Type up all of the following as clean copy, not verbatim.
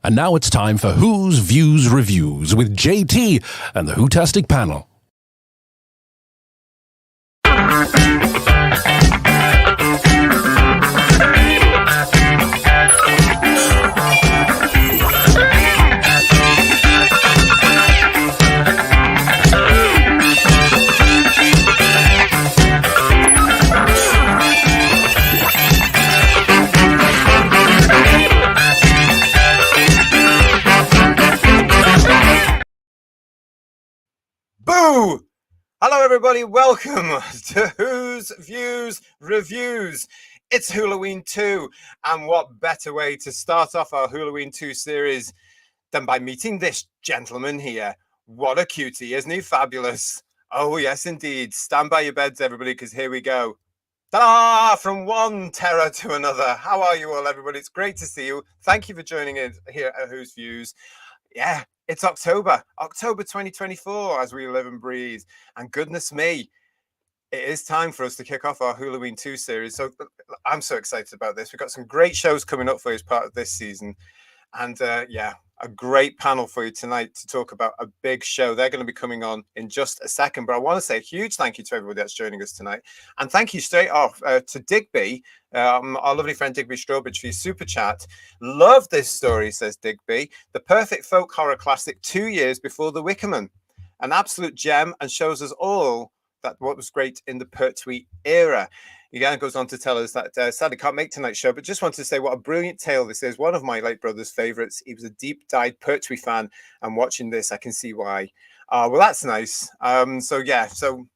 And now it's time for Who's Views Reviews with JT and the Whotastic panel. Boo! Hello everybody, welcome to Who's Views Reviews. It's Wholloween 2, and what better way to start off our Wholloween 2 series than by meeting this gentleman here. What a cutie, isn't he fabulous? Oh yes indeed, stand by your beds everybody, because here we go. Ta-da! From one terror to another. How are you all everybody? It's great to see you. Thank you for joining in here at Who's Views. Yeah, it's October 2024 as we live and breathe. And goodness me, it is time for us to kick off our Wholloween 2 series. So I'm so excited about this. We've got some great shows coming up for you as part of this season. And yeah, a great panel for you tonight to talk about a big show. They're going to be coming on in just a second. But I want to say a huge thank you to everybody that's joining us tonight. And thank you straight off to Digby, our lovely friend Digby Strawbridge, for your super chat. Love this story, says Digby. The perfect folk horror classic 2 years before The Wicker Man. An absolute gem, and shows us all that what was great in the Pertwee era. Again, goes on to tell us that sadly can't make tonight's show, but just wanted to say what a brilliant tale this is. One of my late brother's favourites. He was a deep-dyed Pertwee fan, and watching this, I can see why. Well, that's nice. So yeah, so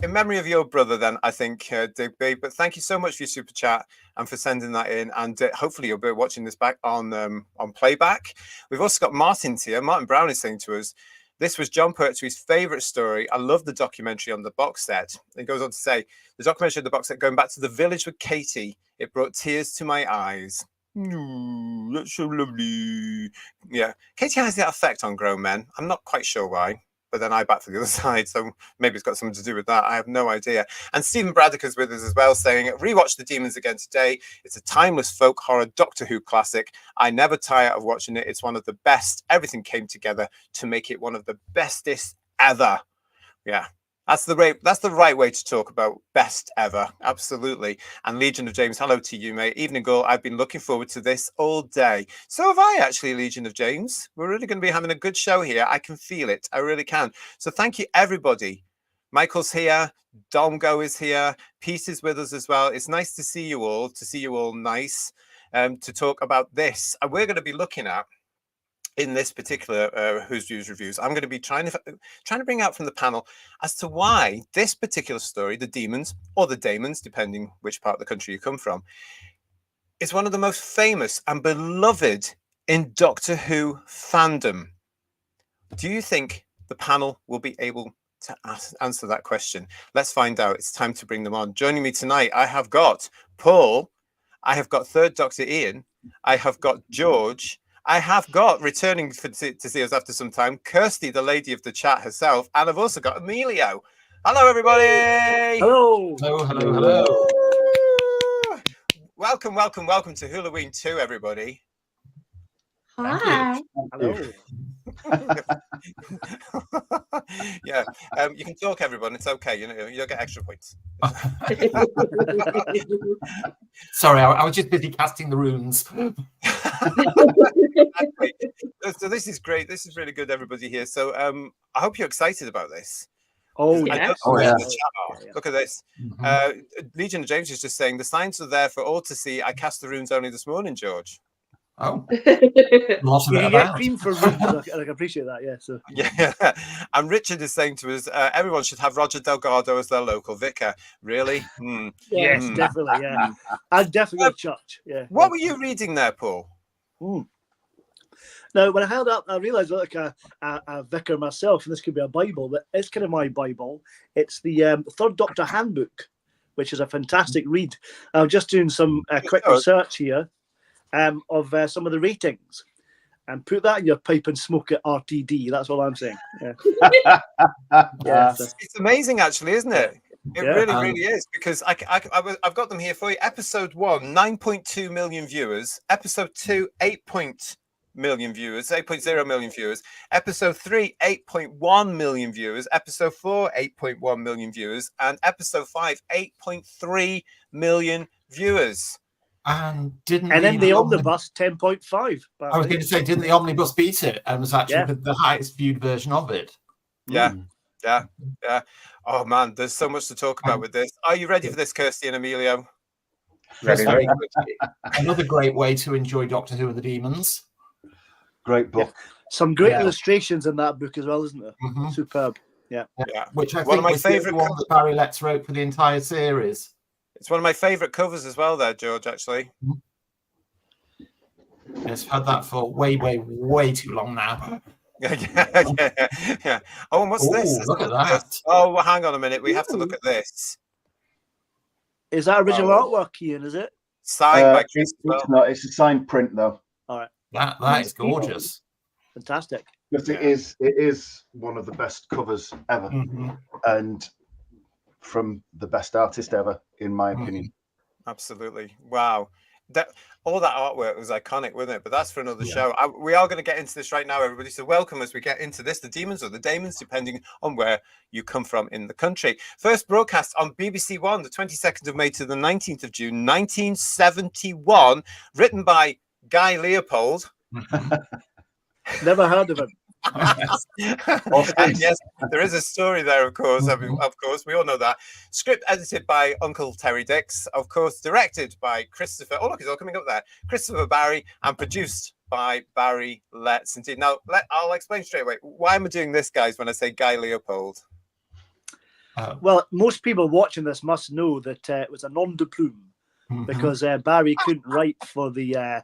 in memory of your brother, then, I think, Digby. But thank you so much for your super chat and for sending that in. And hopefully you'll be watching this back on playback. We've also got Martin here. Martin Brown is saying to us, this was Jon Pertwee's favourite story. I love the documentary on the box set. It goes on to say, the documentary on the box set, going back to the village with Katy, it brought tears to my eyes. Ooh, that's so lovely. Yeah, Katy has that effect on grown men. I'm not quite sure why, but then I back to the other side, so maybe it's got something to do with that. I have no idea. And Stephen Braddock with us as well, saying, rewatch The Demons again today. It's a timeless folk horror Doctor Who classic. I never tire of watching it. It's one of the best. Everything came together to make it one of the bestest ever. Yeah. That's the right way to talk about best ever. Absolutely. And Legion of James, hello to you, mate. Evening Girl, I've been looking forward to this all day. So have I, actually, Legion of James. We're really going to be having a good show here. I can feel it. I really can. So thank you, everybody. Michael's here. Domgo is here. Pete is with us as well. It's nice to see you all, nice, to talk about this. And we're going to be looking at, in this particular Who's Views Reviews, I'm going to be trying to bring out from the panel as to why this particular story, The Demons, or the Daemons, depending which part of the country you come from, is one of the most famous and beloved in Doctor Who fandom. Do you think the panel will be able to answer that question? Let's find out. It's time to bring them on. Joining me tonight, I have got Paul, I have got Third Doctor Ian, I have got George, I have got, returning to see us after some time, Kirsty, the lady of the chat herself, and I've also got Emilio. Hello, everybody. Hello. Hello. Welcome to Wholloween 2, everybody. Hi. Hello. Yeah, you can talk, everyone. It's okay. You don't get extra points. Sorry, I was just busy casting the runes. So this is great. This is really good, everybody here. So I hope you're excited about this. Oh, I yeah. know yeah. the chat are. Look at this. Legion of James is just saying the signs are there for all to see. I cast the runes only this morning, George. Oh, You lots of can it get about. cream for rooms. I can appreciate that. Yeah. So Yeah. And Richard is saying to us, everyone should have Roger Delgado as their local vicar. Really? yes, definitely. Yeah, I'd definitely go to church. Yeah. What were you reading there, Paul? Now, when I held up, I realised I was like a vicar myself, and this could be a Bible, but it's kind of my Bible. It's the Third Doctor Handbook, which is a fantastic read. I'm just doing some quick research here of some of the ratings, and put that in your pipe and smoke it RTD. That's all I'm saying. Yeah. Yeah. It's amazing, actually, isn't it? It really is, because I've got them here for you. Episode 1, 9.2 million viewers. Episode 2, million viewers, 8.0 million viewers. Episode 3, 8.1 million viewers. Episode 4, 8.1 million viewers. And episode 5, 8.3 million viewers. And then the omnibus 10.5. I was going to say, didn't the omnibus beat it and was actually the highest viewed version of it? Yeah. Oh man, there's so much to talk about with this. Are you ready for this, Kirsty and Emilio? Ready. Another great way to enjoy Doctor Who and the Demons. Great book. Yeah. Some great illustrations in that book as well, isn't there? Mm-hmm. Superb. Yeah. Which I think one of my was favorite the one that Barry Letts wrote for the entire series. It's one of my favorite covers as well, there, George. Actually, I've had that for way too long now. yeah. Oh, and what's this? Look at that. Oh, well, hang on a minute. We have to look at this. Is that original artwork, Ian? Is it signed by Chris? It's not. It's a signed print, though. All right. That is gorgeous. Fantastic. Because it is one of the best covers ever, and from the best artist ever, in my opinion. Absolutely. Wow. All that artwork was iconic, wasn't it? But that's for another show. We are going to get into this right now, everybody. So welcome as we get into this, the Demons or the Daemons, depending on where you come from in the country. First broadcast on BBC One, the 22nd of May to the 19th of June, 1971, written by Guy Leopold. Never heard of him. And yes, there is a story there, of course. I mean, of course, we all know that. Script edited by Uncle Terry Dix, of course, directed by Christopher. Oh, look, it's all coming up there. Christopher Barry, and produced by Barry Letts. Indeed. Now, I'll explain straight away. Why am I doing this, guys, when I say Guy Leopold? Well, most people watching this must know that it was a nom de plume because Barry couldn't write for the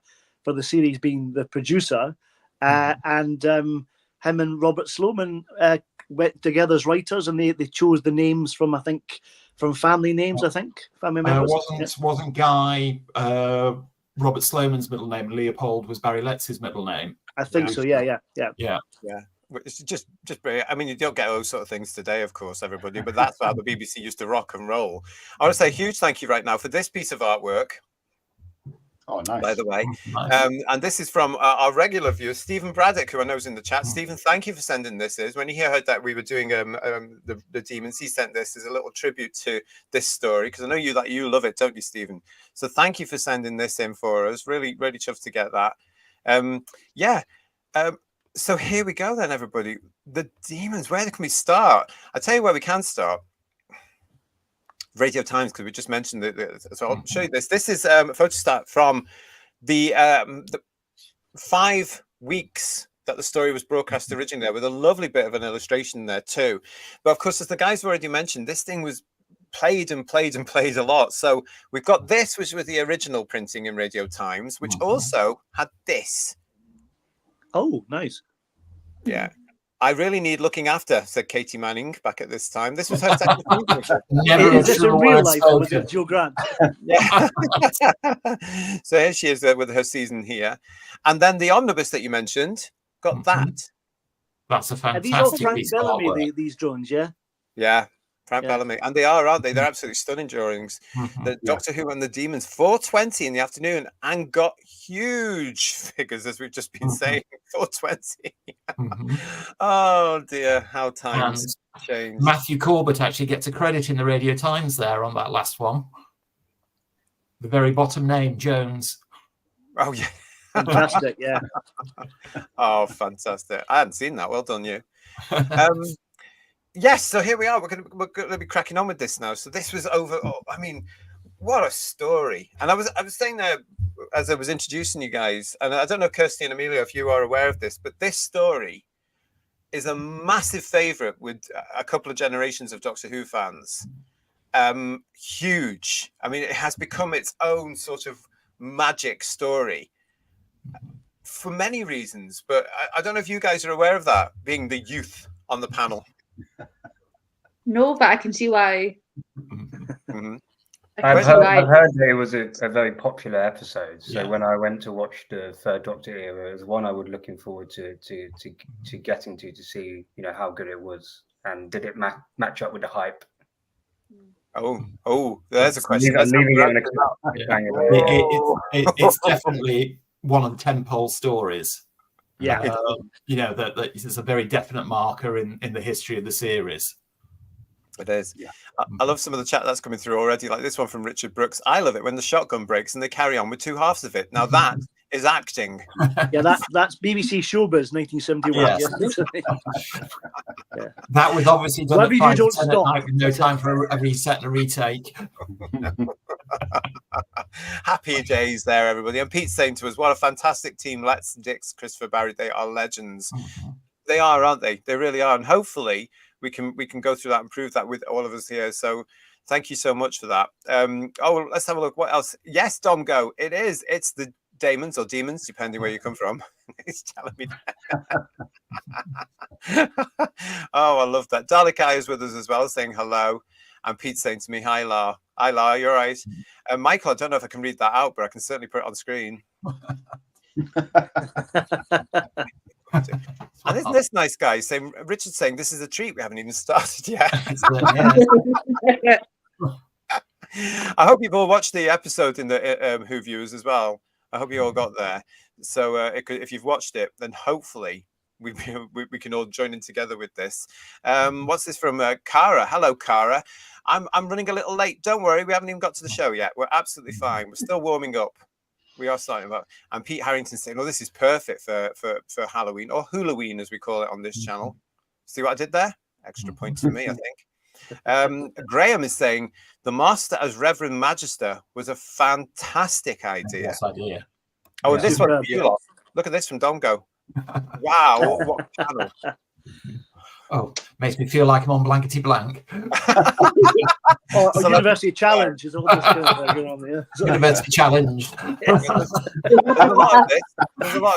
series, being the producer, and him and Robert Sloman went together as writers, and they chose the names from family names. I think family members. Wasn't Guy Robert Sloman's middle name? Leopold was Barry Letts' middle name. I think so. Yeah. It's just brilliant. I mean, you don't get those sort of things today, of course, everybody, but that's how the BBC used to rock and roll. I want to say a huge thank you right now for this piece of artwork. Oh, nice. By the way. Nice. And this is from our regular viewer, Stephen Braddock, who I know is in the chat. Stephen, thank you for sending this. When he heard that we were doing the Demons, he sent this as a little tribute to this story, because I know you love it, don't you, Stephen? So thank you for sending this in for us. Really, really chuffed to get that. So here we go then, everybody. The Demons, where can we start? I'll tell you where we can start. Radio Times, because we just mentioned that. So I'll show you this. This is a photostat from the 5 weeks that the story was broadcast originally, there, with a lovely bit of an illustration there too. But of course, as the guys already mentioned, this thing was played a lot. So we've got this, which was the original printing in Radio Times, which also had this. Oh, nice. Yeah. I really need looking after, said Katy Manning back at this time. This was her second Is this in real life or was it Joe Grant? Yeah. So here she is with her season here. And then the omnibus that you mentioned got that. That's a fantastic Are these all Frank piece of Bellamy, artwork. these drawings, yeah? Yeah. Frank Bellamy. And they are, aren't they? They're absolutely stunning drawings. The Doctor Who and the Demons, 4:20 in the afternoon, and got huge figures, as we've just been saying. 4:20. Oh dear, how times change. Matthew Corbett actually gets a credit in the Radio Times there on that last one. The very bottom name, Jones. Oh yeah. Fantastic, yeah. Oh, fantastic. I hadn't seen that. Well done, you. Yes, so here we are. We're going to be cracking on with this now. So this was over. Oh, I mean, what a story! And I was saying there as I was introducing you guys, and I don't know, Kirsty and Amelia, if you are aware of this, but this story is a massive favourite with a couple of generations of Doctor Who fans. Huge. I mean, it has become its own sort of magic story for many reasons. But I don't know if you guys are aware of that, being the youth on the panel. No, but I can see why. I've heard that it was a very popular episode. So when I went to watch the Third Doctor era, it was one I was looking forward to getting to see, how good it was, and did it match up with the hype? Oh, there's a question. It's definitely one of the tentpole stories. Yeah. You know, that is a very definite marker in the history of the series. It is. Yeah. I love some of the chat that's coming through already, like this one from Richard Brooks. I love it when the shotgun breaks and they carry on with two halves of it. Now that is acting. Yeah, that's BBC Showbiz 1971. Yes. Yeah. That was obviously done Whatever at you do, 5 to don't 10 at stop. night with no time for a reset and a retake. Happy days there, everybody. And Pete's saying to us, what a fantastic team. Let's Dix, Christopher Barry, they are legends. They are, aren't they? They really are. And hopefully we can go through that and prove that with all of us here. So thank you so much for that. Let's have a look. What else? Yes, Dom, go. It is. It's the Daemons or Demons, depending where you come from. He's telling me that. Oh, I love that. Dalikai is with us as well, saying hello. And Pete's saying to me, hi, La. Hi, La, you're right. Michael, I don't know if I can read that out, but I can certainly put it on screen. And isn't this nice, guys? Saying Richard's saying this is a treat. We haven't even started yet. I hope you've all watched the episode in the Who Views as well. I hope you all got there. So if you've watched it, then hopefully we can all join in together with this. What's this from Cara? Hello, Cara. I'm running a little late. Don't worry, we haven't even got to the show yet. We're absolutely fine. We're still warming up. We are starting about. And Pete Harrington saying, "Oh, this is perfect for Halloween or Wholloween as we call it on this channel." See what I did there? Extra points for me, I think. Graham is saying the Master as Reverend Magister was a fantastic idea. Yes, idea. Oh, and this one for you lot. Look at this from Dongo. Wow, what a panel. Oh, makes me feel like I'm on blankety blank. University Challenge is all this going on there. University Challenge. There's a lot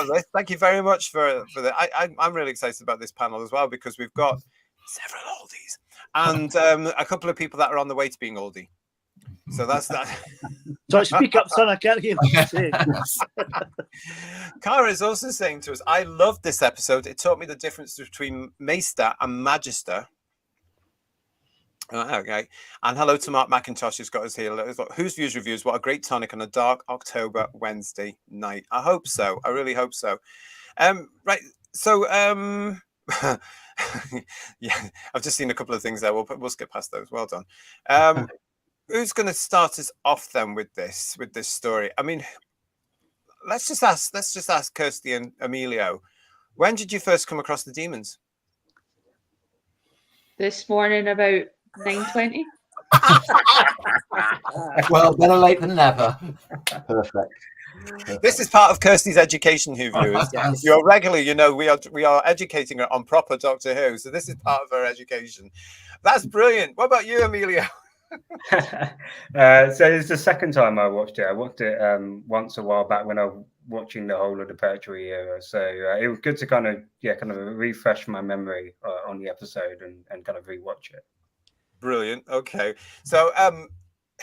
of this. Thank you very much for that. I'm really excited about this panel as well because we've got several oldies and a couple of people that are on the way to being oldie. So that's that. So speak up, son. I can't hear what you're saying. Cara is also saying to us, I love this episode. It taught me the difference between Maester and Magister. Okay. And hello to Mark McIntosh, who's got us here. Whose Views Reviews? What a great tonic on a dark October Wednesday night. I hope so. I really hope so. Right. So, yeah, I've just seen a couple of things there. We'll skip past those. Well done. Who's going to start us off then with this story? I mean, let's just ask Kirsty and Emilio. When did you first come across the Demons? This morning about 9:20. Well, better late than never. Perfect. This is part of Kirsty's education, Who Viewers. You're regular, you know, we are educating her on proper Doctor Who. So this is part of her education. That's brilliant. What about you, Emilio? So it's the second time I watched it. I watched it once a while back when I was watching the whole of the Pertwee era. So it was good to kind of refresh my memory on the episode and kind of rewatch it. Brilliant. Okay. So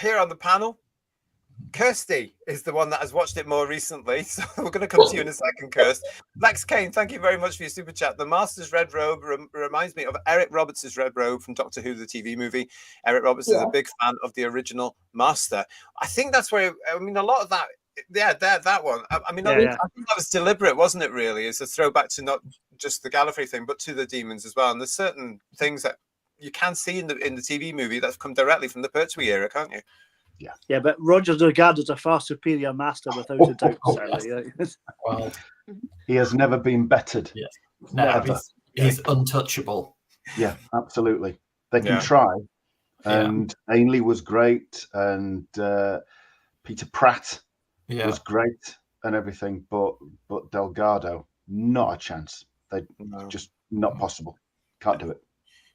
here on the panel, Kirsty is the one that has watched it more recently. So we're going to come to you in a second, Kirst. Lex Kane, thank you very much for your super chat. The Master's Red Robe reminds me of Eric Roberts' Red Robe from Doctor Who, the TV movie. Eric Roberts is a big fan of the original Master. I think that's where, I mean, a lot of that, that one. I mean, I think that was deliberate, wasn't it, really? It's a throwback to not just the Gallifrey thing, but to the Demons as well. And there's certain things that you can see in the TV movie that's come directly from the Pertwee era, can't you? Yeah, but Roger Delgado is a far superior Master without a doubt. Well, he has never been bettered. Yes. No, he's untouchable. Yeah, absolutely. They can try. And Ainley was great, and Peter Pratt was great, and everything. But Delgado, not a chance. They just not possible. Can't do it.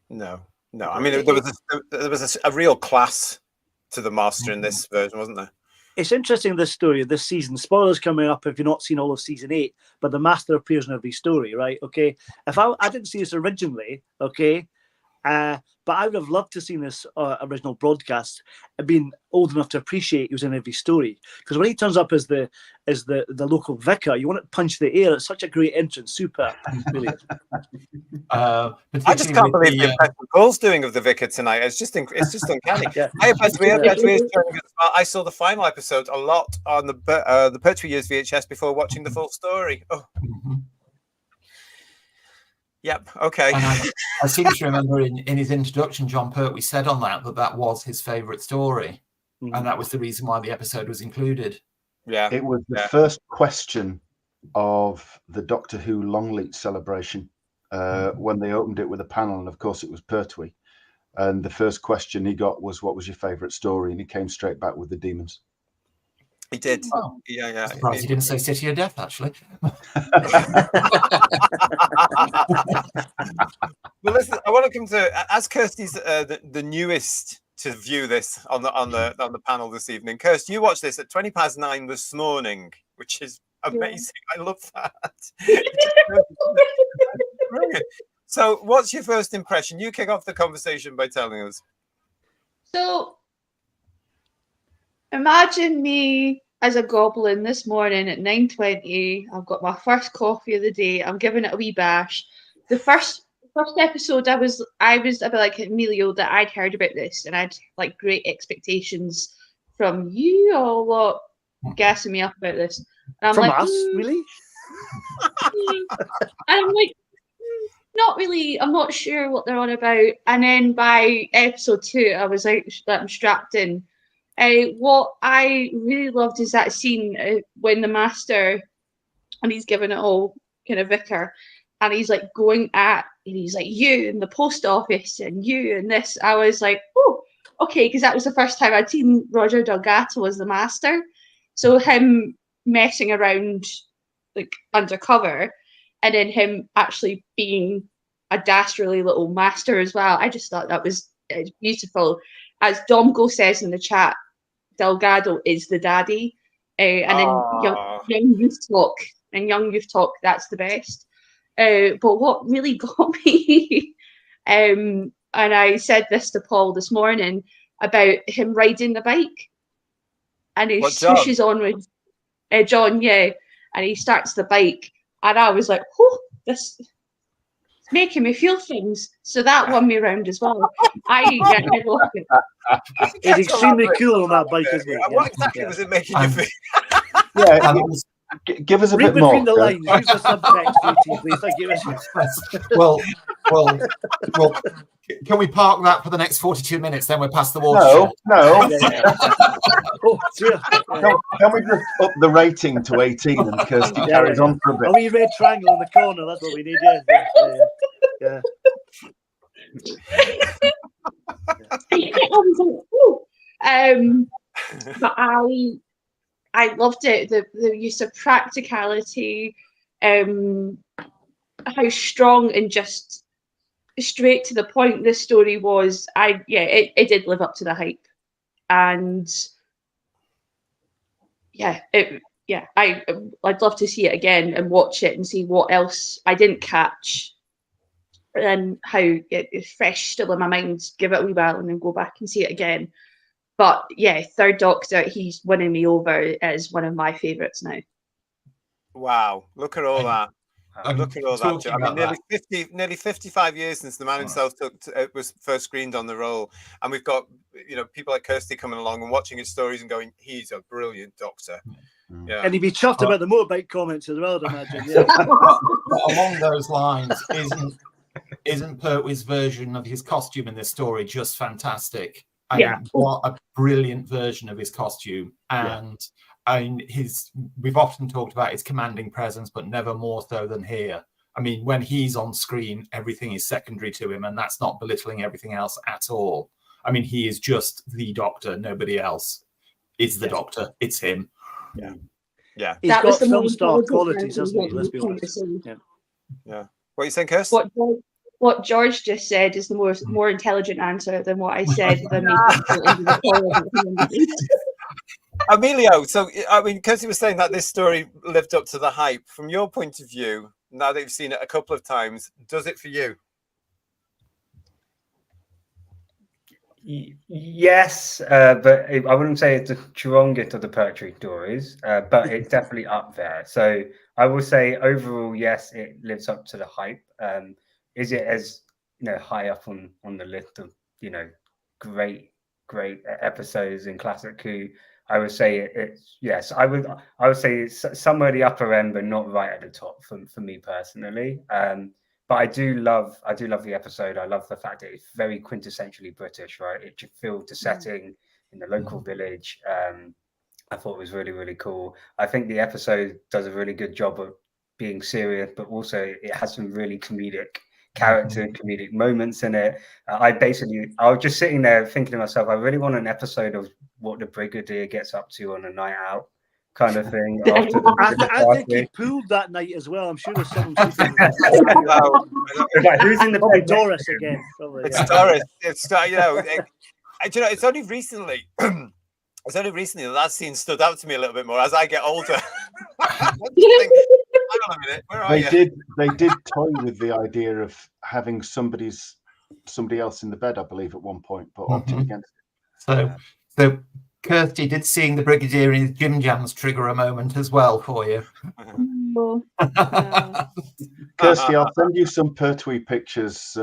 No. I mean, there was a real class to the Master in this version, wasn't there? It's interesting, this story, this season. Spoilers coming up if you've not seen all of season 8, but the Master appears in every story, right? Okay. If I didn't see this originally, okay, but I would have loved to have seen this original broadcast and been old enough to appreciate he was in every story. Because when he turns up as the local vicar, you want to punch the air. It's such a great entrance. Super. Brilliant. I just can't believe the impression Paul's doing of the vicar tonight. It's just uncanny. I saw the final episode a lot on the Pertwee Years VHS before watching the full story. Oh. Yep. Okay. And I seem to remember in his introduction, Jon Pertwee said on that was his favourite story, and that was the reason why the episode was included. Yeah. It was the first question of the Doctor Who Longleat celebration when they opened it with a panel, and of course it was Pertwee. And the first question he got was, "What was your favourite story?" And he came straight back with the Demons. He did. Oh, yeah. Surprised he didn't say City of Death, actually. Well, listen, I want to come to, as Kirsty's the newest to view this on the panel this evening. Kirsty, you watched this at 9:20 this morning, which is amazing. Yeah. I love that. Brilliant. So, what's your first impression? You kick off the conversation by telling us. So, imagine me as a goblin this morning at 9:20. I've got my first coffee of the day. I'm giving it a wee bash. The first episode, I was a bit like Emilio, that I'd heard about this and I'd like great expectations from you all lot gassing me up about this. And I'm from like, us, really? And I'm like, not really. I'm not sure what they're on about. And then by episode 2, I was like, I'm strapped in. What I really loved is that scene when the Master, and he's giving it all kind of vicar, and he's like going at, and he's like, you in the post office and you and this. I was like, oh, okay, because that was the first time I'd seen Roger Delgado as the Master. So him messing around like undercover, and then him actually being a dastardly little master as well. I just thought that was beautiful. As Domgo says in the chat, Delgado is the daddy. And then young youth talk, that's the best. But what really got me, and I said this to Paul this morning, about him riding the bike. And he swooshes on with John, yeah. And he starts the bike. And I was like, oh, this is making me feel things. So that won me around as well. I loved it. It's extremely cool on that bike, isn't it? What exactly was it making you feel? Yeah, give us a bit more. Read between the lines. Use the subtext, please. Thank you. Well, can we park that for the next 42 minutes? Then we're past the water. No. Oh, can we just up the rating to 18 and Kirsty carries on for a bit? A wee red triangle in the corner. That's what we need. Yeah. But I loved it. The use of practicality, how strong and just straight to the point this story was. It did live up to the hype, and I'd love to see it again and watch it and see what else I didn't catch, and how it's fresh still in my mind. Give it a wee while and then go back and see it again. But yeah, Third Doctor, he's winning me over as one of my favourites now. Wow, look at all that. Look at all that. I mean, nearly 55 years since the man himself was first screened on the role. And we've got, people like Kirsty coming along and watching his stories and going, he's a brilliant Doctor. Yeah. And he'd be chuffed about the motorbike comments as well, I'd imagine. Yeah. Along those lines, isn't Pertwee's version of his costume in this story just fantastic? What a brilliant version of his costume. And we've often talked about his commanding presence, but never more so than here. I mean, when he's on screen, everything is secondary to him, and that's not belittling everything else at all. I mean, he is just the Doctor. Nobody else is the Doctor. It's him. Yeah. He's got film star qualities, hasn't he? Let's be honest. Yeah. What are you saying, Kirsty? What George just said is the more intelligent answer than what I said. Emilio, so I mean, Kirsty was saying that this story lived up to the hype. From your point of view, now that you've seen it a couple of times, does it for you? Yes, but I wouldn't say it's the strongest of the Pertwee stories, but it's definitely up there. So I will say overall, yes, it lives up to the hype. Is it as high up on the list of great episodes in classic Who? I would say it's yes. I would say it's somewhere at the upper end, but not right at the top for me personally. But I do love the episode. I love the fact that it's very quintessentially British, right? It feels the setting in the local village. I thought it was really, really cool. I think the episode does a really good job of being serious, but also it has some really comedic character and comedic moments in it. I was just sitting there thinking to myself, I really want an episode of what the Brigadier gets up to on a night out, kind of thing. After I think he pooled that night as well. I'm sure there's someone. Like, who's in the bed? Doris again. Probably, it's Doris. It's it's only recently. It's only recently that scene stood out to me a little bit more as I get older. Hang on a minute, where are you? They did toy with the idea of having somebody else in the bed, I believe, at one point, but opted against it. So Kirsty, did seeing the Brigadier in his gym jams trigger a moment as well for you? Kirsty, I'll send you some Pertwee pictures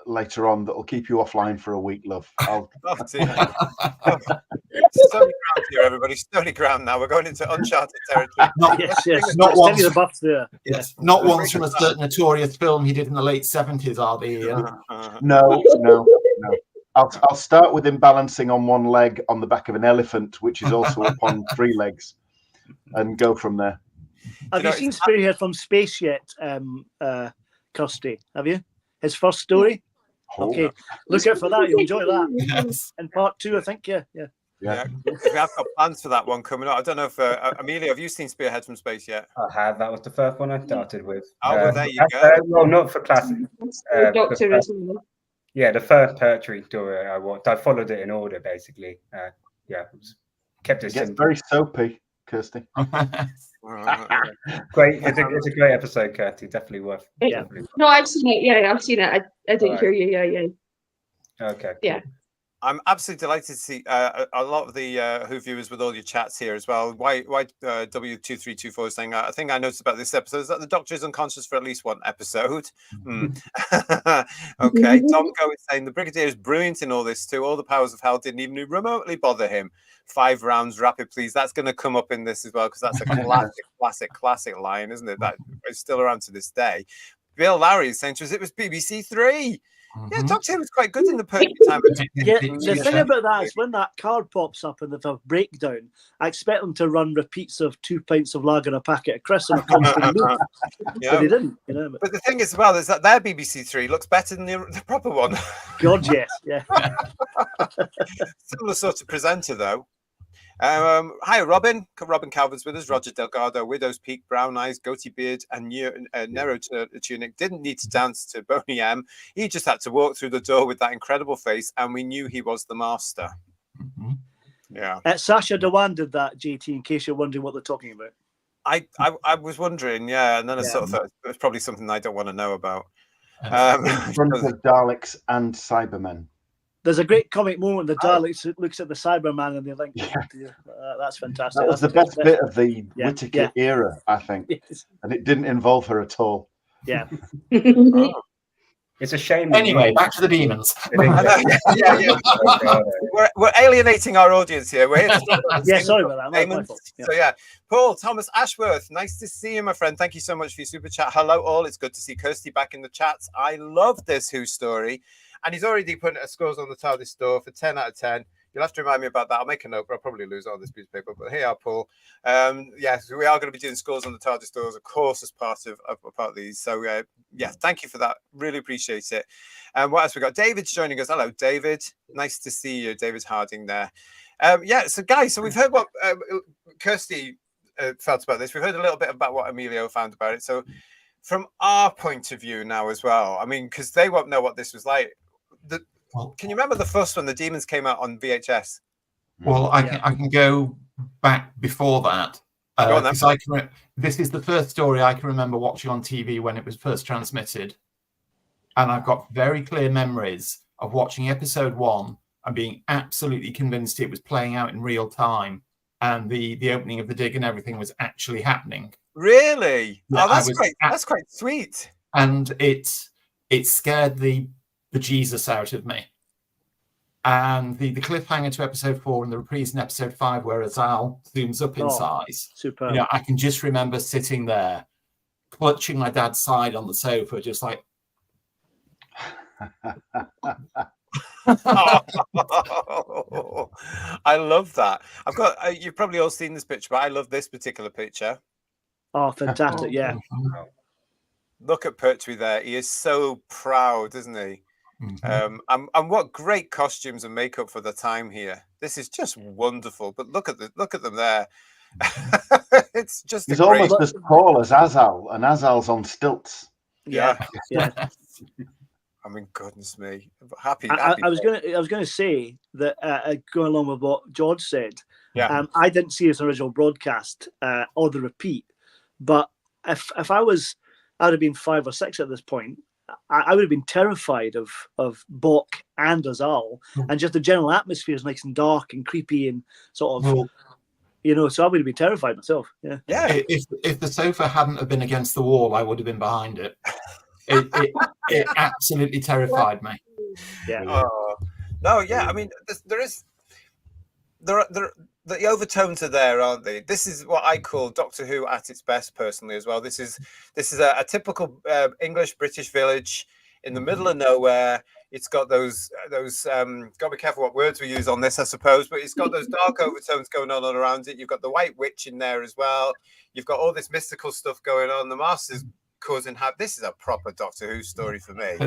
later on that'll keep you offline for a week, love. Stony ground here, everybody. Stony ground now. We're going into uncharted territory. Not once. The buffs there. Yes, not once from a certain notorious film he did in the late 70s, are they? No. I'll start with him balancing on one leg on the back of an elephant, which is also upon 3 legs, and go from there. Have you seen Spearhead from Space yet, Kirsty? Have you? His first story? Okay, look out for that. You'll enjoy that. Yes. In part 2, I think. Yeah. We have got plans for that one coming up. I don't know if Amelia, have you seen Spearhead from Space yet? I have. That was the first one I started with. Well, there you go. Well, not for classic. Doctor as well. Yeah, the first Pertwee story I watched. I followed it in order, basically. Kept it simple. Gets very soapy, Kirsty. Great. It's a great episode, Kirsty. Definitely worth. No, I've seen it. Yeah, I've seen it. I didn't hear you. Yeah. Okay. Yeah. I'm absolutely delighted to see a lot of the Who viewers with all your chats here as well. Why W2324 is saying, I think I noticed about this episode is that the Doctor is unconscious for at least one episode. Okay, Tom Go is saying the Brigadier is brilliant in all this too. All the powers of hell didn't even remotely bother him. 5 rounds rapid, please. That's going to come up in this as well because that's a classic line, isn't it? That is still around to this day. Bill Larry is saying to us it was BBC 3. Yeah, Doctor Who was quite good in the Pertwee time. Yeah, the thing about that is when that card pops up and there's a breakdown, I expect them to run repeats of 2 pints of lager and a packet of crisps and a constant loop. But they didn't, But the thing is, as well, is that their BBC 3 looks better than the proper one. God, yes, yeah. Similar sort of presenter, though. Hi, Robin. Robin Calvin's with us. Roger Delgado, Widow's Peak, Brown Eyes, Goatee Beard, and Nero Tunic didn't need to dance to Boney M. He just had to walk through the door with that incredible face, and we knew he was the master. Yeah. Sasha Dewan did that, JT, in case you're wondering what they're talking about. I was wondering, and then I sort of thought it's probably something I don't want to know about. Daleks and Cybermen. There's a great comic moment. The Daleks looks at the Cyberman and they think, that's fantastic. That was the best bit of the Whittaker era, I think. Yes. And it didn't involve her at all. Yeah. It's a shame. Anyway, back to the Demons. We're alienating our audience here. We're here sorry about that. So Paul Thomas Ashworth, nice to see you, my friend. Thank you so much for your super chat. Hello all. It's good to see Kirsty back in the chats. I love this Who story. And he's already put scores on the TARDIS store for 10 out of 10. You'll have to remind me about that. I'll make a note, but I'll probably lose all this piece of paper. But here you are, Paul. Yes, we are going to be doing scores on the TARDIS stores, of course, as part of these. So, thank you for that. Really appreciate it. What else we got? David's joining us. Hello, David. Nice to see you. David Harding there. So, guys, we've heard what Kirsty felt about this. We've heard a little bit about what Emilio found about it. So, from our point of view now as well, I mean, because they won't know what this was like. Can you remember the first one, the Demons, came out on VHS? Well, I can go back before that. This is the first story I can remember watching on TV when it was first transmitted. And I've got very clear memories of watching episode 1 and being absolutely convinced it was playing out in real time. And the opening of the dig and everything was actually happening. Really? Yeah, that's great. That's quite sweet. And it scared the Jesus out of me. And the cliffhanger to episode 4 and the reprise in episode 5 where Azal zooms up in size. Super. I can just remember sitting there clutching my dad's side on the sofa, just like, Oh, I love that. I've got. You've probably all seen this picture, but I love this particular picture. Oh, fantastic! Yeah. Look at Pertwee there. He is so proud, isn't he? Mm-hmm. And what great costumes and makeup for the time here. This is just wonderful. But look at them there. It's just. He's almost as tall as Azal, and Azal's on stilts. Yeah. I mean, goodness me. Happy. I was gonna say that going along with what George said. Yeah. I didn't see his original broadcast or the repeat, but if I would have been 5 or 6 at this point. I would have been terrified of Bok and Azal, and just the general atmosphere is nice and dark and creepy and sort of, so I would have been terrified myself. Yeah. If the sofa hadn't have been against the wall, I would have been behind it. It absolutely terrified me. Yeah. No, yeah. I mean, the overtones are there, aren't they? This is what I call Doctor Who at its best, personally, as well. This is a typical English British village in the middle of nowhere. It's got those got to be careful what words we use on this, I suppose, but it's got those dark overtones going on all around it. You've got the White Witch in there as well. You've got all this mystical stuff going on. The Master's causing this is a proper Doctor Who story for me.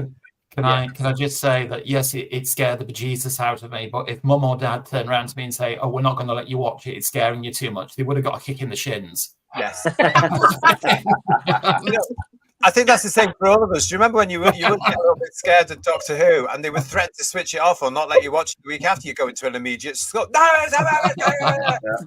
Can I just say that, yes, it scared the bejesus out of me, but if Mum or Dad turned around to me and say, "Oh, we're not going to let you watch it, it's scaring you too much," they would have got a kick in the shins. Yes. I think that's the same for all of us. Do you remember when you would get a little bit scared of Doctor Who and they would threaten to switch it off or not let you watch it the week after? You go into an immediate scope.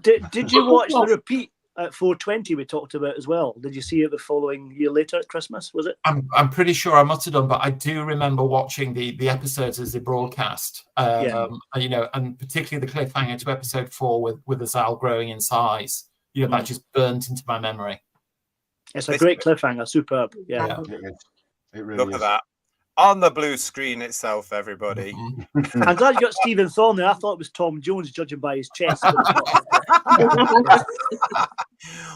Did you watch the repeat at 420 we talked about as well? Did you see it the following year later at Christmas, was it? I'm pretty sure I must have done, but I do remember watching the episodes as they broadcast. And particularly the cliffhanger to episode 4 with Azal growing in size. That just burnt into my memory. It's a great cliffhanger, superb. Yeah. It really Look is. at that. On the blue screen itself, everybody. I'm glad you got Stephen Thorne there. I thought it was Tom Jones, judging by his chest.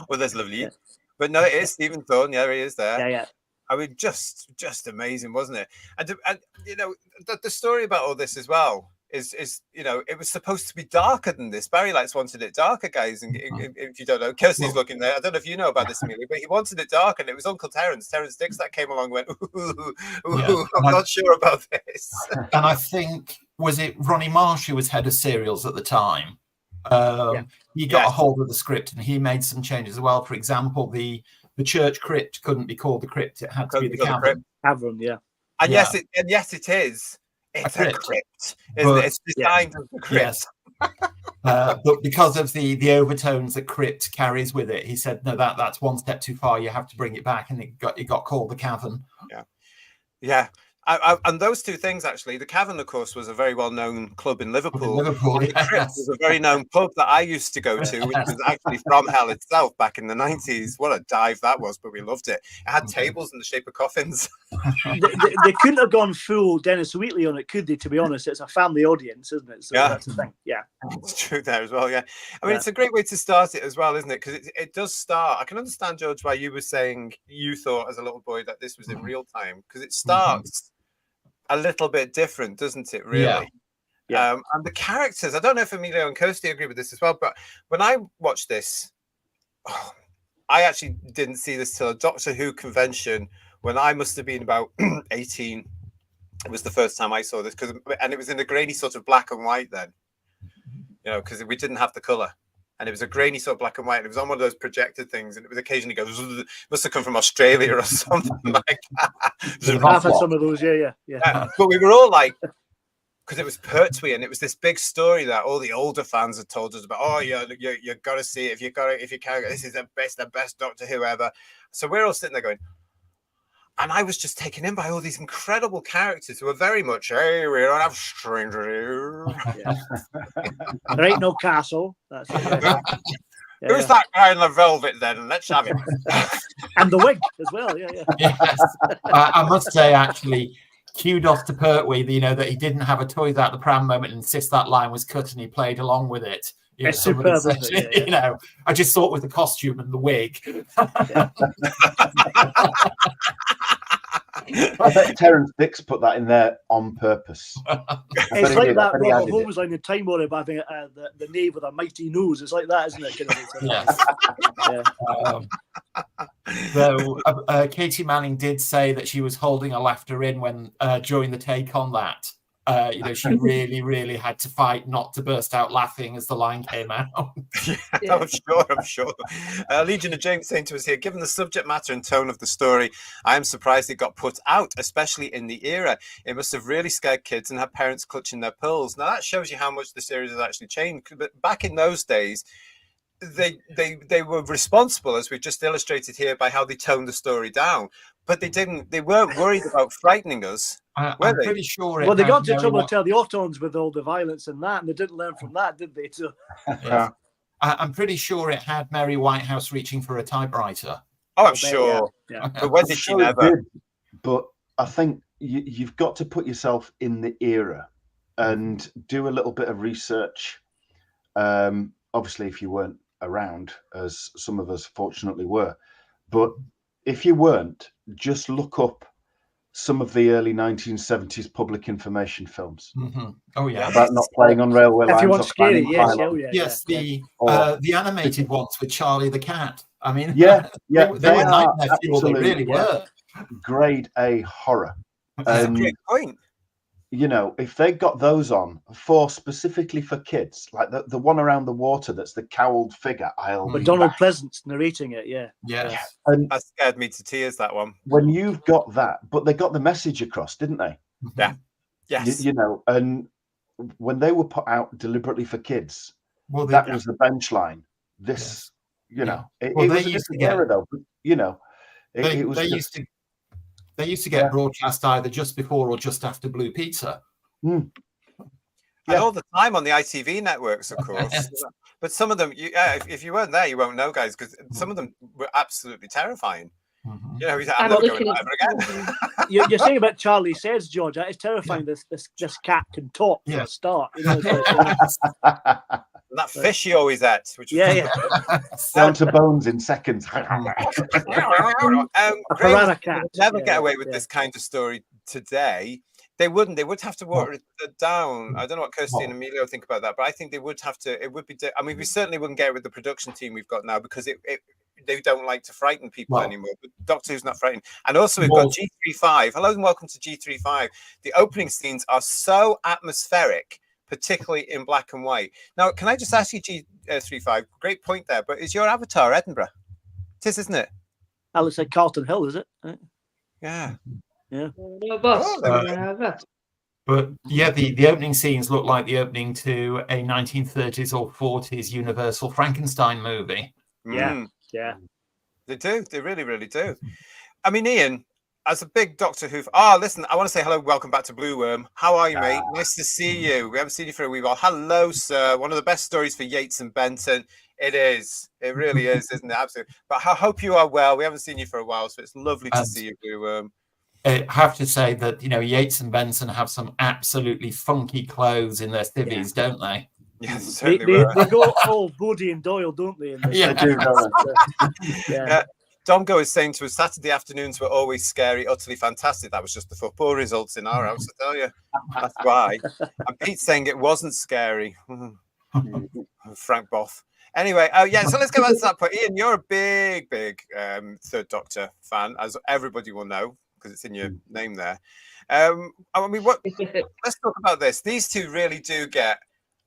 Well, that's lovely. Yeah. But no, it is Stephen Thorne. Yeah, he is there. Yeah. I mean, just amazing, wasn't it? And the story about all this as well is it was supposed to be darker than this. Barry Lights wanted it darker, guys. And if you don't know, Kirsty's looking there. I don't know if you know about this, Amelia, but he wanted it dark, and it was Uncle Terence Dix, that came along and went, I'm not sure about this. And I think, was it Ronnie Marsh who was head of serials at the time? He got a hold of the script and he made some changes as well. For example, the church crypt couldn't be called the crypt; it had to be the cavern. Cavern, yeah. And yes, it is. It's a crypt, isn't it? It's designed as a crypt. Yes. But because of the overtones that crypt carries with it, he said, no, that's one step too far. You have to bring it back, and it got called the cavern. Yeah. And those two things, actually, the Cavern, of course, was a very well-known club in Liverpool. The Crypt was a very known pub that I used to go to, which was actually from hell itself back in the 90s. What a dive that was, but we loved it. It had tables in the shape of coffins. they couldn't have gone full Dennis Wheatley on it, could they, to be honest? It's a family audience, isn't it? So that's the thing. Yeah. It's true there as well, yeah. I mean, it's a great way to start it as well, isn't it? Because it does start. I can understand, George, why you were saying you thought as a little boy that this was in real time, because it starts a little bit different, doesn't it, really? Yeah. And the characters, I don't know if Emilio and Kirsty agree with this as well, but when I watched this, I actually didn't see this till a Doctor Who convention when I must have been about 18. It was the first time I saw this, and it was in a grainy sort of black and white then, because we didn't have the colour. And it was a grainy sort of black and white, and it was on one of those projected things, and it was occasionally goes, must have come from Australia or something like that. I've had some of those, yeah. But we were all like, because it was Pertwee, and it was this big story that all the older fans had told us about. Oh, you got to see it if you can. This is the best Doctor Who ever. So we're all sitting there going, and I was just taken in by all these incredible characters who are very much, hey, we don't have strangers here. There ain't no castle. That's it. Who's that guy in the velvet then? Let's have him. And the wig as well, yeah. Yes. I must say, actually, kudos to Pertwee, that he didn't have a toys out the pram moment and insist that line was cut, and he played along with it. It's superb, I just thought with the costume and the wig. I bet Terence Dix put that in there on purpose. It's like that Robert Holmes line in Time Warrior, but I think the knave with a mighty nose. It's like that, isn't it? Kind of Though Katy Manning did say that she was holding her laughter in when during the take on that. She really, really had to fight not to burst out laughing as the line came out. I'm sure. Legion of James saying to us here, given the subject matter and tone of the story, I am surprised it got put out, especially in the era. It must have really scared kids and had parents clutching their pearls. Now that shows you how much the series has actually changed. But back in those days, they were responsible, as we've just illustrated here, by how they toned the story down. But they weren't worried about frightening us. I'm pretty sure. Well, they got into trouble to tell the Autons with all the violence and that, and they didn't learn from that, did they? So, I'm pretty sure it had Mary Whitehouse reaching for a typewriter. Oh, I'm sure. Yeah. But when did she never? But I think you've got to put yourself in the era and do a little bit of research. Obviously, if you weren't around, as some of us fortunately were, but if you weren't, just look up some of the early 1970s public information films. Mm-hmm. Oh yeah, about not playing on railway lines. If you want scary, yes, the animated ones with Charlie the Cat. I mean, they were nightmare fuel. They really were grade A horror. That's a great point. If they got those on specifically for kids, like the one around the water that's the cowled figure, but Donald Pleasance narrating it, and that scared me to tears, that one. When you've got that, but they got the message across, didn't they? Yeah. Yes. And when they were put out deliberately for kids, that was the bench line. This, it was a different era though, but it was They used to get broadcast either just before or just after Blue Pizza. And all the time on the ITV networks, of course. But some of them, if you weren't there, you won't know, guys, because some of them were absolutely terrifying. Mm-hmm. I'm not going ever again. You're saying about Charlie Says, George. It's terrifying. This cat can talk from the start. And that fish he always ate, which down to bones in seconds. Piranha cat. Never get away with this kind of story today. They wouldn't. They would have to water it down. I don't know what Kirsty and Emilio think about that, but I think they would have to. It would be. I mean, we certainly wouldn't get it with the production team we've got now because they don't like to frighten people anymore. But Doctor Who's not frightening. And also we've got G35. Hello and welcome to G35. The opening scenes are so atmospheric, particularly in black and white. Now, can I just ask you, G35? Great point there. But is your avatar Edinburgh? It is, isn't it? That looks like Carlton Hill, is it? Yeah. Yeah. But yeah, the opening scenes look like the opening to a 1930s or 40s Universal Frankenstein movie. Yeah. They do. They really, really do. I mean, Ian, as a big Doctor Who... listen, I want to say hello, welcome back to Blue Worm. How are you, mate? Nice to see you. We haven't seen you for a wee while. Hello, sir. One of the best stories for Yates and Benton. It is. It really is, isn't it? Absolutely. But I hope you are well. We haven't seen you for a while, so it's lovely to see you, Blue Worm. I have to say that, Yates and Benson have some absolutely funky clothes in their civvies, don't they? Yeah, they go all Bodie and Doyle, don't they? They do, don't they? Domgo is saying to us, Saturday afternoons were always scary, utterly fantastic. That was just the football results in our house, I tell you. That's why. And Pete's saying it wasn't scary. Frank Boff. Anyway, so let's go back to that point. Ian, you're a big Third Doctor fan, as everybody will know, because it's in your name there. I mean, let's talk about this. These two really do get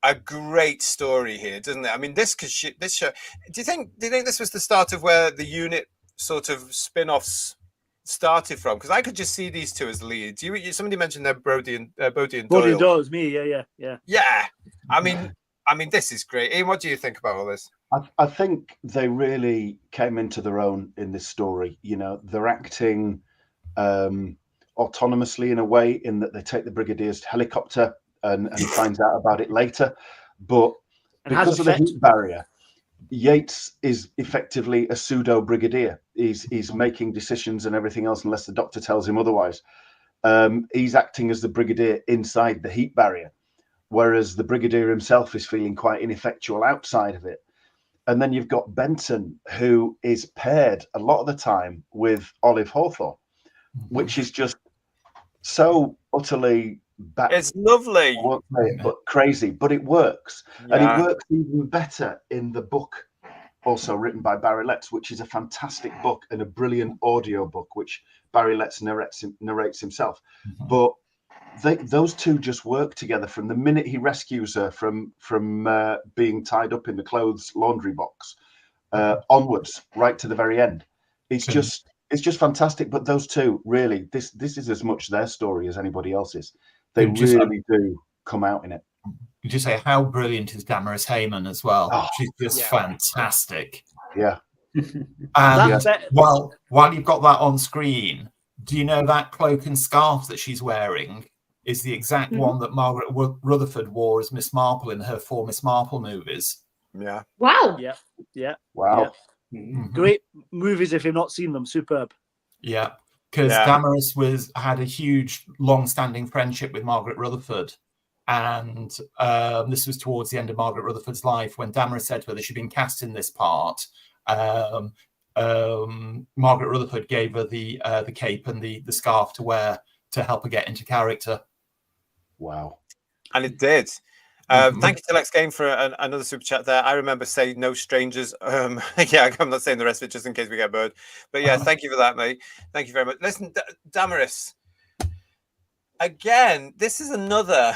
a great story here, doesn't it? I mean, this show. Do you think this was the start of where the unit sort of spin-offs started from? Because I could just see these two as leads. Somebody mentioned they're Bodie and Doyle. Bodie and Doyle is me. Yeah. I mean, this is great. Ian, what do you think about all this? I think they really came into their own in this story. They're acting autonomously in a way, in that they take the Brigadier's helicopter and finds out about it later. But because of the heat barrier, Yates is effectively a pseudo Brigadier. He's making decisions and everything else unless the Doctor tells him otherwise. He's acting as the Brigadier inside the heat barrier, whereas the Brigadier himself is feeling quite ineffectual outside of it. And then you've got Benton, who is paired a lot of the time with Olive Hawthorne. which is just so utterly it's lovely, but crazy, but it works. And it works even better in the book, also written by Barry Letts, which is a fantastic book and a brilliant audio book, which Barry Letts narrates himself. But those two just work together from the minute he rescues her from being tied up in the clothes laundry box onwards, right to the very end. It's just fantastic. But those two, really, this is as much their story as anybody else's. They really do come out in it. Could you say how brilliant is Damaris Heyman as well? Oh, She's just fantastic. Yeah. And while you've got that on screen, do you know that cloak and scarf that she's wearing is the exact one that Margaret Rutherford wore as Miss Marple in her 4 Miss Marple movies? Yeah. Wow. Yeah. Wow. Yeah. Great movies if you've not seen them. Superb. Yeah. Because Damaris had a huge, long-standing friendship with Margaret Rutherford. And this was towards the end of Margaret Rutherford's life when Damaris said to her that she'd been cast in this part. Margaret Rutherford gave her the cape and the scarf to wear to help her get into character. Wow. And it did. Thank you to Lex Game for another super chat there. I remember saying no strangers. I'm not saying the rest of it just in case we get bored. But yeah, thank you for that, mate. Thank you very much. Listen, Damaris. Again, this is another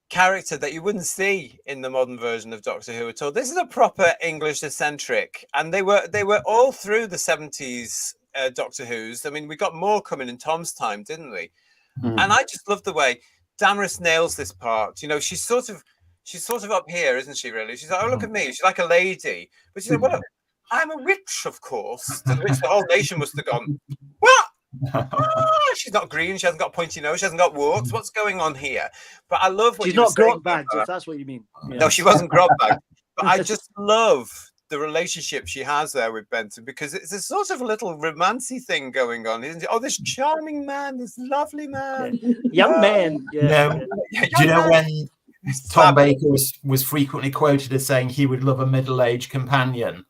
character that you wouldn't see in the modern version of Doctor Who at all. This is a proper English eccentric, and they were all through the 70s Doctor Who's. I mean, we got more coming in Tom's time, didn't we? And I just love the way Damaris nails this part. You know, she's sort of up here, isn't she? Really, she's like, oh, look at me. She's like a lady, but she's like, well, I'm a witch, of course. To which the whole nation must have gone, what? She's not green. She hasn't got a pointy nose. She hasn't got warts. What's going on here? But I love what she's not grog bagged. If that's what you mean. Yeah. No, she wasn't grog bagged. But I just love the relationship she has there with Benton, because it's a sort of a little romancy thing going on, isn't it? Oh, this charming man, this lovely man, young man. Do you know when Tom Baker was frequently quoted as saying he would love a middle-aged companion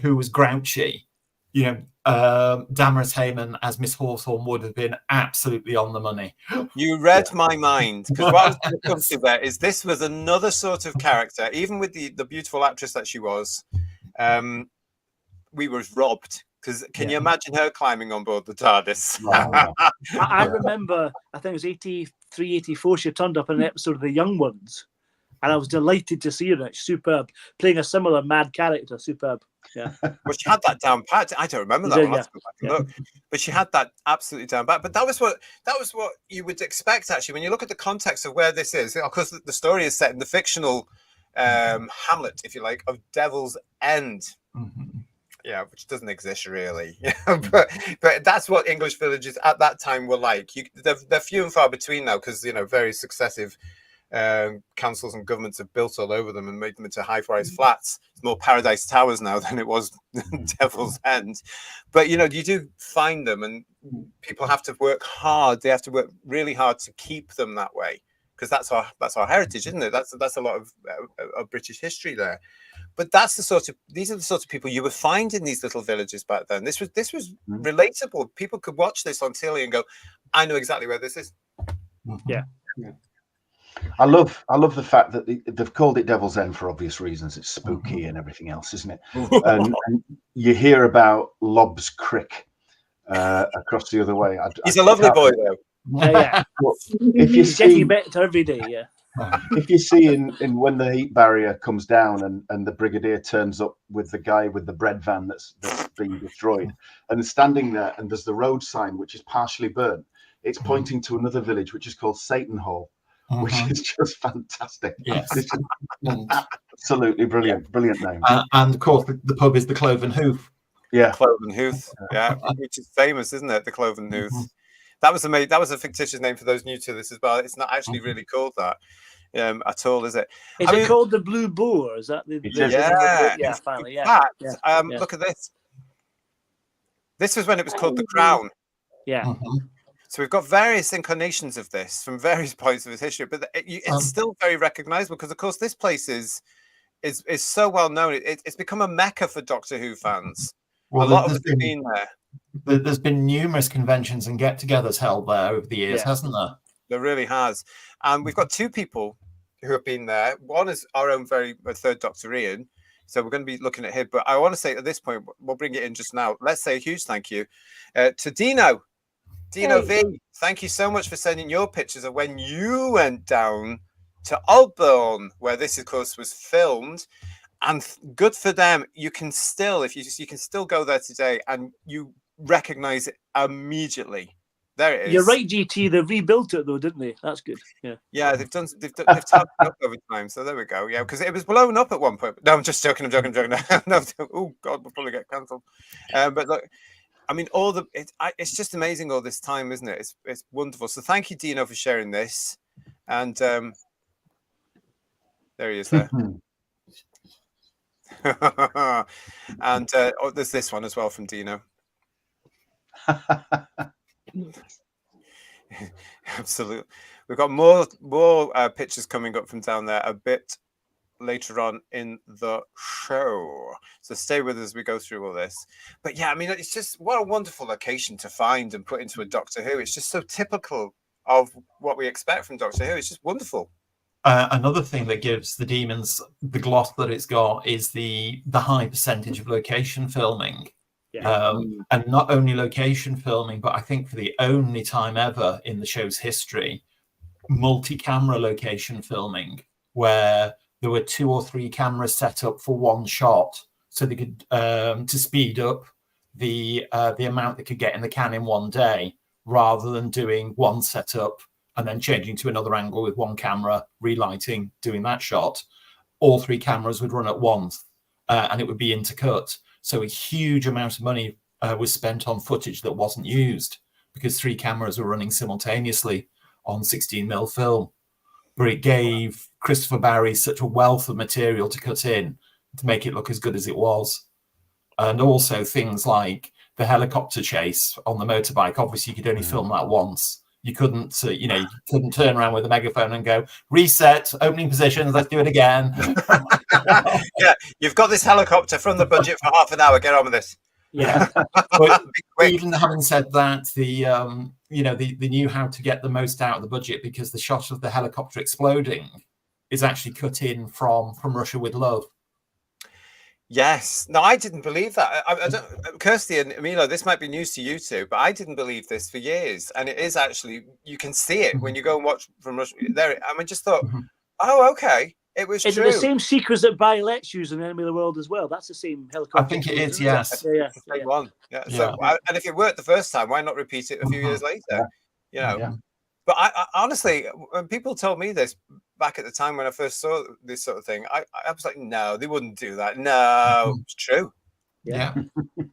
who was grouchy? You know, Damaris Heyman as Miss Hawthorne would have been absolutely on the money. You read my mind, because what I was going to come to there is this was another sort of character, even with the beautiful actress that she was. We were robbed, because can you imagine her climbing on board the TARDIS? I remember, I think it was 83, 84, she turned up in an episode of The Young Ones, and I was delighted to see her in it. Superb, playing a similar mad character. Superb. Yeah. Well, she had that down pat. I don't remember that. I'll have to go back and look. But she had that absolutely down pat. But that was what you would expect, actually, when you look at the context of where this is. Of course, the story is set in the fictional hamlet, if you like, of Devil's End. Yeah, which doesn't exist really. but that's what English villages at that time were like. They're few and far between now, because very successive councils and governments have built all over them and made them into high-rise flats. It's more Paradise Towers now than it was Devil's End. But you do find them, and people have to work hard. They have to work really hard to keep them that way, because that's our heritage, isn't it? That's a lot of British history there. But these are the sort of people you would find in these little villages back then. This was relatable. People could watch this on telly and go, I know exactly where this is. Yeah. I love the fact that they've called it Devil's End for obvious reasons. It's spooky and everything else, isn't it? and you hear about Lobbs Crick across the other way. He's a lovely boy, though. Yeah. If you He's getting better every day. Yeah. If you see in when the heat barrier comes down and the Brigadier turns up with the guy with the bread van that's being destroyed, and standing there, and there's the road sign which is partially burnt, it's pointing to another village which is called Satan Hall. Which is just fantastic. Yes. Absolutely brilliant. Brilliant name. And of course, the pub is the Cloven Hoof. Yeah. Cloven Hoof. Yeah. Which is famous, isn't it? The Cloven Hoof. That was a fictitious name for those new to this as well. It's not actually really called that at all, is it? Is it called the Blue Boar? Is that the yeah. Finally, in fact, look at this. This was when it was called the Crown. Yeah. So we've got various incarnations of this from various points of its history, but it's still very recognizable, because, of course, this place is so well known. It's become a mecca for Doctor Who fans. A lot of us have been there. there's been numerous conventions and get-togethers held there over the years, hasn't there? There really has. And we've got two people who have been there. One is our own third Dr. Ian. So we're going to be looking at him. But I want to say at this point, we'll bring it in just now. Let's say a huge thank you to Dino. Dino V, thank you so much for sending your pictures of when you went down to Aldbourne, where this, of course, was filmed. And good for them. You can still, you can still go there today and you recognize it immediately. There it is. You're right, GT. They've rebuilt it though, didn't they? That's good. Yeah. Yeah, they've tapped it up over time. So there we go. Yeah, because it was blown up at one point. No, I'm just joking. I'm joking. No, oh God, we'll probably get cancelled. But look, I mean, it's just amazing all this time, isn't it? It's wonderful. So thank you, Dino, for sharing this. And there he is there. And there's this one as well from Dino. Absolutely. We've got more pictures coming up from down there a bit later on in the show. So stay with us as we go through all this. But yeah, I mean, it's just what a wonderful location to find and put into a Doctor Who. It's just so typical of what we expect from Doctor Who. It's just wonderful. Another thing that gives the Demons the gloss that it's got is the high percentage of location filming. Yeah. And not only location filming, but I think for the only time ever in the show's history, multi-camera location filming, where there were 2 or 3 cameras set up for one shot, so they could to speed up the amount they could get in the can in one day, rather than doing one setup and then changing to another angle with one camera, relighting, doing that shot. All 3 cameras would run at once, and it would be intercut. So a huge amount of money was spent on footage that wasn't used because 3 cameras were running simultaneously on 16mm film. But it gave Christopher Barry such a wealth of material to cut in to make it look as good as it was. And also things like the helicopter chase on the motorbike. Obviously, you could only film that once. You couldn't, you couldn't turn around with a megaphone and go, reset, opening positions, let's do it again. Yeah, you've got this helicopter from the budget for half an hour. Get on with this. Yeah. But even having said that, they knew how to get the most out of the budget, because the shot of the helicopter exploding is actually cut in from Russia with Love. Yes. No, I didn't believe that. I don't, Kirsty and Milo, this might be news to you two, but I didn't believe this for years. And it is actually, you can see it when you go and watch from Russia. There, I mean, just thought, oh, okay. It was Is true. it the same sequence that Barry Letts used in Enemy of the World as well? That's the same helicopter. I think it is, yes. Yeah. One. Yeah. So, and if it worked the first time, why not repeat it a few years later? You know. Yeah. But I honestly, when people told me this back at the time when I first saw this sort of thing, I was like, no, they wouldn't do that. No, it's true. Yeah.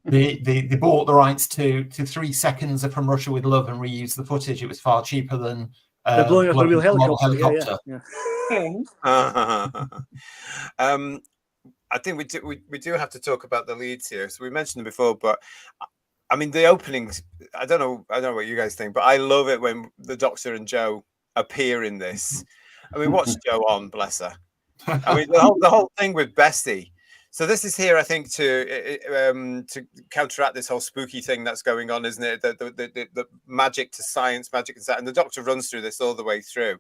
They bought the rights to 3 seconds of From Russia with Love and reused the footage. It was far cheaper than they're blowing up a real helicopter. Yeah. I think we do have to talk about the leads here. So we mentioned them before, but I mean the openings. I don't know what you guys think, but I love it when the Doctor and Joe appear in this. I mean, what's Joe on? Bless her. I mean, the whole thing with Bessie. So this is here, I think, to counteract this whole spooky thing that's going on, isn't it? The magic to science, magic and science. And the Doctor runs through this all the way through.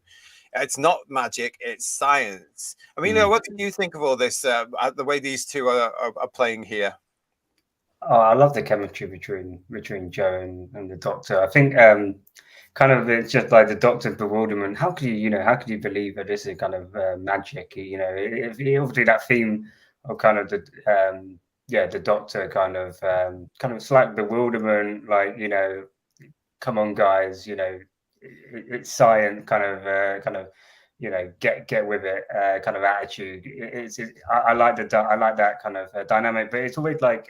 It's not magic, it's science. I mean, what do you think of all this, the way these two are playing here? Oh, I love the chemistry between Joe and the Doctor. I think kind of it's just like the Doctor's bewilderment. How could you believe that this is kind of magic? If obviously that theme of kind of the Doctor kind of slight bewilderment, like, come on guys, it's science, kind of get with it kind of attitude. I like that kind of dynamic, but it's always like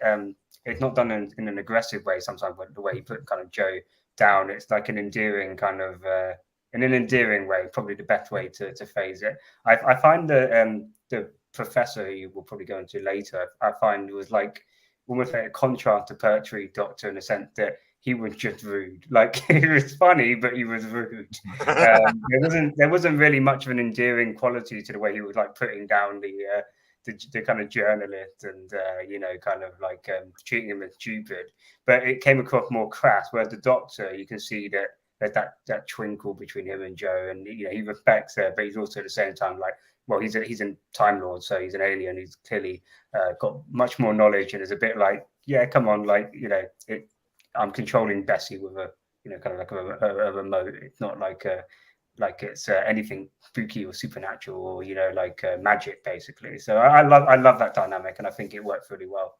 it's not done in an aggressive way sometimes, but the way you put kind of Joe down, it's like an endearing kind of in an endearing way, probably the best way to phrase it. I find the Professor, who we'll probably go into later, I find it was like almost like a contrast to Pertwee Doctor in the sense that he was just rude. Like, he was funny, but he was rude. There wasn't really much of an endearing quality to the way he was like putting down the kind of journalist and kind of like treating him as stupid, but it came across more crass. Whereas the Doctor, you can see that there's that twinkle between him and Jo, and he respects her, but he's also at the same time like, well, he's a Time Lord, so he's an alien. He's clearly got much more knowledge, and is a bit like, yeah, come on, like I'm controlling Bessie with a kind of like a remote. It's not like it's anything spooky or supernatural or like magic basically. So I love that dynamic, and I think it worked really well.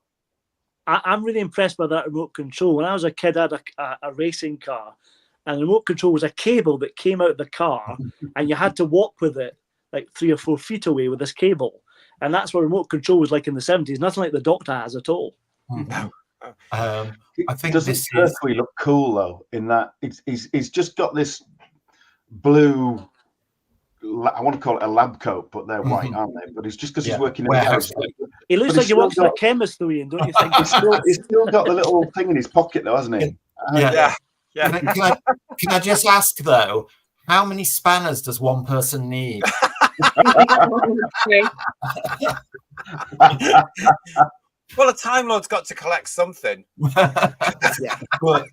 I'm really impressed by that remote control. When I was a kid, I had a racing car, and the remote control was a cable that came out of the car, and you had to walk with it like 3 or 4 feet away with this cable. And that's what remote control was like in the 70s. Nothing like the Doctor has at all. I think doesn't Pertwee look cool though? In that he's just got this blue. I want to call it a lab coat, but they're white, aren't they? But it's just because he's working in the house. He looks like he works in a chemist, though, Ian, don't you think? He's still got the little thing in his pocket, though, hasn't he? Yeah. Can I just ask though, how many spanners does one person need? Well, a Time Lord's got to collect something. But,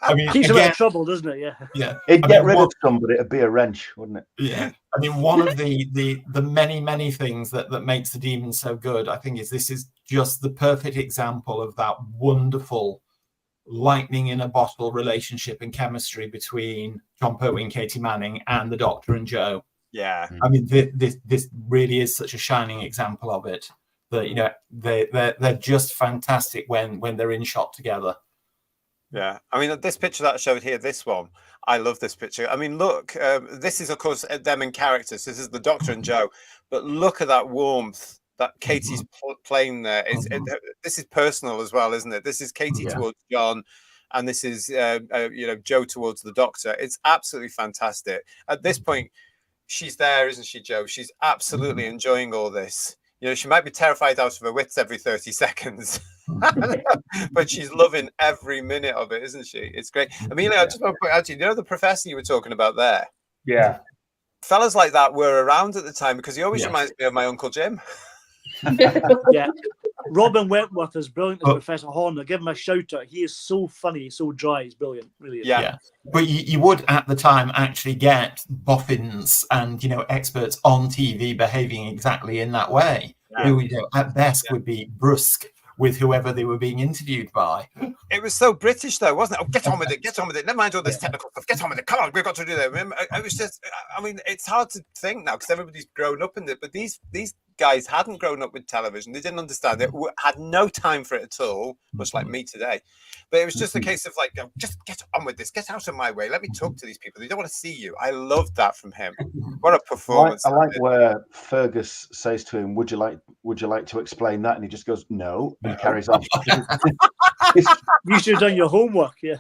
I mean, keeps him out of trouble, doesn't it? Yeah. It'd get rid of some, but it'd be a wrench, wouldn't it? Yeah. I mean, one of the many things that makes the Demons so good, I think, is this is just the perfect example of that wonderful lightning in a bottle relationship and chemistry between Jon Pertwee and Katy Manning and the Doctor and Jo. Yeah. I mean, this really is such a shining example of it. That they're just fantastic when they're in shot together. Yeah, I mean, this picture that I showed here, this one, I love this picture. I mean, look, this is of course them in characters. This is the Doctor and Jo, but look at that warmth that Katy's playing there. This is personal as well, isn't it? This is Katy towards Jon, and this is Jo towards the Doctor. It's absolutely fantastic. At this point, she's there, isn't she, Jo? She's absolutely enjoying all this. She might be terrified out of her wits every 30 seconds, but she's loving every minute of it, isn't she? It's great. Amelia, I just want to point out to you, the professor you were talking about there? Yeah. Fellas like that were around at the time because he always reminds me of my Uncle Jim. Yeah. Robin Wentworth is brilliant as Professor Horner. Give him a shout out. He is so funny, so dry. He's brilliant. Really is. Yeah. But you would at the time actually get boffins and experts on TV behaving exactly in that way, who at best would be brusque with whoever they were being interviewed by. It was so British though, wasn't it? Oh, get on with it, never mind all this technical stuff, get on with it, come on, we've got to do that. It was just, I mean, it's hard to think now because everybody's grown up in it, but these guys hadn't grown up with television. They didn't understand it, had no time for it at all, much like me today. But it was just a case of like, just get on with this, get out of my way, let me talk to these people. They don't want to see you. I loved that from him. What a performance. I like where Fergus says to him, would you like to explain that? And he just goes, no, and carries on. You should have done your homework. I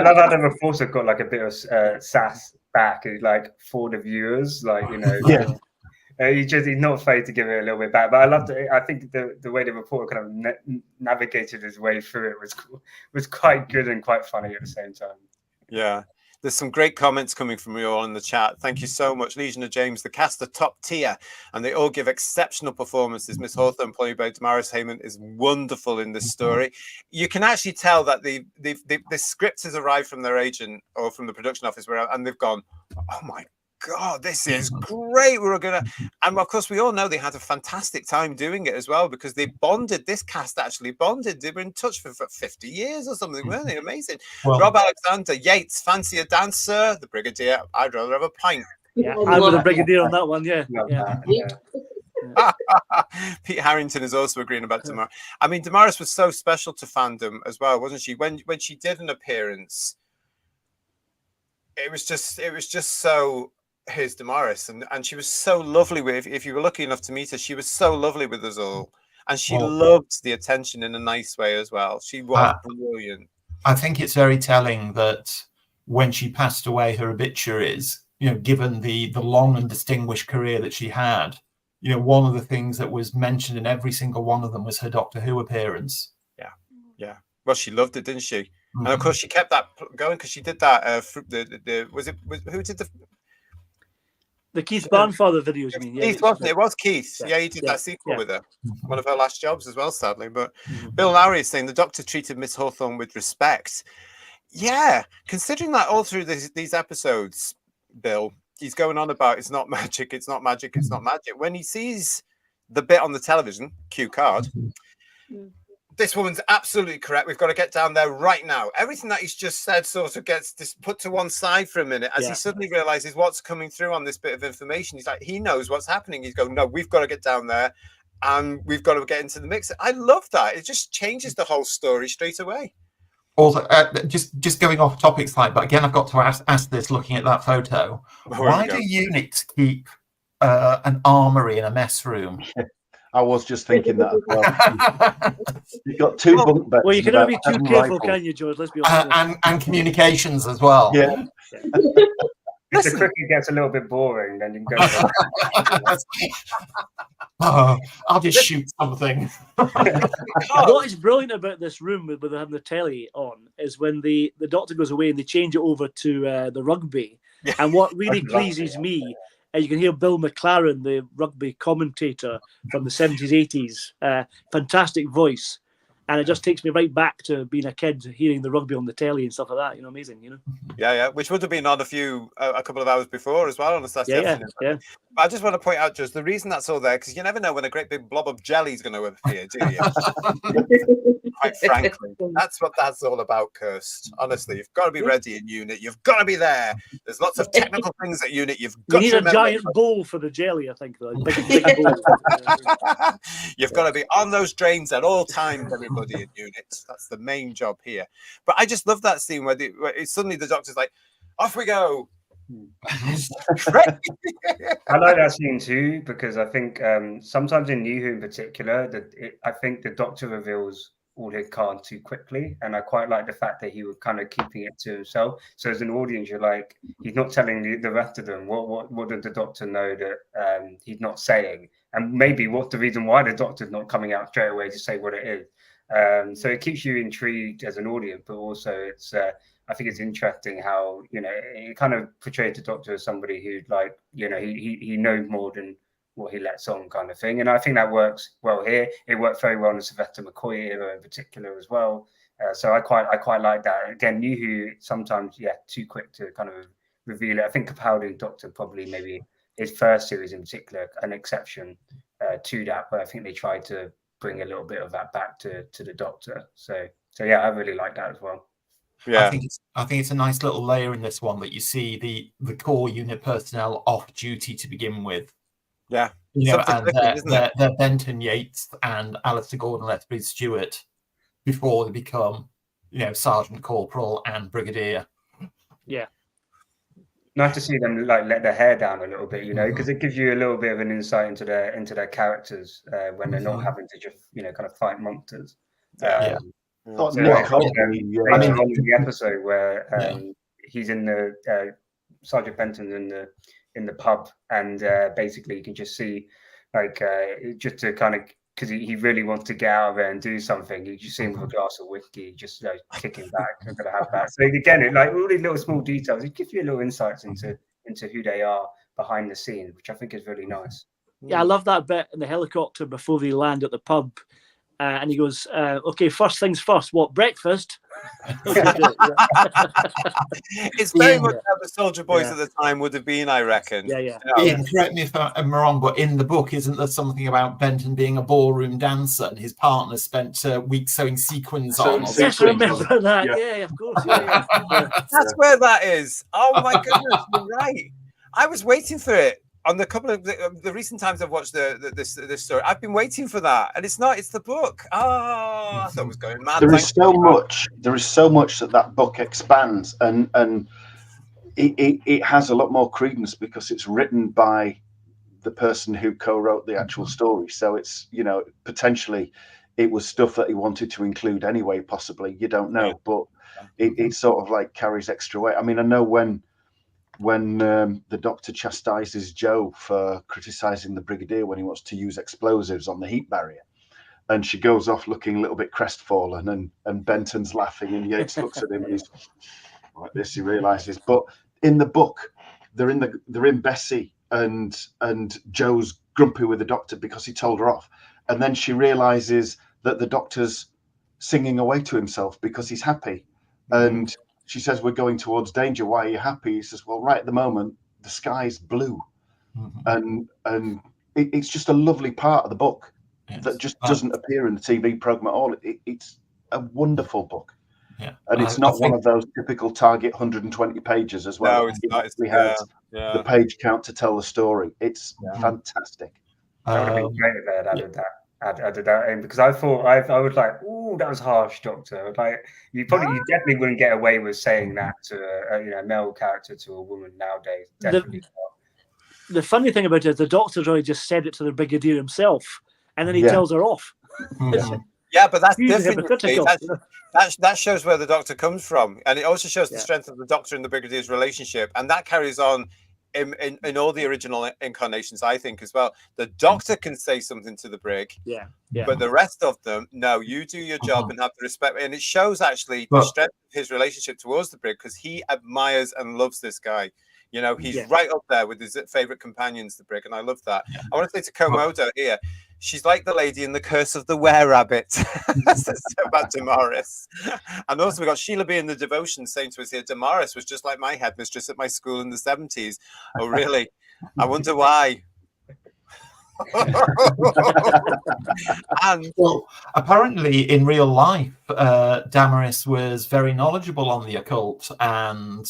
love how they've also got like a bit of sass back, like for the viewers, like he's not afraid to give it a little bit back. But I loved it. I think the way the reporter kind of navigated his way through it was quite good and quite funny at the same time. Yeah. There's some great comments coming from you all in the chat. Thank you so much. Legion of James, the cast are top tier, and they all give exceptional performances. Miss Hawthorne, played by Damaris Heyman, is wonderful in this story. You can actually tell that the script has arrived from their agent or from the production office, and they've gone, oh my God, this is great. We're gonna, and of course, we all know they had a fantastic time doing it as well because they bonded. This cast actually bonded. They were in touch for 50 years or something, weren't they? Amazing. Well, Rob Alexander, Yates, fancy a dancer. The Brigadier, I'd rather have a pint. Yeah, I'm with the Brigadier on that one. Yeah. Pete Harrington is also agreeing about Damaris. I mean, Damaris was so special to fandom as well, wasn't she? When she did an appearance, it was just so. Here's Damaris, and she was so lovely with. If you were lucky enough to meet her, she was so lovely with us all, and she loved the attention in a nice way as well. She was brilliant. I think it's very telling that when she passed away, her obituaries, given the long and distinguished career that she had, one of the things that was mentioned in every single one of them was her Doctor Who appearance. Yeah. Well, she loved it, didn't she? And of course, she kept that going because she did that. Who did the? The Keith Barnfather videos, you mean? Yeah, Keith, wasn't it? It was Keith. Yeah. Yeah, he did that sequel with her. One of her last jobs as well, sadly. But Mm-hmm. Bill Lowry is saying the Doctor treated Miss Hawthorne with respect. Yeah, considering that all through these episodes, Bill, he's going on about it's not magic, it's not magic, it's not magic. When he sees the bit on the television, cue card, this woman's absolutely correct. We've got to get down there right now. Everything that he's just said sort of gets just put to one side for a minute as he suddenly realizes what's coming through on this bit of information. He's like, he knows what's happening. He's going, no, we've got to get down there and we've got to get into the mix. I love that. It just changes the whole story straight away. Also, just going off topic slightly, but again, I've got to ask this looking at that photo. Why do units keep an armory in a mess room? I was just thinking that as well. You've got two bunk beds. Well, you can only be too careful, can you, George? Let's be honest. And communications as well. Yeah. If the cricket gets a little bit boring, then you can go. I'll just shoot something. What is brilliant about this room with having the telly on is when the Doctor goes away and they change it over to the rugby. And what really pleases me, you can hear Bill McLaren, the rugby commentator from the 70s, 80s. Fantastic voice. And it just takes me right back to being a kid, hearing the rugby on the telly and stuff like that. Amazing, Yeah, which would have been on a couple of hours before as well on a Saturday afternoon. Yeah. But I just want to point out, just the reason that's all there, because you never know when a great big blob of jelly is going to appear, do you? Quite frankly, that's what that's all about, Kirst. Honestly, you've got to be ready in unit. You've got to be there. There's lots of technical things at unit. You've got you need a giant bowl for the jelly, I think. Big bowl. You've got to be on those drains at all times, everybody in unit. That's the main job here. But I just love that scene where suddenly the Doctor's like, off we go. I like that scene too, because I think sometimes in New Who in particular, I think the Doctor reveals all his cards too quickly, and I quite like the fact that he was kind of keeping it to himself. So as an audience, you're like, he's not telling the rest of them what did the Doctor know that he's not saying, and maybe what's the reason why the Doctor's not coming out straight away to say what it is. So it keeps you intrigued as an audience, but also it's I think it's interesting how it kind of portrays the Doctor as somebody who he knows more than what he lets on, kind of thing. And I think that works well here. It worked very well in the Sylvester McCoy era in particular as well. So I quite like that. Again, New Who sometimes too quick to kind of reveal it. I think Capaldi Doctor probably maybe his first series in particular an exception to that, but I think they tried to bring a little bit of that back to the Doctor. So yeah, I really like that as well. Yeah, I think it's a nice little layer in this one that you see the core unit personnel off duty to begin with. Yeah, and they're Benton Yates and Alistair Gordon Lethbridge Stewart before they become Sergeant Corporal and Brigadier. Yeah. Nice to see them let their hair down a little bit, because it gives you a little bit of an insight into their characters when they're not having to just kind of fight monsters. The episode where he's in the Sergeant Benton's in the pub, and basically you can just see just to kind of, because he really wants to get out of there and do something. You just see him with a glass of whiskey, just kicking back. I'm gonna have that. So again, all these little small details, it gives you a little insights into who they are behind the scenes, which I think is really nice. Yeah, I love that bit in the helicopter before they land at the pub. And he goes, okay, first things first, what, breakfast? It's very much how the Soldier Boys at the time would have been, I reckon. Yeah. Ian, correct me if I'm wrong, but in the book, isn't there something about Benton being a ballroom dancer and his partner spent weeks sewing sequins on? Yes, I remember that. Yeah, of course. Yeah. That's where that is. Oh, my goodness, you're right. I was waiting for it. On the couple of the recent times I've watched this story, I've been waiting for that, and it's not. It's the book. Oh, I thought it was going mad. There is so much. There is so much that book expands, and it has a lot more credence because it's written by the person who co-wrote the actual story. So it's potentially it was stuff that he wanted to include anyway. Possibly, you don't know, but it sort of carries extra weight. I mean, I know when the Doctor chastises Joe for criticizing the Brigadier when he wants to use explosives on the heat barrier, and she goes off looking a little bit crestfallen, and Benton's laughing, and Yates looks at him and he's like this. He realizes, but in the book, they're in Bessie, and Joe's grumpy with the doctor because he told her off, and then she realizes that the doctor's singing away to himself because he's happy, and she says, "We're going towards danger. Why are you happy?" He says, "Well, right at the moment the sky's blue," and it's just a lovely part of the book that just doesn't appear in the TV program at all. It's a wonderful book. Yeah. And it's not one of those typical Target 120 pages as well. No, it's not. We had the page count to tell the story. It's fantastic. That would have been great if they had added that in, because I thought I would like, oh, that was harsh, Doctor. Like you definitely wouldn't get away with saying that to a male character to a woman nowadays. Definitely not. The funny thing about it is the Doctor's already just said it to the Brigadier himself, and then he tells her off. Yeah, but that's different. That shows where the Doctor comes from, and it also shows the strength of the Doctor and the Brigadier's relationship, and that carries on in all the original incarnations, I think, as well. The Doctor can say something to the Brig, but the rest of them, no, you do your job and have the respect, and it shows actually the strength of his relationship towards the Brig, because he admires and loves this guy. You know, he's right up there with his favorite companions, the Brig, and I love that. I want to say to Komodo here, she's like the lady in The Curse of the Were-Rabbit. About Damaris. And also we got Sheila B in the Devotion saying to us here, Damaris was just like my headmistress at my school in the 70s. Oh, really? I wonder why. And well, apparently in real life, Damaris was very knowledgeable on the occult and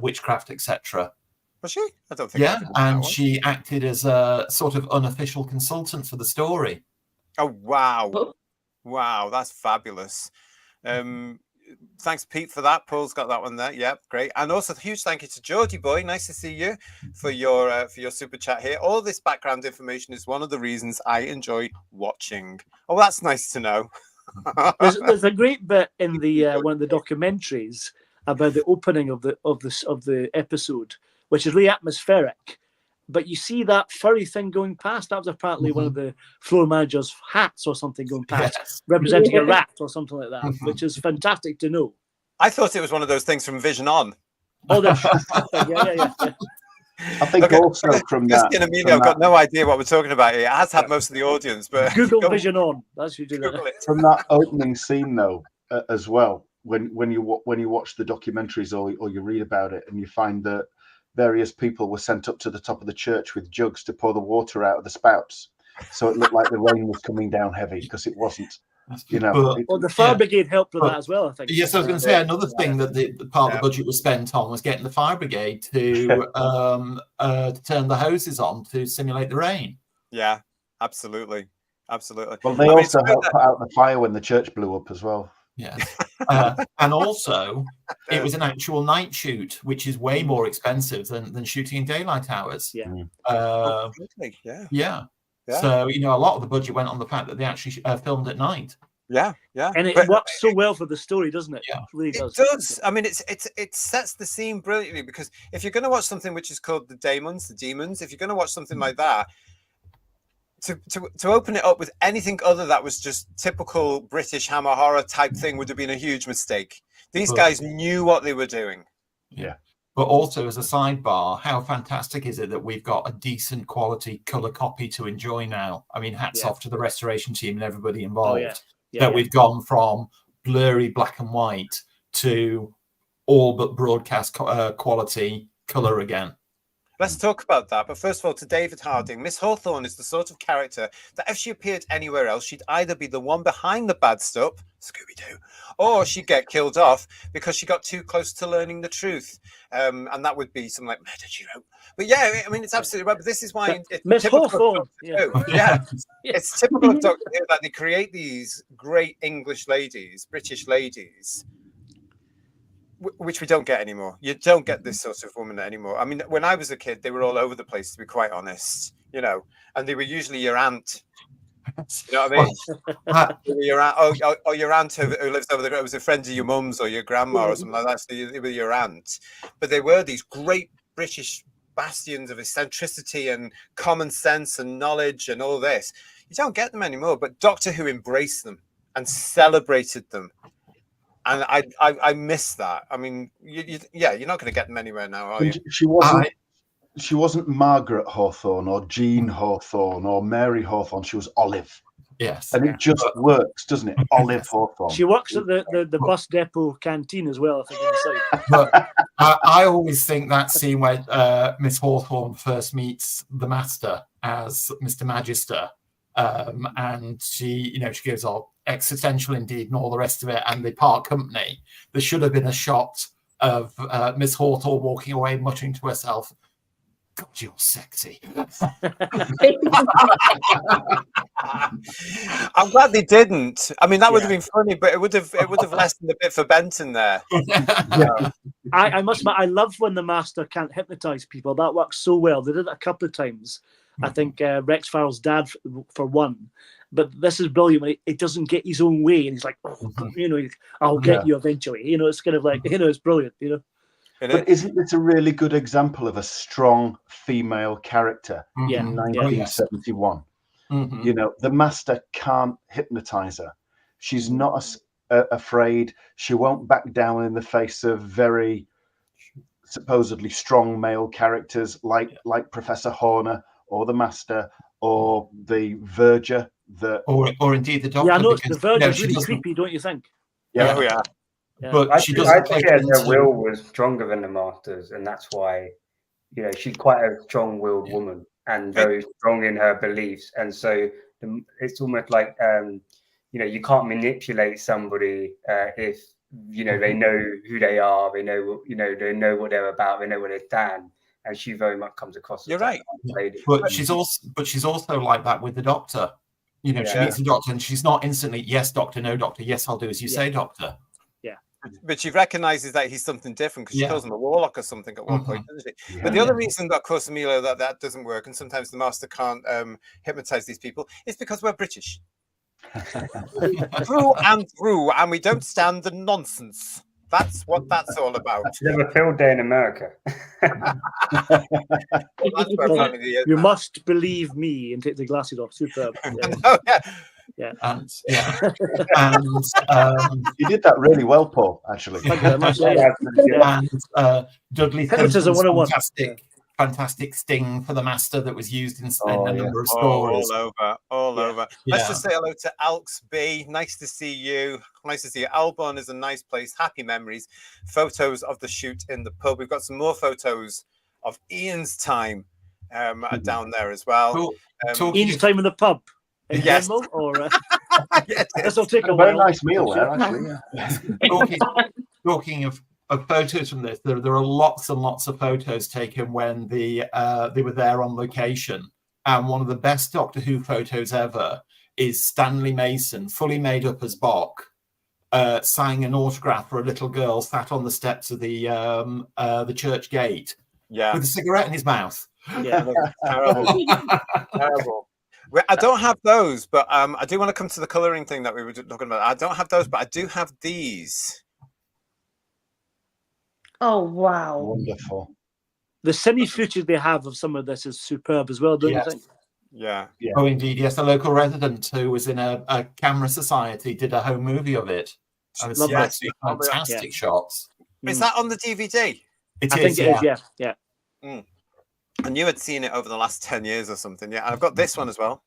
witchcraft, etc. Was she? I don't think. Yeah, and she acted as a sort of unofficial consultant for the story. Oh wow! Wow, that's fabulous. Thanks, Pete, for that. Paul's got that one there. Yep, great. And also a huge thank you to Geordie Boy. Nice to see you for your super chat here. All this background information is one of the reasons I enjoy watching. Oh, that's nice to know. there's a great bit in the one of the documentaries about the opening of the episode, which is really atmospheric. But you see that furry thing going past. That was apparently one of the floor manager's hats or something going past, representing a rat or something like that, which is fantastic to know. I thought it was one of those things from Vision On. Oh, yeah. I think also from that. Christian Emilio, I've got no idea what we're talking about here. It has had most of the audience, but Google Vision On. That's you do that. From that opening scene, though, as well, when you watch the documentaries or you read about it, and you find that various people were sent up to the top of the church with jugs to pour the water out of the spouts, so it looked like the rain was coming down heavy, because it wasn't. You know, well, the fire brigade helped with that as well, I think. Yes, I was going to say another thing that the part of the budget was spent on was getting the fire brigade to turn the hoses on to simulate the rain. Yeah, absolutely. Well, they also helped put out the fire when the church blew up as well. Yes, and also it was an actual night shoot, which is way more expensive than shooting in daylight hours. Yeah. So a lot of the budget went on the fact that they actually filmed at night. Yeah, and it works so well for the story, doesn't it? Yeah, it really does. It does. I mean, it sets the scene brilliantly, because if you're going to watch something which is called the Daemons, if you're going to watch something like that, to open it up with anything other that was just typical British hammer horror type thing would have been a huge mistake. These guys knew what they were doing. Yeah. But also, as a sidebar, how fantastic is it that we've got a decent quality colour copy to enjoy now? I mean, hats off to the restoration team and everybody involved. We've gone from blurry black and white to all but broadcast quality colour again. Let's talk about that. But first of all, to David Harding, Miss Hawthorne is the sort of character that if she appeared anywhere else, she'd either be the one behind the bad stuff, Scooby-Doo, or she'd get killed off because she got too close to learning the truth. And that would be something like Murder, She Wrote. But yeah, I mean, it's absolutely right. But this is why it's Miss Hawthorne. It's typical of Doctor Who that they create these great English ladies, British ladies, which we don't get anymore. You don't get this sort of woman anymore. I mean, when I was a kid, they were all over the place, to be quite honest, and they were usually your aunt. You know what I mean? Your aunt, or your aunt who lives over there, it was a friend of your mum's or your grandma or something like that. So they were your aunt. But they were these great British bastions of eccentricity and common sense and knowledge and all this. You don't get them anymore. But Doctor Who embraced them and celebrated them. And I miss that. I mean, you're not going to get them anywhere now, are you? she wasn't Margaret Hawthorne or Jean Hawthorne or Mary Hawthorne. She was Olive. Yes. And it just works, doesn't it? Olive Hawthorne. She works at the bus depot canteen as well, I think, inside. But I always think that scene where Miss Hawthorne first meets the Master as Mr. Magister, and she goes, "Oh, existential indeed," and all the rest of it, and they part company. There should have been a shot of Miss Hawthorne walking away, muttering to herself, "God, you're sexy." I'm glad they didn't. I mean, that would have been funny, but it would have lessened a bit for Benton there. I must admit, I love when the Master can't hypnotize people. That works so well. They did it a couple of times. I think Rex Farrell's dad for one. But this is brilliant when he doesn't get his own way, and he's like, I'll get you eventually. It's kind of like, it's brilliant. But isn't this a really good example of a strong female character in 1971? Mm-hmm. The Master can't hypnotize her. She's not afraid. She won't back down in the face of very supposedly strong male characters like Professor Horner or the Master or the Verger. Or indeed the Doctor. Yeah, I know the Verger's really creepy, don't you think? Yeah. Oh, yeah. But I she think doesn't her will was stronger than the Master's, and that's why, she's quite a strong-willed woman and very strong in her beliefs. And so it's almost like, you can't manipulate somebody if they know who they are, they know what they're about, they know where they stand. And she very much comes across. You're right. Lady. But she's also like that with the Doctor. She meets the Doctor, and she's not instantly, "Yes, Doctor, no, Doctor, yes, I'll do as you say, Doctor." But she recognizes that he's something different because she calls him a warlock or something at one point, doesn't she? Yeah. But the other reason, of course, Emilio, that doesn't work, and sometimes the Master can't hypnotize these people, is because we're British. Through and through, and we don't stand the nonsense. That's what that's all about. Never field day in America. You must believe me and take the glasses off. Superb. Yeah. And you did that really well, Paul, actually. Thank you very much. And Dudley Hypnotism 101. Fantastic sting for the Master that was used in a number of stories. All over. Let's just say hello to Alks B. Nice to see you. Nice to see you. Alborn is a nice place. Happy memories. Photos of the shoot in the pub. We've got some more photos of Ian's time down there as well. Ian's time in the pub. Yes. Or yes. This will take a very while. nice meal there, actually. Talking of photos from this, there are lots and lots of photos taken when they were there on location. And one of the best Doctor Who photos ever is Stanley Mason, fully made up as Bok, signing an autograph for a little girl sat on the steps of the church gate with a cigarette in his mouth. Yeah, terrible. I don't have those, but I do want to come to the colouring thing that we were talking about. I don't have those, but I do have these. Oh, wow. Wonderful. The cine footage they have of some of this is superb as well, don't you think? Yeah. Oh, indeed, yes. A local resident who was in a camera society did a home movie of it. And it's fantastic shots. Is that on the DVD? I think it is, yeah. And you had seen it over the last 10 years or something, yeah. And I've got this one as well.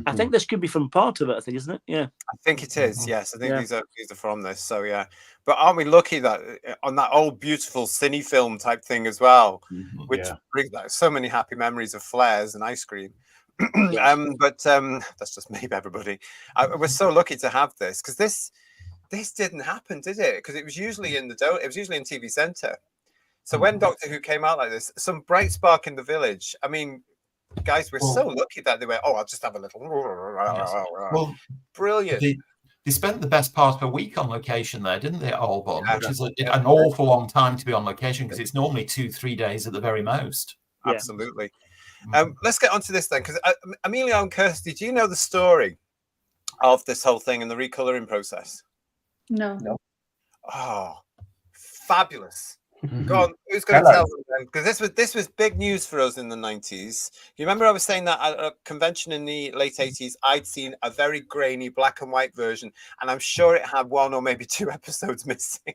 I think this could be from part of it, I think, isn't it? Yeah. I think it is, yes. I think these are from this, so yeah. But aren't we lucky that on that old beautiful cine film type thing as well, which brings back so many happy memories of flares and ice cream. But that's just maybe everybody. We're so lucky to have this because this didn't happen, did it? Because it was usually in TV Centre. So when Doctor Who came out like this, some bright spark in the village. I mean, guys, we're so lucky that they went, I'll just have a little. Well, brilliant. They spent the best part of a week on location there, didn't they, at Albon? Which is an awful long time to be on location because it's normally 2-3 days at the very most. Yeah. Absolutely. Let's get onto this then, because Emilio and Kirsty, do you know the story of this whole thing and the recolouring process? No. Oh, fabulous. Go on, who's going to tell them then? Because this was big news for us in the 90s. You remember I was saying that at a convention in the late 80s, I'd seen a very grainy black and white version, and I'm sure it had 1 or maybe 2 episodes missing.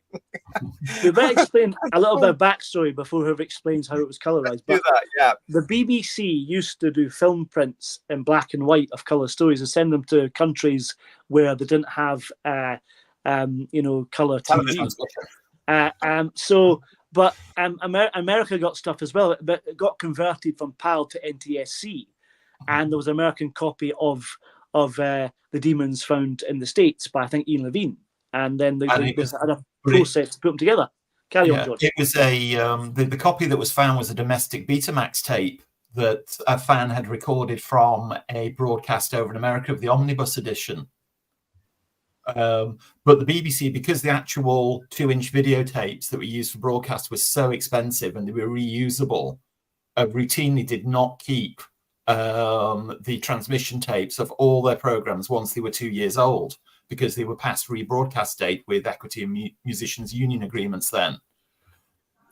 We better explain a little bit of backstory before whoever explains how it was colorized. Do that, yeah. The BBC used to do film prints in black and white of color stories and send them to countries where they didn't have, color TV. But America got stuff as well, but it got converted from PAL to NTSC, and there was an American copy of the Demons found in the States by, I think, Ian Levine, and then they had a process to put them together. Carry on, George. It was the copy that was found was a domestic Betamax tape that a fan had recorded from a broadcast over in America of the omnibus edition. But the BBC, because the actual 2-inch videotapes that were used for broadcast were so expensive and they were reusable, routinely did not keep the transmission tapes of all their programs once they were 2 years old, because they were past rebroadcast date with Equity and Musicians Union agreements then.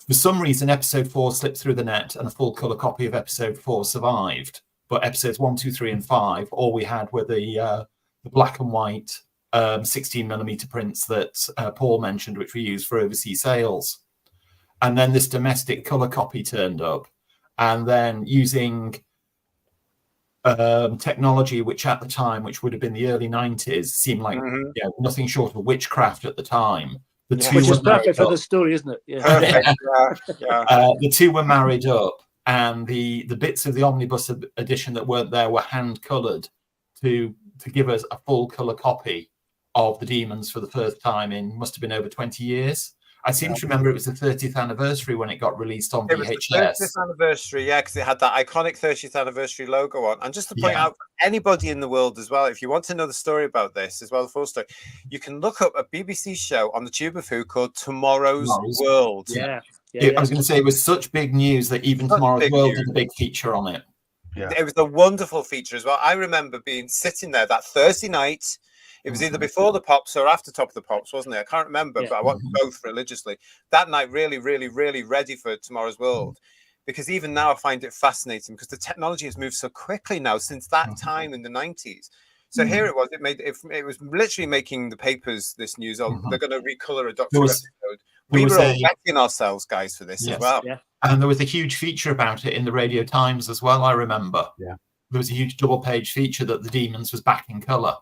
For some reason, episode 4 slipped through the net and a full colour copy of episode 4 survived. But episodes 1, 2, 3 and 5, all we had were the black and white 16mm prints that Paul mentioned, which we used for overseas sales. And then this domestic colour copy turned up. And then using technology, which at the time, which would have been the early 90s, seemed like nothing short of witchcraft at the time. Which is perfect for the story, isn't it? Yeah. The two were married up, and the bits of the omnibus edition that weren't there were hand-coloured to give us a full colour copy of the Demons for the first time in, must have been over 20 years. I seem to remember it was the 30th anniversary when it got released on VHS. It was the 30th anniversary, yeah, because it had that iconic 30th anniversary logo on. And just to point out, for anybody in the world as well, if you want to know the story about this as well, the full story, you can look up a BBC show on the Tube of Who called Tomorrow's World. I was going to say, it was such big news that even Tomorrow's World did a big feature on it. Yeah. It was a wonderful feature as well. I remember sitting there that Thursday night. It was either before the Pops or after Top of the Pops, wasn't it? I can't remember, but I watched both religiously. That night, really, really, really ready for Tomorrow's World. Because even now I find it fascinating because the technology has moved so quickly now since that time in the 90s. So here it was. It was literally making the papers this news. They're going to recolor a Doctor episode. We were all betting ourselves, guys, for this as well. Yeah. And there was a huge feature about it in the Radio Times as well, I remember. Yeah. There was a huge double-page feature that the Demons was back in colour.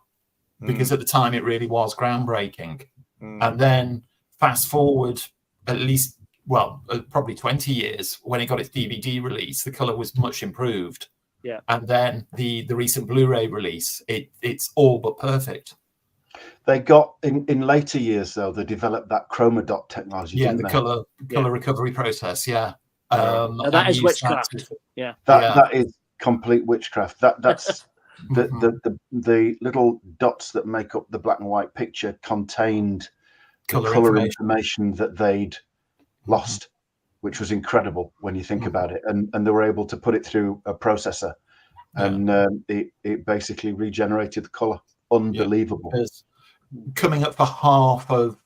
Because at the time it really was groundbreaking. And then fast forward at least, probably 20 years, when it got its DVD release, the colour was much improved. Yeah. And then the recent Blu-ray release, it's all but perfect. They got, in later years though, they developed that chroma dot technology. Yeah, the colour recovery process, that is witchcraft. That is complete witchcraft. That's... The little dots that make up the black and white picture contained color information that they'd lost, which was incredible when you think about it. And they were able to put it through a processor, and it basically regenerated the color. Unbelievable. Coming up for half of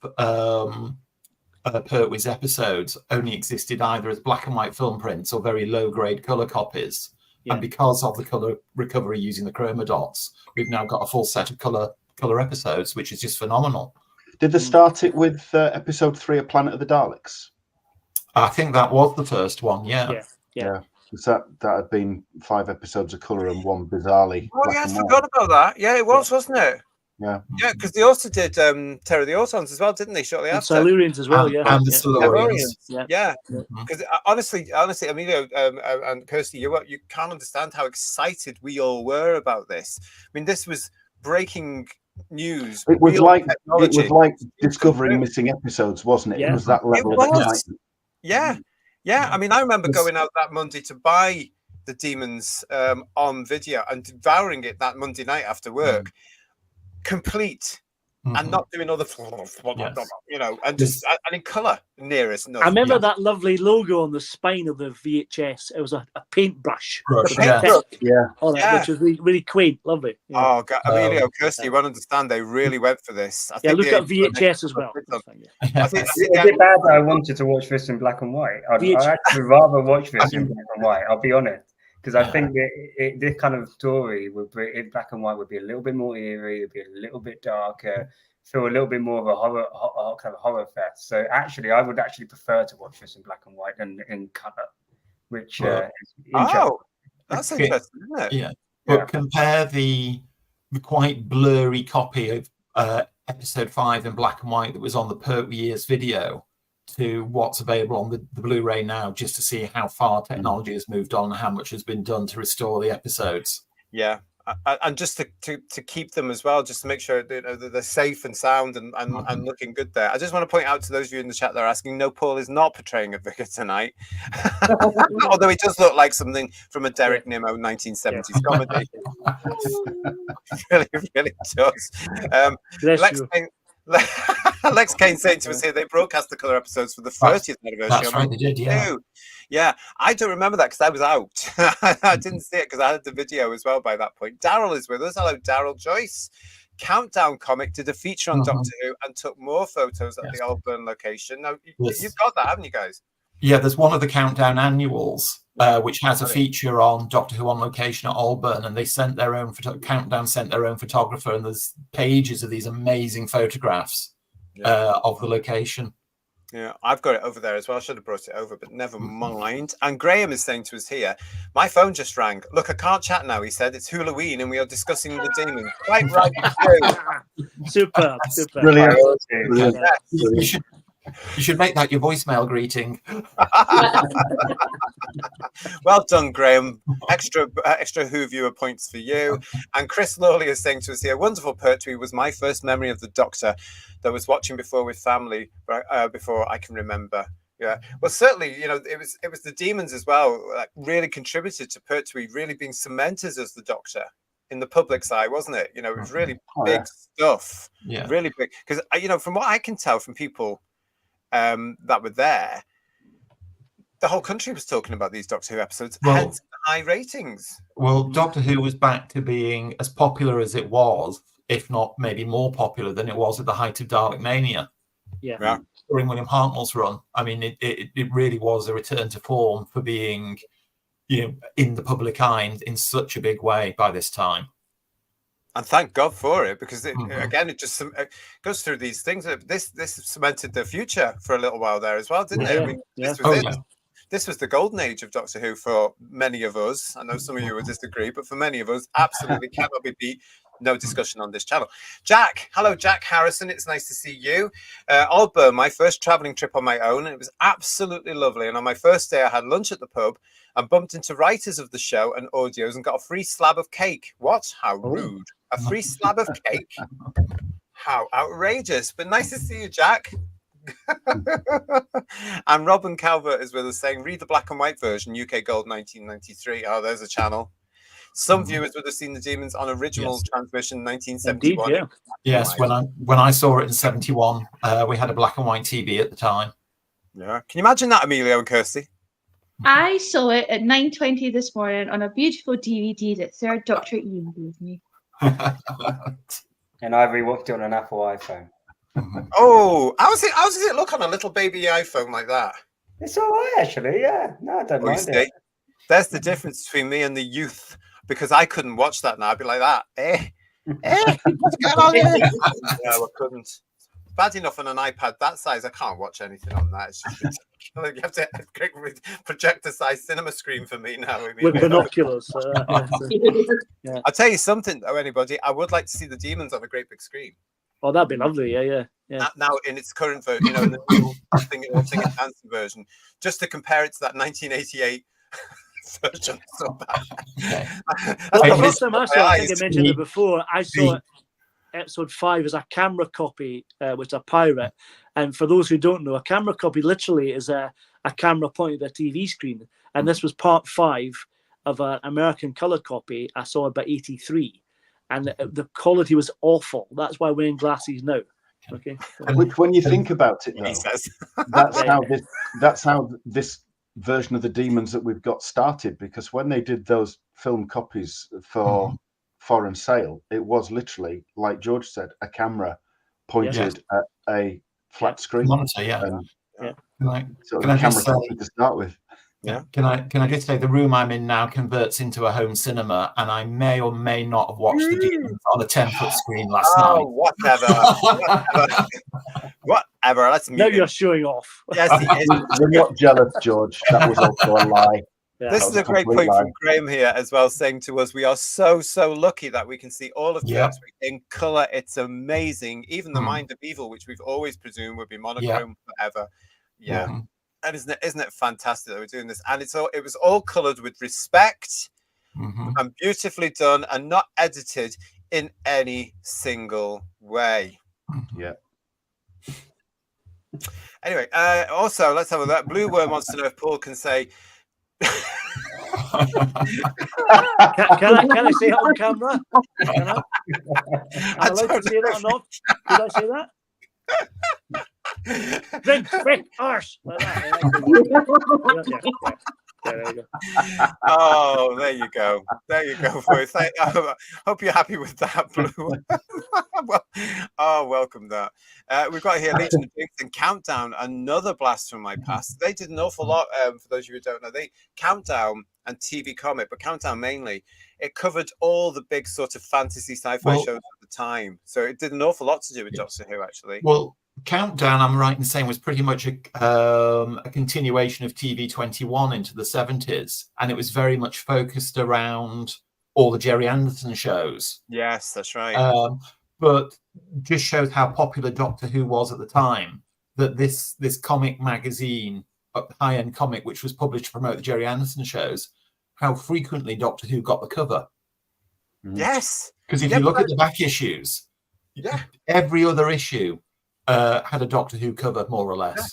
Pertwee's episodes only existed either as black and white film prints or very low grade color copies. And because of the colour recovery using the chroma dots, we've now got a full set of colour episodes, which is just phenomenal. Did they start it with episode 3 of Planet of the Daleks? I think that was the first one, yeah. That had been 5 episodes of colour and 1 bizarrely. Oh, yeah, I forgot about that. Yeah, it was, wasn't it? Yeah. Yeah, because they also did Terror of the Autons as well, didn't they? Shortly after. Silurians as well, And the Silurians. Yeah. Because honestly, I mean, and Kirsty, you can't understand how excited we all were about this. I mean, this was breaking news. It was like discovering missing episodes, wasn't it? It was that level of excitement. Yeah. I mean, I remember going out that Monday to buy the Demons on video and devouring it that Monday night after work. Complete and not doing all the, you know, and just and in colour nearest. I remember that lovely logo on the spine of the VHS. It was a paintbrush. Which was really quaint, lovely. Yeah. Oh, God, Emilio, Kirsty, you won't understand. They really went for this. I think look at VHS as well. I think is it bad that I wanted to watch this in black and white? I'd actually rather watch this in black and white. I'll be honest. Because I think this kind of story in black and white would be a little bit more eerie, it'd be a little bit darker, feel a little bit more of a kind of horror fest. So actually, I would actually prefer to watch this in black and white than in colour, which is interesting. That's interesting, isn't it? Yeah. But compare the quite blurry copy of episode 5 in black and white that was on the Pertwee Years video to what's available on the Blu-ray now, just to see how far technology has moved on and how much has been done to restore the episodes. Yeah, and just to keep them as well, just to make sure that they're safe and sound and looking good there. I just want to point out to those of you in the chat that are asking, no, Paul is not portraying a vicar tonight. Although he does look like something from a Derek Nimmo 1970s comedy. really does. Lex Kane saying to us here, they broadcast the colour episodes for the 30th anniversary. That's right, they did, yeah. I don't remember that because I was out. I didn't see it because I had the video as well by that point. Daryl is with us. Hello, Daryl. Joyce. Countdown Comic did a feature on Doctor Who and took more photos at the Aldburn location. Now, you've got that, haven't you guys? Yeah, there's one of the Countdown annuals, which has a feature on Doctor Who on location at Aldburn, and they sent their own Countdown sent their own photographer, and there's pages of these amazing photographs of the location. Yeah, I've got it over there as well. I should have brought it over, but never mind. And Graham is saying to us here, my phone just rang. Look, I can't chat now, he said. It's Wholloween and we are discussing the Demons. Quite right. Super. Brilliant. You should make that your voicemail greeting. Well done, Graham. Extra Who viewer points for you. And Chris Lawley is saying to us here, wonderful Pertwee was my first memory of the Doctor that was watching before with family, before I can remember. Yeah, well, certainly, you know, it was the Demons as well that really contributed to Pertwee really being cemented as the Doctor in the public's eye, wasn't it? You know, it was really big stuff. Yeah, really big. Because you know, from what I can tell from people that were there, the whole country was talking about these Doctor Who episodes, hence the high ratings. Well, Doctor Who was back to being as popular as it was, if not maybe more popular than it was at the height of Dalek Mania. Yeah. During William Hartnell's run. I mean, it really was a return to form for being, you know, in the public eye in such a big way by this time. And thank God for it, because again, it just goes through these things. This cemented the future for a little while there as well, didn't it? I mean, this was the golden age of Doctor Who for many of us. I know some of you would disagree, but for many of us, absolutely cannot be beat. No discussion on this channel. Jack, hello, Jack Harrison. It's nice to see you. Aldburn, my first traveling trip on my own, and it was absolutely lovely. And on my first day, I had lunch at the pub and bumped into writers of the show and audios and got a free slab of cake. What? How rude. A free slab of cake? How outrageous. But nice to see you, Jack. And Robin Calvert is with us saying, read the black and white version, UK Gold 1993. Oh, there's a channel. Some viewers would have seen the Demons on original transmission 1971. Indeed, yes, when I saw it in 71, we had a black and white TV at the time. Yeah, can you imagine that, Emilio and Kirsty? I saw it at 9:20 this morning on a beautiful DVD that Third Doctor Ian gave me. And I rewatched it on an Apple iPhone. Oh, how does it look on a little baby iPhone like that? It's all right, actually. Yeah, no, I don't mind it. There's the difference between me and the youth, because I couldn't watch that now. I'd be like that. What's going on here? No, I couldn't. Bad enough on an iPad that size, I can't watch anything on that. It's just ridiculous. You have to have a great projector-sized cinema screen for me now. With binoculars. I'll tell you something, though, anybody. I would like to see the Demons on a great big screen. Oh, that'd be lovely. Yeah. Now, in its current version, you know, in the new thing and dancing version, just to compare it to that 1988 version. So bad. The first time I saw it, I think I mentioned it before, I saw it. Episode 5 is a camera copy, which is a pirate. And for those who don't know, a camera copy literally is a camera pointed at a TV screen. And this was part 5 of an American color copy I saw about 83. and the quality was awful. That's why we're wearing glasses now. Okay. Which, when you think about it, though, that's how this version of the Demons that we've got started. Because when they did those film copies for foreign sale, it was literally, like George said, a camera pointed at a flat screen monitor. So the camera to start with. Yeah. Can I just say the room I'm in now converts into a home cinema, and I may or may not have watched the Demons on a 10-foot screen last night. Whatever. Let's mute. Now you're showing off. Yes, he is. We're not jealous, George. That was also a lie. Yeah. This is a great point from Graham here as well, saying to us, we are so lucky that we can see all of this in colour. It's amazing. Even the Mind of Evil, which we've always presumed would be monochrome forever. Yeah. And isn't it fantastic that we're doing this? And it was all coloured with respect and beautifully done and not edited in any single way. Yeah. Anyway, also let's have a look. Blue Worm wants to know if Paul can say. Can I say it on camera? Can I? Am I allowed to say that or not? Did I say that? Drink, frick, arse. Like that. There you go. Oh, there you go. There you go, boys. I hope you're happy with that, Blue. Welcome that. We've got here Legion of Jinx and Countdown, another blast from my past. They did an awful lot, for those of you who don't know. They Countdown and TV Comic, but Countdown mainly, it covered all the big sort of fantasy sci-fi shows at the time. So it did an awful lot to do with Doctor Who, actually. Well, Countdown, I'm right in saying, was pretty much a continuation of TV 21 into the 70s, and it was very much focused around all the Jerry Anderson shows. Yes, that's right. But just shows how popular Doctor Who was at the time, that this comic magazine, high-end comic, which was published to promote the Jerry Anderson shows, how frequently Doctor Who got the cover. Yes. Because if you look at the back issues, every other issue had a Doctor Who cover, more or less.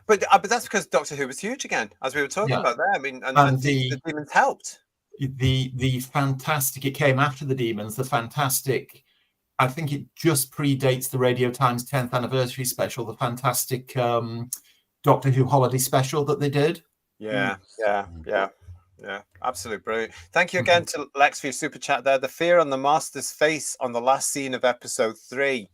But that's because Doctor Who was huge again, as we were talking about there. I mean, and the Demons helped. The fantastic, it came after the Demons, the fantastic, I think it just predates the Radio Times 10th anniversary special, the fantastic Doctor Who holiday special that they did. Yeah, absolutely brilliant. Thank you again to Lex for your super chat there. The fear on the Master's face on the last scene of episode 3.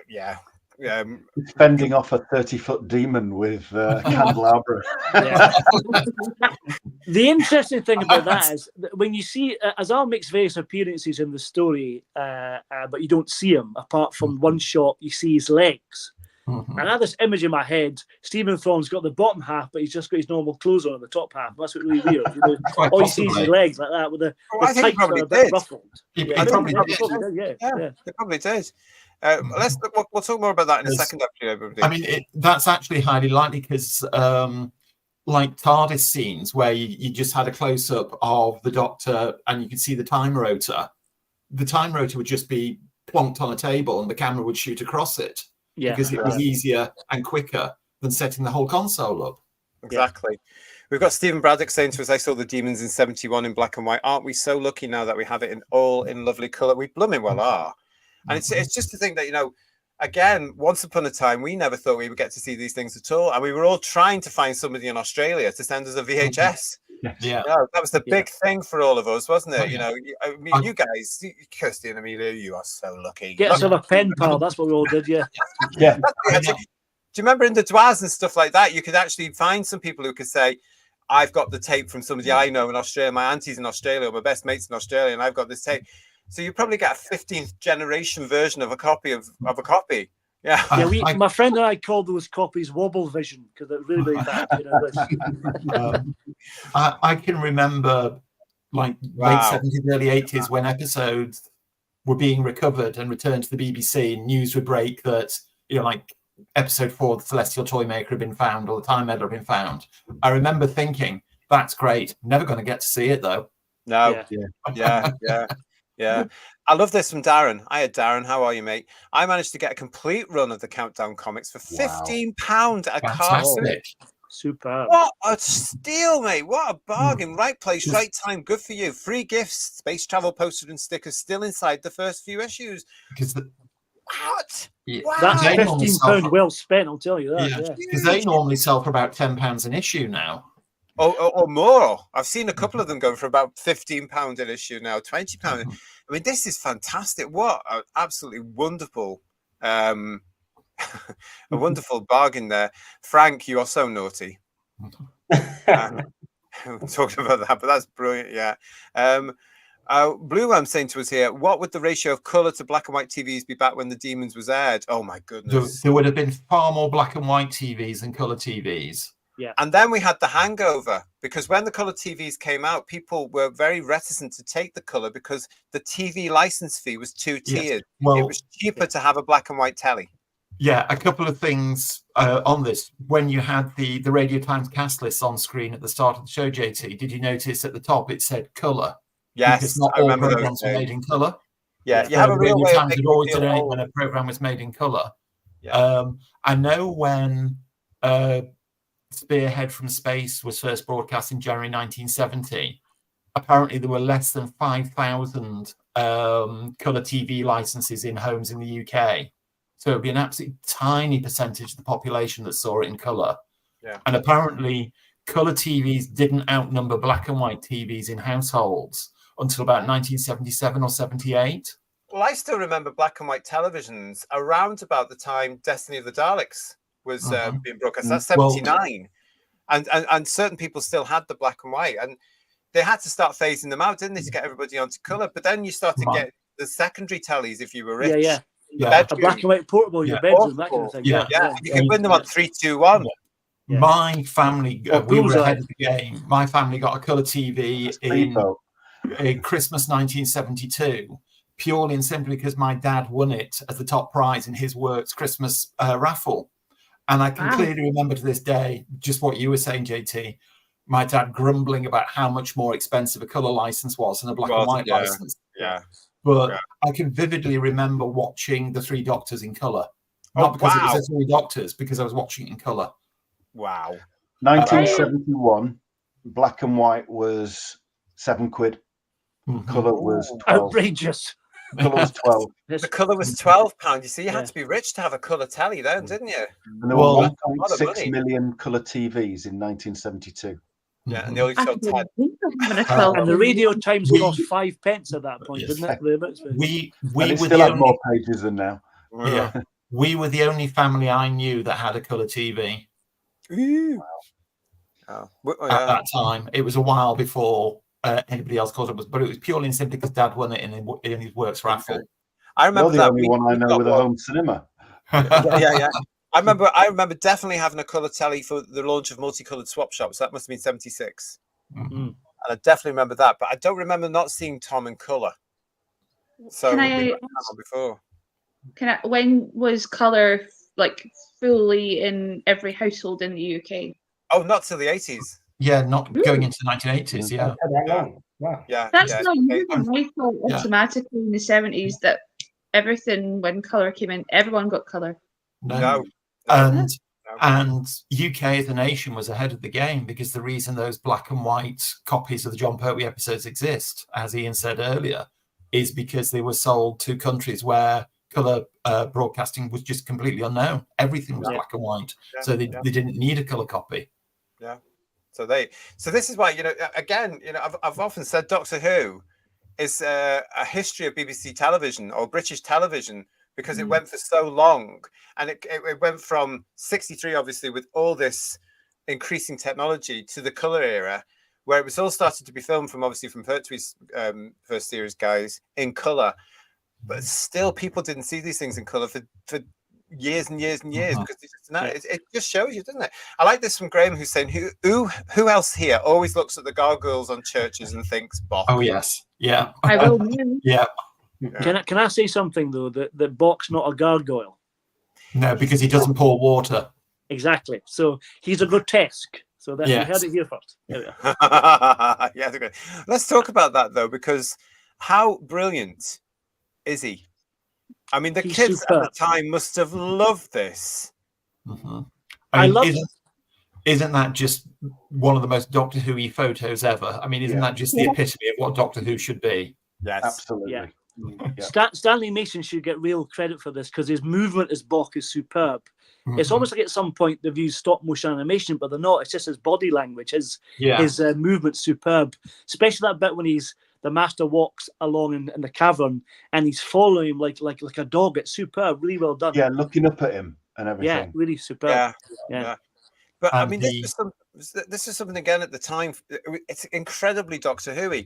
It's fending off a 30-foot demon with a candelabra. The interesting thing about that is that when you see Azal makes various appearances in the story, but you don't see him apart from one shot. You see his legs. And I have this image in my head. Stephen Thorne's got the bottom half, but he's just got his normal clothes on the top half. That's what really weird. All you see is his legs like that with the tights that are a bit ruffled. He probably did. We'll talk more about that in a second, actually, everybody. I mean, that's actually highly likely because, like TARDIS scenes where you just had a close-up of the Doctor and you could see the time rotor. The time rotor would just be plonked on a table and the camera would shoot across it because it was easier and quicker than setting the whole console up. Exactly. We've got Stephen Braddock saying to us, I saw the Demons in 71 in black and white. Aren't we so lucky now that we have it in lovely colour? We blooming well are. And it's just to think that, again, once upon a time, we never thought we would get to see these things at all. And we were all trying to find somebody in Australia to send us a VHS. Yeah. That was the big thing for all of us, wasn't it? You guys, Kirsty and Amelia, you are so lucky. Get us a pen pal. That's what we all did, yeah. Yeah. Do you remember in the Dwaz and stuff like that, you could actually find some people who could say, I've got the tape from somebody I know in Australia. My auntie's in Australia, or my best mate's in Australia, and I've got this tape. So you probably get a 15th generation version of a copy of a copy. Yeah. My friend and I called those copies Wobble Vision because they're really, really bad. I can remember late 70s, early 80s when episodes were being recovered and returned to the BBC, and news would break that, like episode 4, the Celestial Toymaker had been found or the Time Meddler had been found. I remember thinking, that's great. Never going to get to see it though. No. Yeah. I love this from Darren. Hiya, Darren. How are you, mate? I managed to get a complete run of the Countdown comics for £15 a carton. Superb. What a steal, mate. What a bargain. Right place, right time. Good for you. Free gifts, space travel posters and stickers still inside the first few issues. Because what? Yeah. Wow. That's They normally £15 well spent, I'll tell you that. Yeah, Yeah. because they normally sell for about £10 an issue now. Or more. I've seen a couple of them going for about £15 an issue now, £20. I mean, this is fantastic. What an absolutely wonderful, a wonderful bargain there. Frank, you are so naughty. Talking about that, but that's brilliant. Yeah. Blue I'm saying to us here, what would the ratio of colour to black and white TVs be back when the Demons was aired? Oh my goodness. There would have been far more black and white TVs than colour TVs. Yeah. And then we had the hangover, because when the colour TVs came out, people were very reticent to take the colour because the TV license fee was two-tiered. Yes. Well, it was cheaper to have a black and white telly. Yeah, a couple of things on this. When you had the Radio Times cast lists on screen at the start of the show, JT, did you notice at the top it said colour? Yes, because not I all remember programs those were made in colour. Yeah, you have a real Radio way of Times making had always it done it old. when a program was made in colour. Yeah. I know when Spearhead from Space was first broadcast in January 1970, apparently there were less than 5,000 colour TV licenses in homes in the UK. So it would be an absolutely tiny percentage of the population that saw it in colour. Yeah. And apparently colour TVs didn't outnumber black and white TVs in households until about 1977 or 78. Well, I still remember black and white televisions around about the time Destiny of the Daleks was being broadcast. That's 79. And certain people still had the black and white. And they had to start phasing them out, didn't they, to get everybody onto colour. But then you start to get the secondary tellies if you were rich. Yeah. A black and white portable in your bedroom, that kind of thing. Yeah. You could win them on 3, 2, 1. Yeah. My family, we were ahead of the game. My family got a colour TV in Christmas 1972, purely and simply because my dad won it as the top prize in his work's Christmas raffle. And I can clearly remember to this day just what you were saying, JT. My dad grumbling about how much more expensive a colour license was than a black and white license. Yeah. But I can vividly remember watching The Three Doctors in colour. Not because it was The Three Doctors, because I was watching it in colour. Wow. 1971, black and white was £7. Colour was 12. Outrageous. Colour was 12. The colour was £12. You see, you had to be rich to have a colour telly then, didn't you? And there were 1.6 million colour TVs in 1972. Yeah, and they only sold 10. And the Radio Times cost 5 pence at that point, didn't it? We still have more pages than now. Yeah, we were the only family I knew that had a colour TV. Ooh. At that time, it was a while before anybody else called it, but it was purely and simply because Dad won it in his works raffle. I remember You're the only one I know with a home cinema. Yeah. I remember definitely having a colour telly for the launch of multicoloured swap shops. That must have been 76. And I definitely remember that, but I don't remember not seeing Tom in colour. So when was colour like fully in every household in the UK? Oh, not till the 80s. Yeah, not going into the 1980s. Yeah. Wow. Yeah. That's not moving. I thought automatically in the 70s that everything, when colour came in, everyone got colour. No. And UK as a nation was ahead of the game, because the reason those black and white copies of the Jon Pertwee episodes exist, as Ian said earlier, is because they were sold to countries where colour broadcasting was just completely unknown. Everything was black and white, so they didn't need a colour copy. Yeah. So this is why, again, I've often said Doctor Who is a history of BBC television or British television, because it went for so long, and it went from 63, obviously, with all this increasing technology, to the colour era, where it was all started to be filmed from Pertwee's first series guys in colour, but still people didn't see these things in colour for years and years and years, because it just shows you, doesn't it? I like this from Graham, who's saying, who else here always looks at the gargoyles on churches and thinks Bok? Oh yes, yeah, I will. Yeah. Can I say something though, that Bok's not a gargoyle? No, because he doesn't pour water. Exactly. So he's a grotesque. So that you heard it here first. Yeah, okay. Let's talk about that though, because how brilliant is he? I mean, he's kids superb. At the time must have loved this. I love isn't that just one of the most Doctor Who-y photos ever? I mean, isn't that just the epitome of what Doctor Who should be? Yes, absolutely. Yeah. Yeah. Stanley Mason should get real credit for this because his movement as Bok is superb. It's almost like at some point they've used stop motion animation, but they're not. It's just his body language, his movement superb. Especially that bit when the Master walks along in the cavern and he's following him like a dog. It's superb, really well done. Yeah, looking up at him and everything. Yeah, really superb. Yeah. But I mean, this is something again at the time. It's incredibly Doctor Who-y.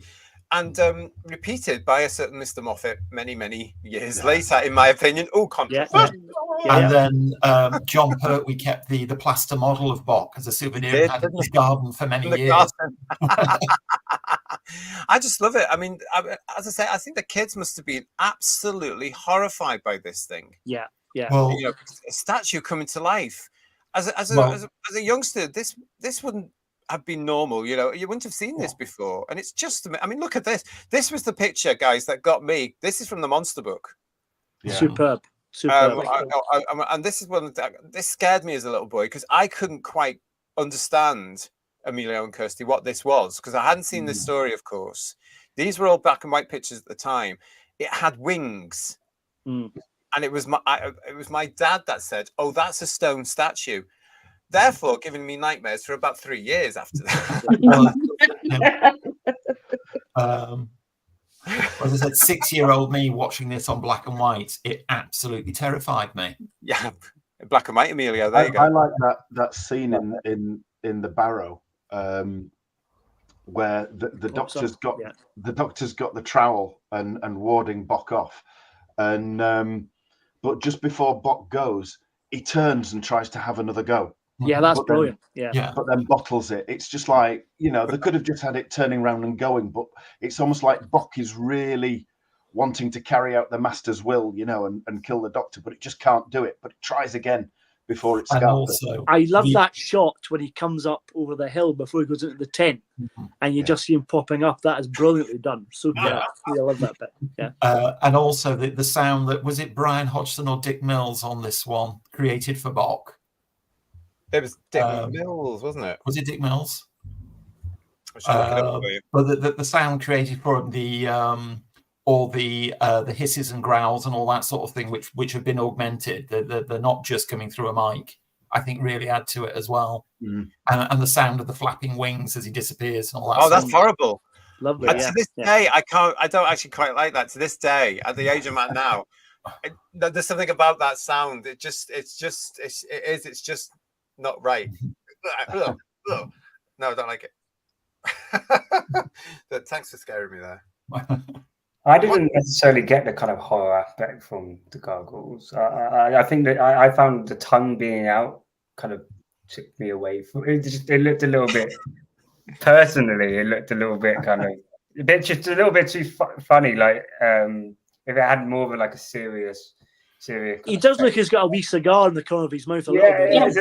And repeated by a certain Mr. Moffat many years later, in my opinion. Oh, controversial. And then Jon Pertwee kept the plaster model of Bok as a souvenir and had in his garden for many years. I just love it. I mean, as I say, I think the kids must have been absolutely horrified by this thing. Yeah. Well, you know, a statue coming to life. As a youngster, this wouldn't have been normal. You know, you wouldn't have seen this before. And it's just, I mean, look at this. This was the picture, guys, that got me. This is from the Monster book. Yeah. Superb. And this is one that this scared me as a little boy because I couldn't quite understand, Emilio and Kirsty, what this was because I hadn't seen this story, of course. These were all black and white pictures at the time. It had wings. And it was my dad that said, "Oh, that's a stone statue," therefore giving me nightmares for about 3 years after that. As I said, 6-year-old me watching this on black and white, it absolutely terrified me. Yeah, black and white, Emilio. There you go. I like that scene in the Barrow where the doctor's got the trowel and warding Bok off, and but just before Bok goes, he turns and tries to have another go. Yeah, that's brilliant. But then bottles it. It's just like, you know, they could have just had it turning around and going, but it's almost like Bok is really wanting to carry out the Master's will, you know, and kill the Doctor, but it just can't do it. But it tries again before it's scalped. I love that shot when he comes up over the hill before he goes into the tent, and you just see him popping up. That is brilliantly done. So I love that bit. Yeah. And also the sound that was it Brian Hodgson or Dick Mills on this one created for Bok. It was Dick Mills, wasn't it? Was it Dick Mills? But the sound created for the all the hisses and growls and all that sort of thing, which have been augmented. They're not just coming through a mic. I think really add to it as well. And the sound of the flapping wings as he disappears and all that. Oh, that's horrible. Lovely. And to this day, I don't actually quite like that. To this day, at the age I'm at now, there's something about that sound. It's just not right. No, I don't like it. But thanks for scaring me there. I didn't necessarily get the kind of horror aspect from the gargoyles. I think that I found the tongue being out kind of took me away from it. It looked a little bit, personally, it looked a little bit kind of just a little bit too funny. Like if it had more of like a serious. He does look. He's got a wee cigar in the corner of his mouth. I think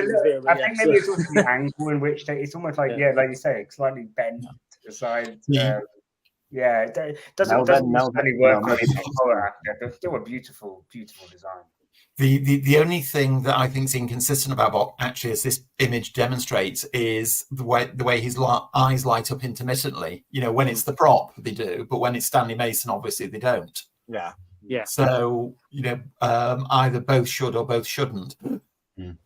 maybe it's also the angle in which it's almost like like you say, slightly bent to the side. It doesn't really work on the horror aspect. It's still a beautiful design. The only thing that I think is inconsistent about Bok, actually, as this image demonstrates, is the way his eyes light up intermittently. You know, when it's the prop, they do, but when it's Stanley Mason, obviously they don't. Yeah. So, you know, either both should or both shouldn't. Maybe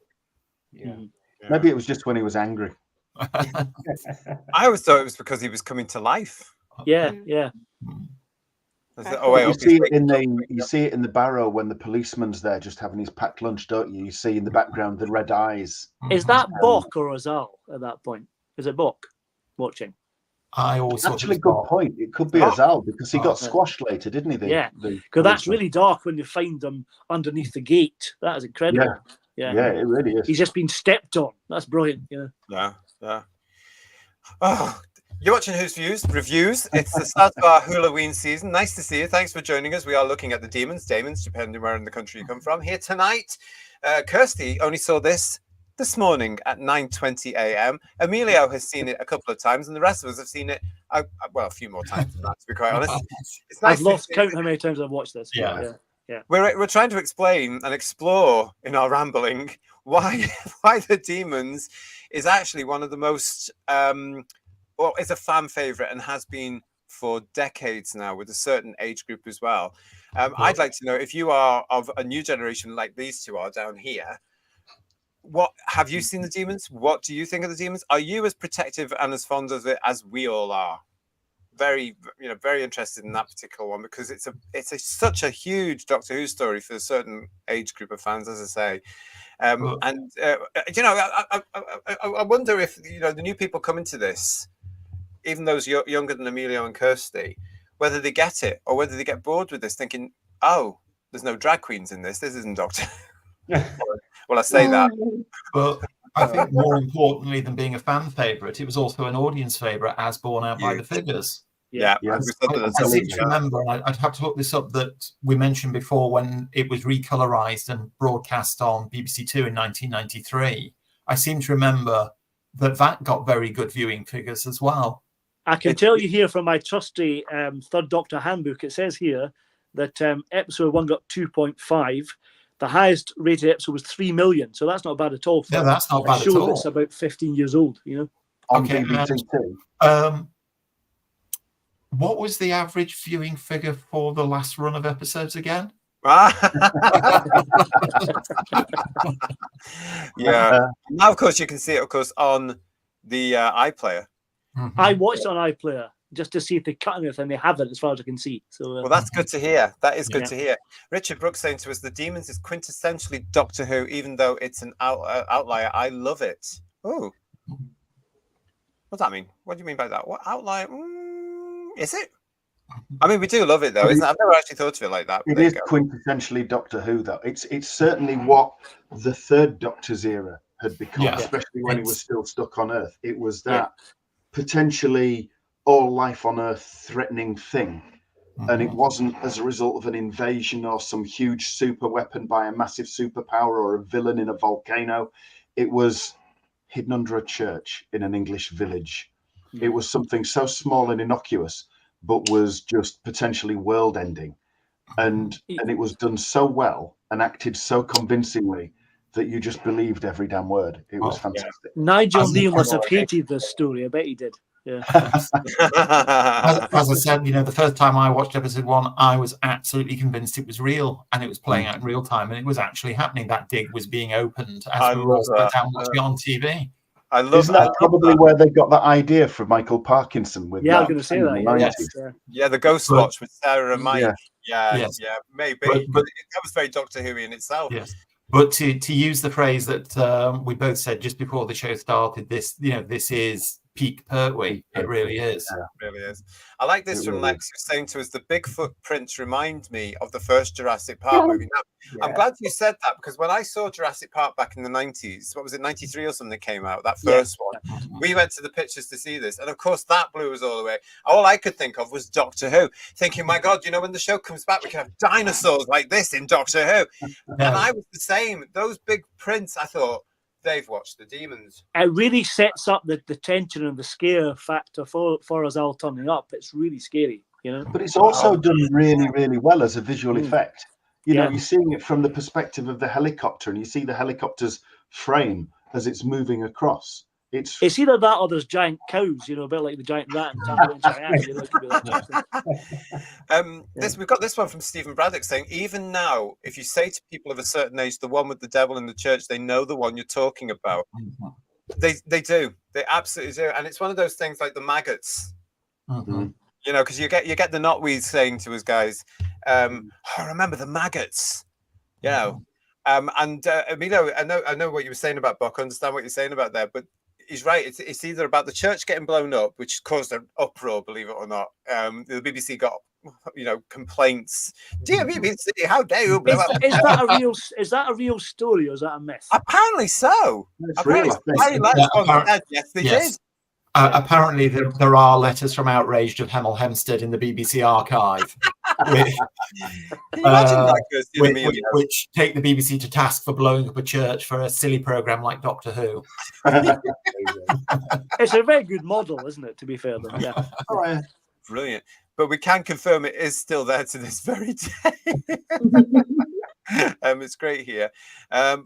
it was just when he was angry. I always thought it was because he was coming to life. Yeah. You see it in the Barrow when the policeman's there just having his packed lunch, don't you? You see in the background the red eyes. Is that Bok or Azal at that point? Is it Bok watching? I always actually good point. It could be Azal because he got squashed later, didn't he? Because that's really dark when you find them underneath the gate. That is incredible. Yeah, it really is. He's just been stepped on. That's brilliant. Yeah. Oh, you're watching Who's Views Reviews. It's the start of our Wholloween season. Nice to see you. Thanks for joining us. We are looking at the Daemons, depending where in the country you come from. Here tonight, Kirsty only saw this morning at 9:20 a.m. Emilio has seen it a couple of times, and the rest of us have seen it a few more times than that, to be quite honest. It's nice. I've lost count how many times I've watched this. Yeah. We're trying to explain and explore in our rambling why the Daemons is actually one of the most well, it's a fan favorite and has been for decades now with a certain age group as well. I'd like to know if you are of a new generation like these two are down here. What have you seen the Daemons? What do you think of the Daemons? Are you as protective and as fond of it as we all are? Very interested in that particular one because it's such a huge Doctor Who story for a certain age group of fans, as I say. I wonder if the new people coming to this, even those younger than Emilio and Kirsty, whether they get it or whether they get bored with this, thinking, "Oh, there's no drag queens in this. This isn't Doctor." Well, I say that, but I think more importantly than being a fan favourite, it was also an audience favourite as borne out by the figures. Yeah. I seem to remember, and I'd have to look this up, that we mentioned before when it was recolorized and broadcast on BBC Two in 1993. I seem to remember that got very good viewing figures as well. I can tell you here from my trusty Third Doctor handbook, it says here that episode 1 got 2.5. The highest rated episode was 3 million, so that's not bad at all. Yeah, that's not bad at all. That's about 15 years old, On BBC Two. What was the average viewing figure for the last run of episodes again? Yeah. Now, of course, you can see it, of course, on the iPlayer. Mm-hmm. I watched on iPlayer just to see if they cut anything. They haven't, as far as I can see. So, well, that's good to hear. That is good to hear. Richard Brooks saying to us, "The Daemons is quintessentially Doctor Who, even though it's an outlier. I love it." Oh, what's that mean? What do you mean by that? What outlier? Is it? I mean, we do love it, though, isn't it? I've never actually thought of it like that. It is quintessentially Doctor Who, though. It's certainly what the Third Doctor's era had become, especially when he was still stuck on Earth. It was that potentially all life on Earth threatening thing. And it wasn't as a result of an invasion or some huge super weapon by a massive superpower or a villain in a volcano. It was hidden under a church in an English village. It was something so small and innocuous, but was just potentially world-ending. And it was done so well and acted so convincingly that you just believed every damn word. It was fantastic. Nigel Neal must have hated this story. I bet he did. Yeah. As I said, the first time I watched episode 1, I was absolutely convinced it was real and it was playing out in real time and it was actually happening. That dig was being opened as we were all sat down watching on TV. Isn't that probably where they got that idea from Michael Parkinson? With I was going to say that. Yeah, the Ghost Watch with Sarah and Mike. Yeah, maybe. But that was very Doctor Who in itself. Yes. But to use the phrase that we both said just before the show started, this is peak Pertwee. It really is. Yeah, it really is. I like this from Lex, who's saying to us, the Bigfoot prints remind me of the first Jurassic Park movie. Now, I'm glad you said that, because when I saw Jurassic Park back in the 90s, what was it, 93 or something came out, that first one, we went to the pictures to see this. And of course, that blew us all away. All I could think of was Doctor Who, thinking, my God, when the show comes back, we can have dinosaurs like this in Doctor Who. And I was the same. Those big prints, I thought, they've watched the Daemons. It really sets up the tension and the scare factor for us all turning up. It's really scary, But it's also done really, really well as a visual effect. You're seeing it from the perspective of the helicopter, and you see the helicopter's frame as it's moving across. It's either that or there's giant cows, a bit like the giant rat. We've got this one from Stephen Braddock saying, even now, if you say to people of a certain age, the one with the devil in the church, they know the one you're talking about. They do. They absolutely do. And it's one of those things like the maggots. Because you get the knotweeds saying to us guys, remember the maggots, and Emilio, I know what you were saying about Bok. I understand what you're saying about there, but he's right. It's either about the church getting blown up, which caused an uproar, believe it or not. The BBC got complaints. Dear BBC, how dare you? Is that a real story or is that a myth? Apparently so. Yes, they did. Apparently, there are letters from outraged of Hemel Hempstead in the BBC archive, which take the BBC to task for blowing up a church for a silly programme like Doctor Who. It's a very good model, isn't it, to be fair? Though. Yeah. Brilliant. But we can confirm it is still there to this very day. It's great here.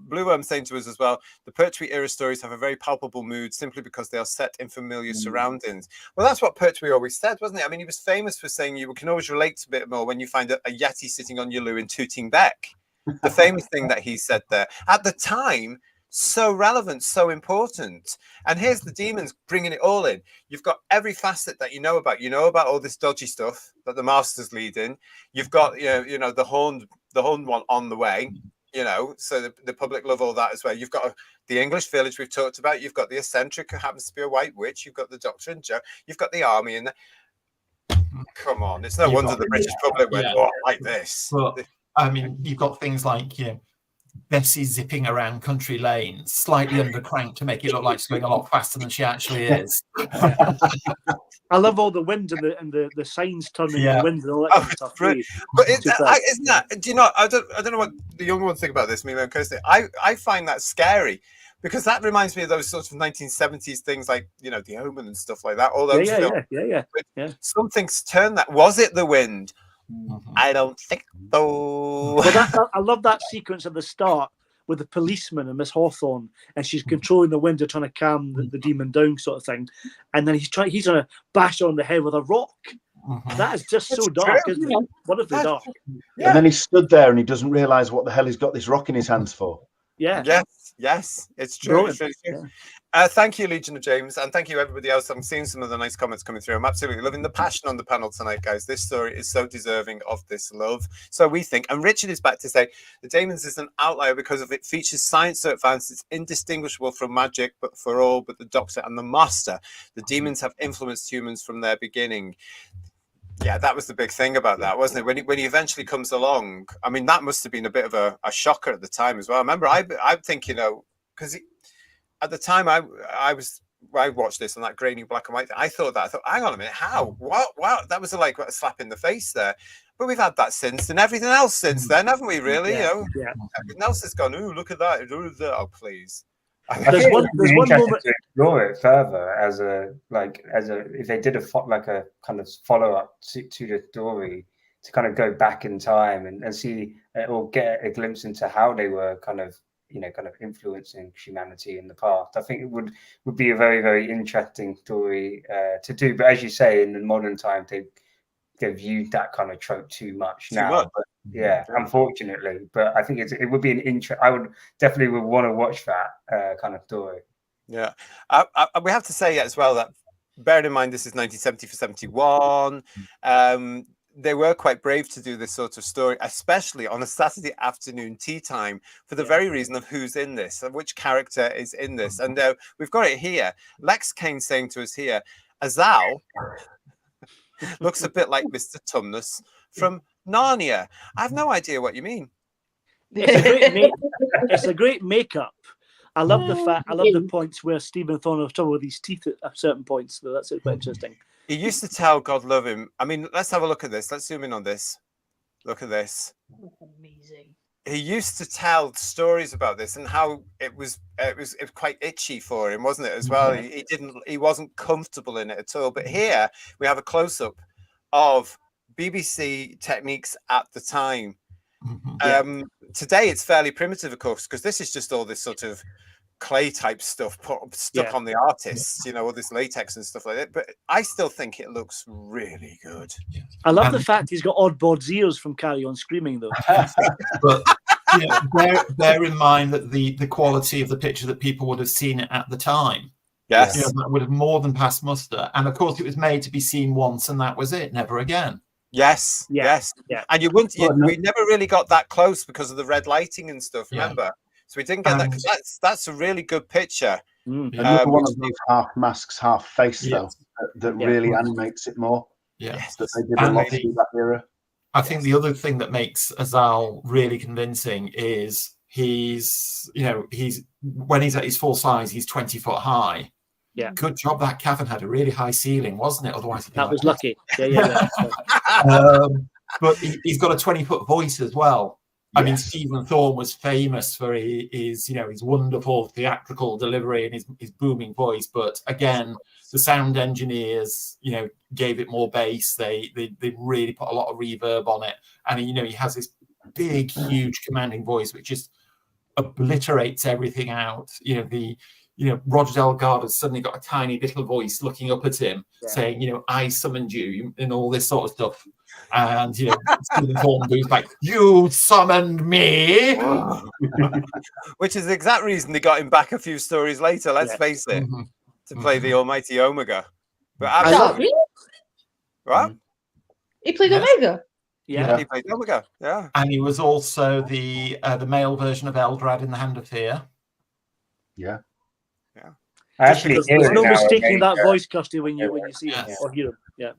Blue Worm saying to us as well, the Pertwee era stories have a very palpable mood simply because they are set in familiar surroundings. Well, that's what Pertwee always said, wasn't it? I mean, he was famous for saying you can always relate a bit more when you find a Yeti sitting on your loo in Tooting Bec. The famous thing that he said there. At the time, so relevant, so important. And here's the Demons bringing it all in. You've got every facet that you know about. You know about all this dodgy stuff that the Master's leading. You've got you know the horned one on the way. You know, so the public love all that as well. You've got the English village we've talked about. You've got the eccentric who happens to be a white witch. You've got the Doctor and Joe. You've got the army in there. Come on, it's no wonder the British public went like this. But, I mean, you've got things like Bessie zipping around country lanes, slightly under crank to make it look like she's going a lot faster than she actually is. I love all the wind and the signs turning the wind and all that kind of stuff. But isn't that? Do you know? I don't know what the younger ones think about this. Me and Kirsty. I find that scary because that reminds me of those sorts of 1970s things like The Omen and stuff like that. All those films. Something's turned that. Was it the wind? I don't think so. Well, I love that sequence at the start with the policeman and Miss Hawthorne, and she's controlling the wind, trying to calm the demon down, sort of thing. And then he's trying to bash her on the head with a rock. That is just so dark, isn't it? Wonderfully dark. Yeah. And then he stood there and he doesn't realise what the hell he's got this rock in his hands for. Yeah. Yes, it's true. It's really true. Thank you, Legion of James, and thank you everybody else. I'm seeing some of the nice comments coming through. I'm absolutely loving the passion on the panel tonight, guys. This story is so deserving of this love. So we think, and Richard is back to say, the Daemons is an outlier because of it features science so advanced it's indistinguishable from magic, but for all but the Doctor and the Master. The Demons have influenced humans from their beginning. Yeah, that was the big thing about that, wasn't it? When he eventually comes along, I mean, that must have been a bit of a shocker at the time as well. I remember I think, because at the time I watched this on that grainy black and white thing, I thought, hang on a minute, how? What? Wow, that was like a slap in the face there. But we've had that since, and everything else since then, haven't we? Really, everything else has gone. Ooh, look at that! Oh, please. There's one moment to explore it further as if they did a kind of follow up to the story, to kind of go back in time and see or get a glimpse into how they were kind of influencing humanity in the past. I think it would be a very, very interesting story to do. But as you say, in the modern time, they've viewed that kind of trope too much now. But unfortunately. But I think it would be an interest. I would definitely want to watch that kind of story. Yeah, we have to say as well that, bearing in mind this is 1970 for 71, they were quite brave to do this sort of story, especially on a Saturday afternoon tea time, for the very reason of who's in this and which character is in this. And we've got it here. Lex Kane saying to us here, Azal looks a bit like Mr. Tumnus from Narnia. I have no idea what you mean. It's a great makeup. I love the points where Stephen Thorne has trouble with his teeth at certain points. So that's quite interesting. He used to tell God love him. I mean, let's have a look at this. Let's zoom in on this. Look at this. Amazing. He used to tell stories about this and how it was quite itchy for him, wasn't it, as well? He wasn't comfortable in it at all. But here we have a close-up of BBC techniques at the time. Today it's fairly primitive, of course, because this is just all this sort of clay type stuff stuck on the artists, all this latex and stuff like that. But I still think it looks really good. I love the fact he's got odd bod's ears from Carry On Screaming, though. But bear in mind that the quality of the picture that people would have seen it at the time. Yes, that would have more than passed muster. And of course, it was made to be seen once, and that was it, never again. Yes. And we never really got that close because of the red lighting and stuff. Remember? So we didn't get that, because that's a really good picture. Another one of those half masks, half face though, that really animates it more. Yes, that they did a lot through that era. I think the other thing that makes Azal really convincing is he's when he's at his full size, he's 20 foot high. Yeah, good job that cavern had a really high ceiling, wasn't it? Otherwise, that was lucky. Yeah. But he's got a 20-foot voice as well. I mean, Stephen Thorne was famous for his wonderful theatrical delivery and his booming voice. But again, the sound engineers, gave it more bass. They really put a lot of reverb on it. And, he has this big, huge commanding voice, which just obliterates everything out. Roger Delgado's suddenly got a tiny little voice looking up at him saying, I summoned you, and all this sort of stuff. And, Stephen Thorne goes like, you summoned me. Which is the exact reason they got him back a few stories later, let's face it, to play the almighty Omega. But Really? What? He played Omega? Yeah, he played Omega, yeah. And he was also the male version of Eldrad in The Hand of Fear. Yeah. Actually, there's no mistaking that voice, Kirsty, when you see him or hear him. Yeah.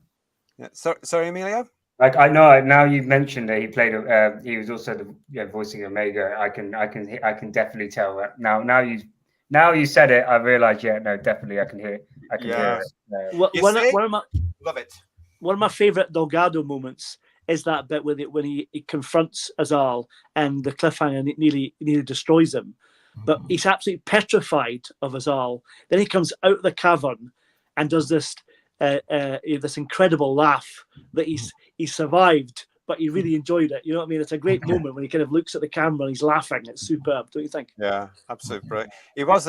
Sorry, Emilio. Like I know now you've mentioned that he played. He was also the voicing Omega. I can definitely tell that now you said it. I realized. Yeah, no, definitely I can hear. I can hear it. Love it. One of my favorite Delgado moments is that bit when he confronts Azal and the cliffhanger nearly destroys him. But he's absolutely petrified of Azal. Then he comes out of the cavern and does this incredible laugh that he survived, but he really enjoyed it. You know what I mean? It's a great moment when he kind of looks at the camera and he's laughing. It's superb, don't you think? Yeah, absolutely brilliant. He was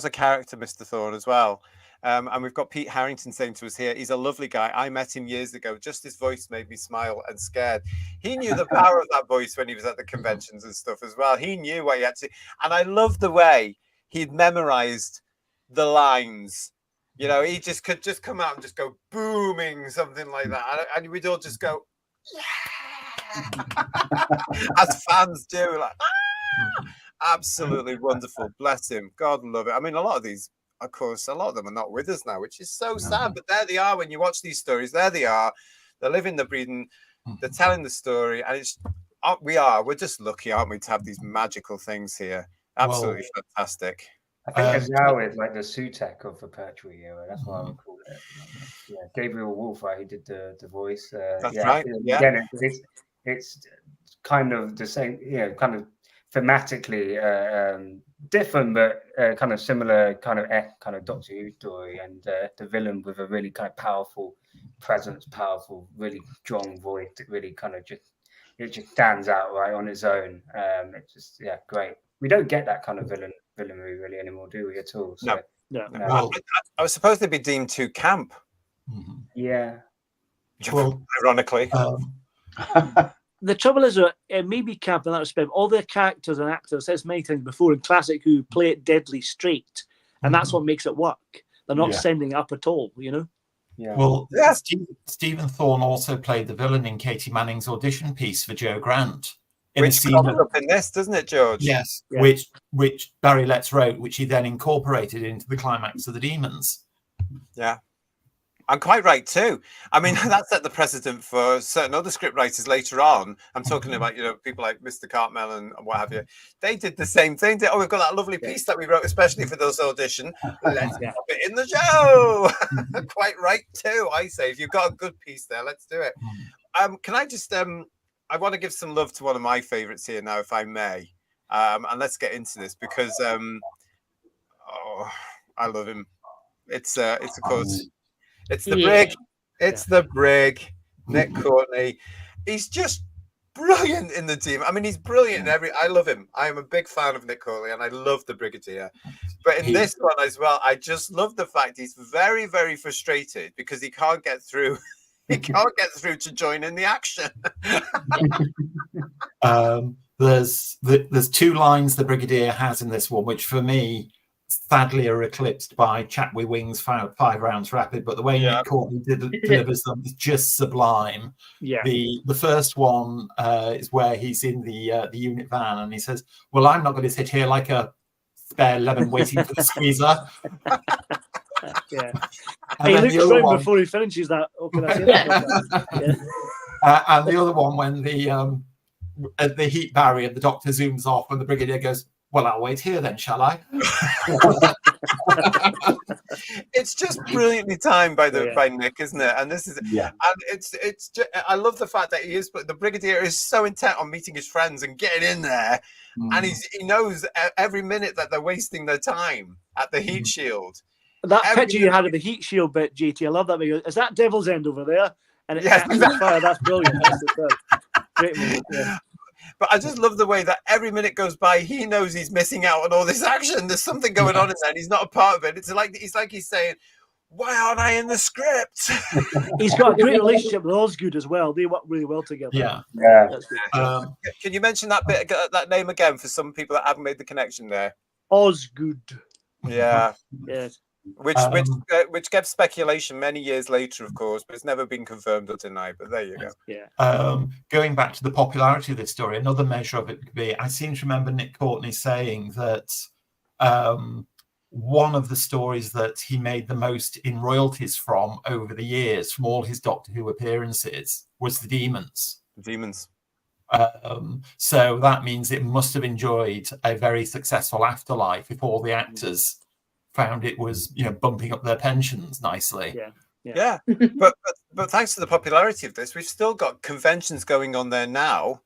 a character, Mr. Thorne, as well. And we've got Pete Harrington saying to us here, he's a lovely guy. I met him years ago. Just his voice made me smile and scared. He knew the power of that voice when he was at the conventions and stuff as well. He knew what he had to. And I love the way he'd memorized the lines. He could just come out and just go booming, something like that. And we'd all just go, yeah, as fans do. Like, absolutely wonderful. Bless him. God love it. I mean, a lot of them are not with us now, which is so sad. But there they are. When you watch these stories, there they are. They're living, they're breathing, they're telling the story, and we're just lucky, aren't we, to have these magical things here? Absolutely fantastic. I think Azal is like the Sutek of the Pertwee era. That's what I would call it. Yeah, Gabriel Wolf, right? He did the voice. That's right. Yeah. Again, it's kind of the same. Kind of thematically different, but kind of similar kind of Doctor Who story, and the villain with a really kind of powerful presence, really strong voice. It really kind of just stands out right on its own. It's just great. We don't get that kind of villainry really anymore, do we at all? So, no. I was supposed to be deemed too camp. Yeah. Well, ironically. The trouble is, it may be camp in that respect. All the characters and actors, said many times before in classic Who, play it deadly straight, and that's what makes it work. They're not sending up at all, Yeah. Well, Stephen Thorne also played the villain in Katy Manning's audition piece for Joe Grant. Which comes up in this, doesn't it, George? Yes. Yeah. Which Barry Letts wrote, which he then incorporated into the climax of the Demons. Yeah. I'm quite right too. I mean, that set the precedent for certain other script writers later on. I'm talking about, people like Mr. Cartmel and what have you. They did the same thing. We've got that lovely piece that we wrote, especially for those audition. Let's pop it in the show. Quite right too, I say. If you've got a good piece there, let's do it. Can I just... I want to give some love to one of my favorites here now, if I may. And let's get into this because I love him. It's of course, it's the Brig. It's the Brig. Nick Courtney. He's just brilliant in the team. I mean, he's brilliant in I love him. I am a big fan of Nick Courtney, and I love the Brigadier. But in this one as well, I just love the fact he's very, very frustrated because he can't get through. He can't get through to join in the action. There's two lines the Brigadier has in this one, which for me, sadly, are eclipsed by Chat with Wings 5 rounds rapid. But the way Nick Courtney delivers them is just sublime. Yeah. The first one is where he's in the unit van and he says, "Well, I'm not going to sit here like a spare lemon waiting for the squeezer." Yeah. He looks around before he finishes that. Oh, can I say that? And the other one when the heat barrier, the doctor zooms off and the Brigadier goes, "Well, I'll wait here then, shall I?" It's just brilliantly timed by Nick, isn't it? And this is and it's just, I love the fact that he is, but the Brigadier is so intent on meeting his friends and getting in there, and he knows every minute that they're wasting their time at the heat shield. That picture you had of the heat shield bit, JT, I love that video. Is that Devil's End over there? And it catches on fire. That's brilliant. That's great moment. Yeah. But I just love the way that every minute goes by, he knows he's missing out on all this action. There's something going on in there, and he's not a part of it. It's like he's saying, "Why aren't I in the script?" He's got a great relationship with Osgood as well. They work really well together. Yeah. Can you mention that name again for some people that haven't made the connection there? Osgood. Yeah. Yes. Which gave speculation many years later, of course, but it's never been confirmed or denied. But there you go. Yeah. Going back to the popularity of this story, another measure of it could be, I seem to remember Nick Courtney saying that one of the stories that he made the most in royalties from over the years, from all his Doctor Who appearances, was the Demons. Demons. So that means it must have enjoyed a very successful afterlife if all the actors found it was, bumping up their pensions nicely. Yeah. but thanks to the popularity of this, we've still got conventions going on there now.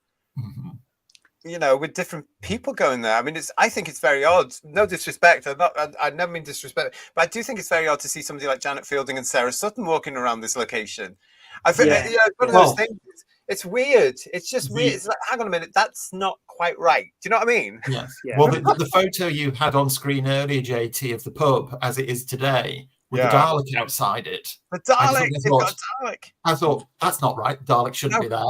With different people going there. I mean, I think it's very odd. No disrespect. I never mean disrespect, but I do think it's very odd to see somebody like Janet Fielding and Sarah Sutton walking around this location. I think it's one of those things. It's weird. It's just weird. It's like, hang on a minute, that's not quite right. Do you know what I mean? Yes. Yeah. Well, the photo you had on screen earlier, JT, of the pub as it is today, with the Dalek outside it. The Dalek, they've got a Dalek. I thought, that's not right. The Dalek shouldn't be there.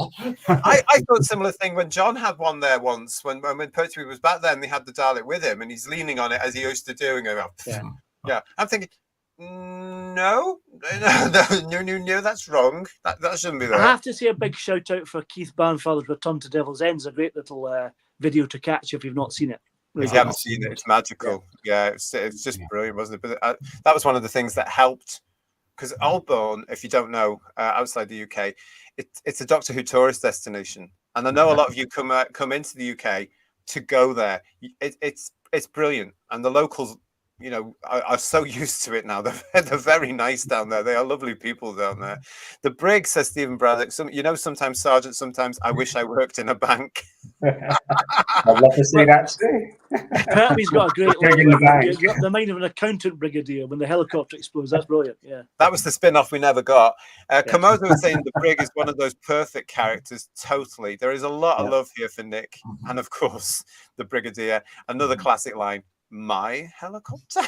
I thought a similar thing when John had one there once, when Pertwee was back then, they had the Dalek with him, and he's leaning on it as he used to do, and going, I'm thinking, no, that's wrong. That shouldn't be there. I have to say a big shout out for Keith Barnfather's Return to Devil's End. It's a great little video to catch if you've not seen it. If you haven't seen it, it's magical. Yeah, it's just brilliant, wasn't it? But that was one of the things that helped, because Aldbourne, if you don't know, outside the UK, it's a Doctor Who tourist destination, and I know a lot of you come into the UK to go there. It's brilliant, and the locals, are so used to it now. They're very nice down there. They are lovely people down there. The Brig, says Stephen Braddock, sometimes Sergeant, sometimes I wish I worked in a bank. I'd love to see that too. Pertwee's got a great the mind of an accountant brigadier when the helicopter explodes. That's brilliant. Yeah. That was the spin-off we never got. Komodo was saying the Brig is one of those perfect characters. Totally. There is a lot of love here for Nick. And of course, the Brigadier. Another classic line. My helicopter.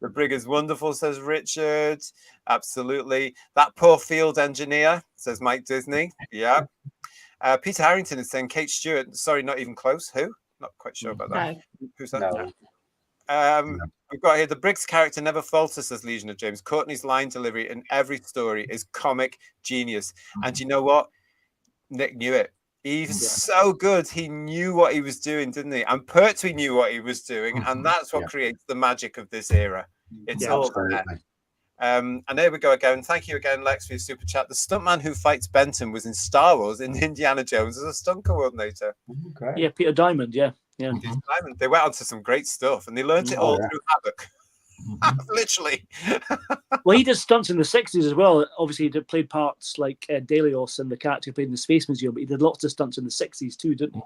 The Brig is wonderful, says Richard. Absolutely. That poor field engineer, says Mike Disney. Yeah. Peter Harrington is saying Kate Stewart. Sorry, not even close. Who? Not quite sure about that. No. Who's that? No. We've got here the Brig's character never falters, says Legion of James. Courtney's line delivery in every story is comic genius. And you know what? Nick knew it. He's so good. He knew what he was doing, didn't he? And Pertwee knew what he was doing, and that's what creates the magic of this era. It's all there. And there we go again. Thank you again, Lex, for your super chat. The stuntman who fights Benton was in Star Wars in Indiana Jones as a stunt coordinator. Okay. Yeah, Peter Diamond. Yeah. Peter Diamond. They went on to some great stuff, and they learned it all through Havoc. Literally. Well, he did stunts in the 60s as well. Obviously, he played parts like Delios and the character who played in the Space Museum, but he did lots of stunts in the 60s too, didn't he?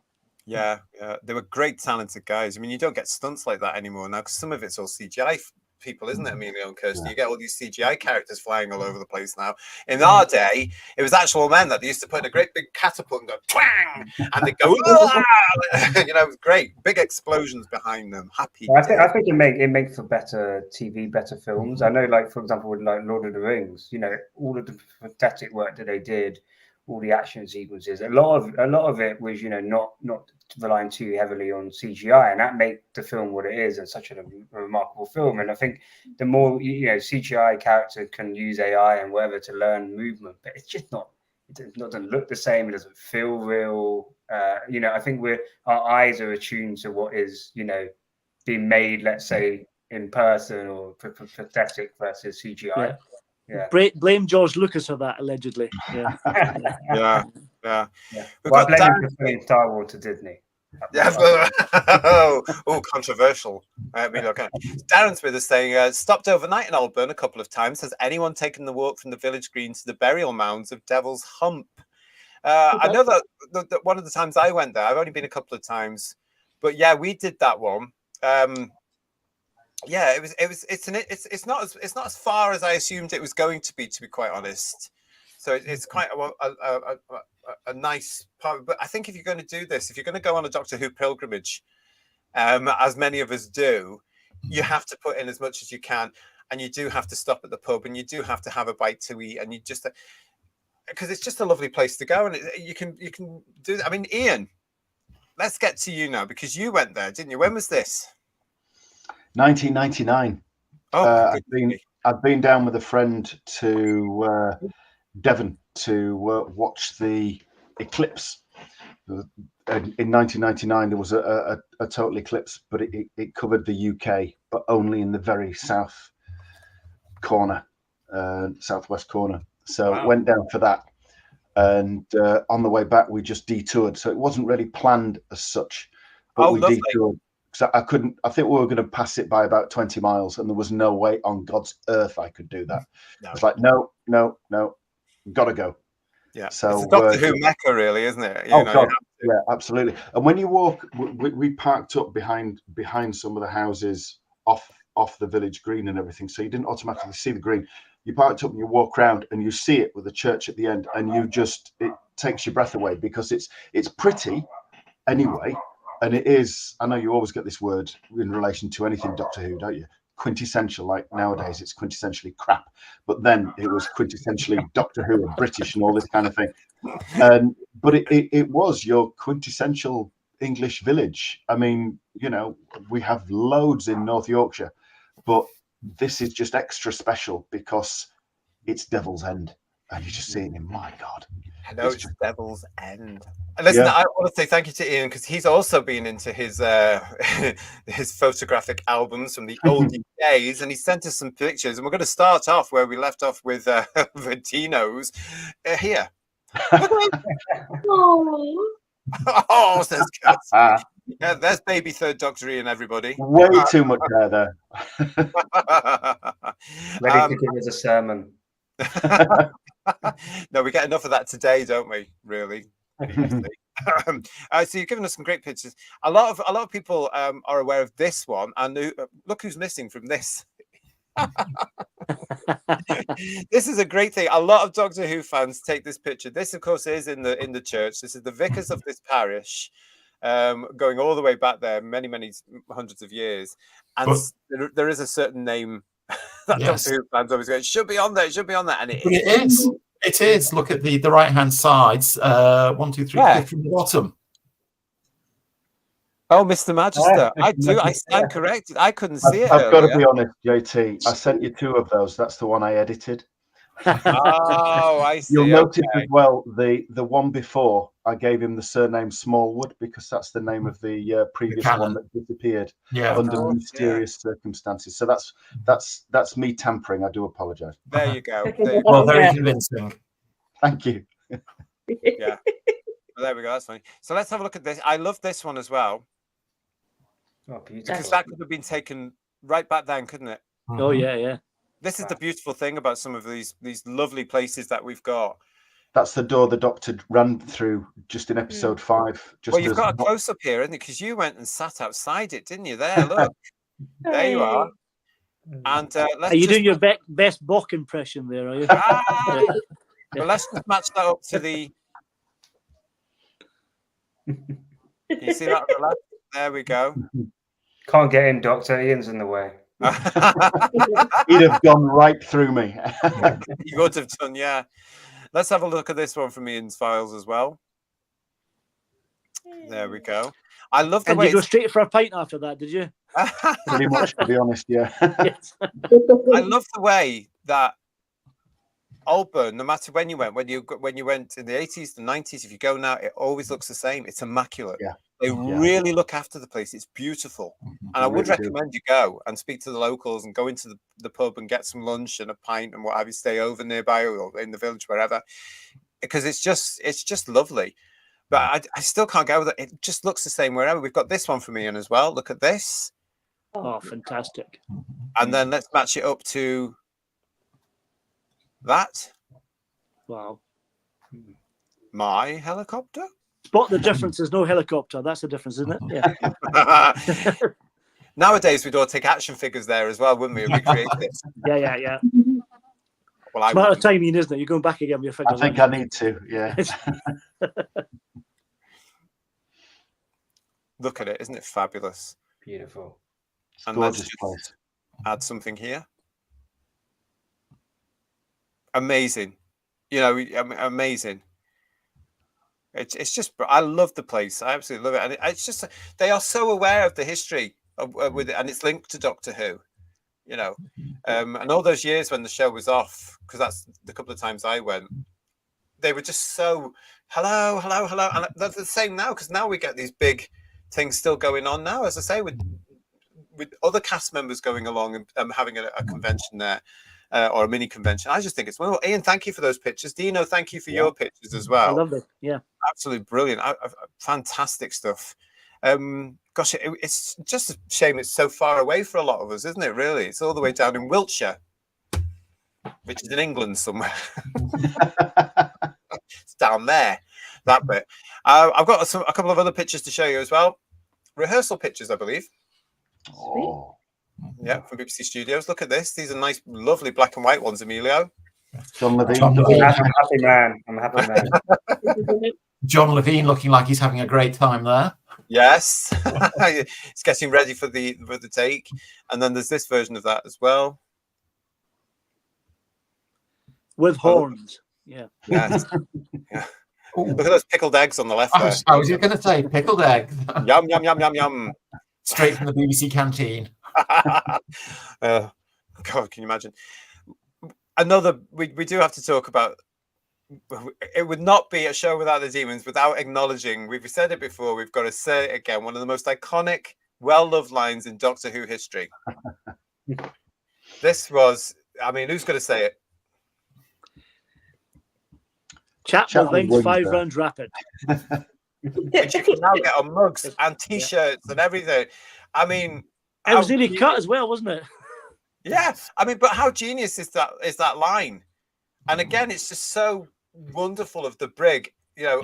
Yeah. They were great, talented guys. I mean, you don't get stunts like that anymore now because some of it's all CGI people, isn't it, Amelia and Kirsty? You get all these CGI characters flying all over the place now. In our day, it was actual men that they used to put in a great big catapult and go twang, and they go, it was great, big explosions behind them. Happy. I think it makes for better TV, better films. I know, like for example, with like Lord of the Rings, all of the pathetic work that they did, all the action sequences, a lot of it was not relying too heavily on CGI, and that made the film what it is and such a remarkable film. And I think the more CGI character can use AI and whatever to learn movement, but it's just not. It doesn't look the same. It doesn't feel real. I think our eyes are attuned to what is being made, let's say, in person or pathetic versus CGI. Yeah. Blame George Lucas for that, allegedly. Yeah. Yeah. Well, I blame him for putting Star Wars to Disney. Yeah. Oh, controversial. Darren's with us saying, stopped overnight in Aldburn a couple of times. Has anyone taken the walk from the village green to the burial mounds of Devil's Hump? I know that one of the times I went there, I've only been a couple of times, but yeah, we did that one. Yeah, it's not as far as I assumed it was going to be quite honest. So it's quite a nice part. But I think if you're going to do this, if you're going to go on a Doctor Who pilgrimage, as many of us do, you have to put in as much as you can, and you do have to stop at the pub, and you do have to have a bite to eat, and you just, because it's just a lovely place to go, and you can do that. I mean, Ian, let's get to you now, because you went there, didn't you? When was this? 1999. Oh, I'd been down with a friend to Devon to watch the eclipse. In 1999, there was a total eclipse, but it covered the UK, but only in the very south corner, southwest corner. So went down for that, and on the way back we just detoured. So it wasn't really planned as such, but we detoured. So I think we were going to pass it by about 20 miles, and there was no way on God's earth I could do that. No. It's like, no, gotta go. Yeah, so it's a Doctor Who mecca, really, isn't it? God, yeah, absolutely. And when you walk, we parked up behind some of the houses off the village green and everything, so you didn't automatically see the green. You parked up and you walk around and you see it with the church at the end, and it takes your breath away, because it's pretty anyway. And it is, I know you always get this word in relation to anything Doctor Who, don't you? Quintessential, like nowadays it's quintessentially crap. But then it was quintessentially Doctor Who and British and all this kind of thing. But it was your quintessential English village. I mean, we have loads in North Yorkshire, but this is just extra special because it's Devil's End. And you just see it in, my God. I know it's Devil's End. Listen, I want to say thank you to Ian, because he's also been into his his photographic albums from the old days, and he sent us some pictures. And we're going to start off where we left off with Ventino's here. Oh, says Kat. Yeah, there's baby third Doctor Ian, everybody. Way too much hair there. Ready to give us a sermon. No, we get enough of that today, don't we? Really. So you've given us some great pictures. A lot of people are aware of this one, and look who's missing from this. This is a great thing. A lot of Doctor Who fans take this picture. This, of course, is in the church. This is the vicars of this parish, going all the way back there, many hundreds of years. And there is a certain name that Doctor Who fans always go, it should be on there, and it is. It is. Look at the right hand sides. 1, 2, 3, 4 from the bottom. Oh, Mr. Magister, I stand corrected. I couldn't see it. I've got to be honest, JT. I sent you 2 of those. That's the one I edited. Oh, I see. You'll notice as well the one before, I gave him the surname Smallwood because that's the name of the previous one that disappeared under mysterious circumstances. So that's me tampering. I do apologise. There you go. Well, very convincing. Thank you. Yeah. Well, there we go. That's funny. So let's have a look at this. I love this one as well. Oh, beautiful. Because that could have been taken right back then, couldn't it? Oh yeah. This is the beautiful thing about some of these lovely places that we've got. That's the door the Doctor ran through just in episode 5. Well, you've got a close up here, isn't it? Because you went and sat outside it, didn't you? There, look. There you are. And are you doing your best Bok impression there? Are you? Well, let's just match that up to the. Can you see that on the left? There we go. Can't get in, Doctor. Ian's in the way. He'd have gone right through me. He would have done, yeah. Let's have a look at this one from Ian's files as well. There we go. I love the way you go straight for a pint after that, did you? Pretty much, to be honest, yeah. Yes. I love the way that Aldburn, no matter when you went in the 80s, the 90s, if you go now, it always looks the same. It's immaculate. Yeah. They really look after the place. It's beautiful. And I would recommend you go and speak to the locals and go into the pub and get some lunch and a pint and what have you, stay over nearby or in the village, wherever, because it's just lovely. But I still can't get over it. It just looks the same wherever. We've got this one from Ian as well. Look at this. Oh, fantastic. And then let's match it up to that. Wow. My helicopter. Spot the difference. There's no helicopter. That's the difference, isn't it? Yeah. Nowadays, we'd all take action figures there as well, wouldn't we? And recreate this. Yeah. Well, it's a matter of timing, isn't it? You're going back again with your figures. I think I need to, yeah. Look at it. Isn't it fabulous? Beautiful. And Gorgeous let's place. just add something here. Amazing. You know, amazing. It's just, I love the place. I absolutely love it. And it's just, they are so aware of the history with it, and it's linked to Doctor Who, you know. And all those years when the show was off, because that's the couple of times I went, they were just so, hello. And that's the same now, because now we get these big things still going on now, as I say, with other cast members going along and having a convention there. Or a mini convention. I just think it's wonderful. Ian, thank you for those pictures. Dino, thank you for your pictures as well. I love it. Yeah, absolutely brilliant. Fantastic stuff. Gosh, it's just a shame it's so far away for a lot of us, isn't it? Really, it's all the way down in Wiltshire, which is in England somewhere. It's down there, that bit. I've got a couple of other pictures to show you as well. Rehearsal pictures, I believe. Oh. Yeah, from BBC Studios. Look at this. These are nice, lovely black and white ones, Emilio. John Levine. I'm a happy man. I'm a happy man. John Levine looking like he's having a great time there. Yes. He's getting ready for the take. And then there's this version of that as well. With horns. Yeah. Yes. Yeah. Look at those pickled eggs on the left there. I was going to say pickled egg. Yum, yum, yum, yum, yum. Straight from the BBC canteen. God, can you imagine? Another, we do have to talk about, it would not be a show without the Demons without acknowledging, we've said it before, we've got to say it again, one of the most iconic, well-loved lines in Doctor Who history. This was, I mean, who's going to say it? Chat with wings 5 rounds rapid. Which you can now get on mugs and t-shirts and everything. I mean, it was nearly cut as well, wasn't it? Yeah, I mean, but how genius is that line? And again, it's just so wonderful of the Brig. You know,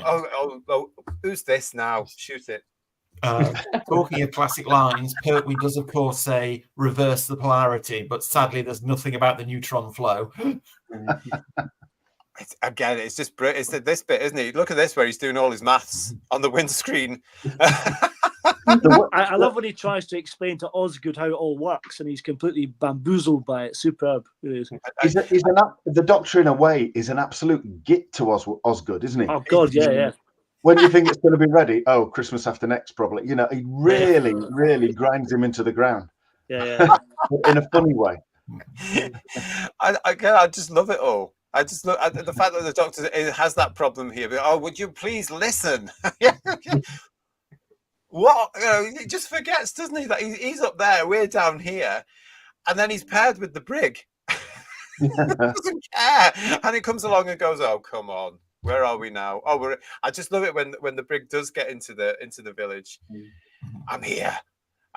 oh, who's this now? Shoot it. Talking of classic lines, Pertwee does, of course, say reverse the polarity, but sadly, there's nothing about the neutron flow. It's just it's this bit, isn't it? Look at this, where he's doing all his maths on the windscreen. I love when he tries to explain to Osgood how it all works, and he's completely bamboozled by it. Superb. The Doctor, in a way, is an absolute git to Osgood, isn't he? Oh, God, yeah. When you think it's going to be ready, Christmas after next, probably. You know, he really grinds him into the ground. Yeah. In a funny way. I just love it all. I just look at the fact that the Doctor has that problem here. But, would you please listen? What? You know, he just forgets, doesn't he, that he's up there, we're down here, and then he's paired with the Brig. He doesn't care, and he comes along and goes, "Oh, come on, where are we now? Oh, I just love it when the Brig does get into the village. I'm here.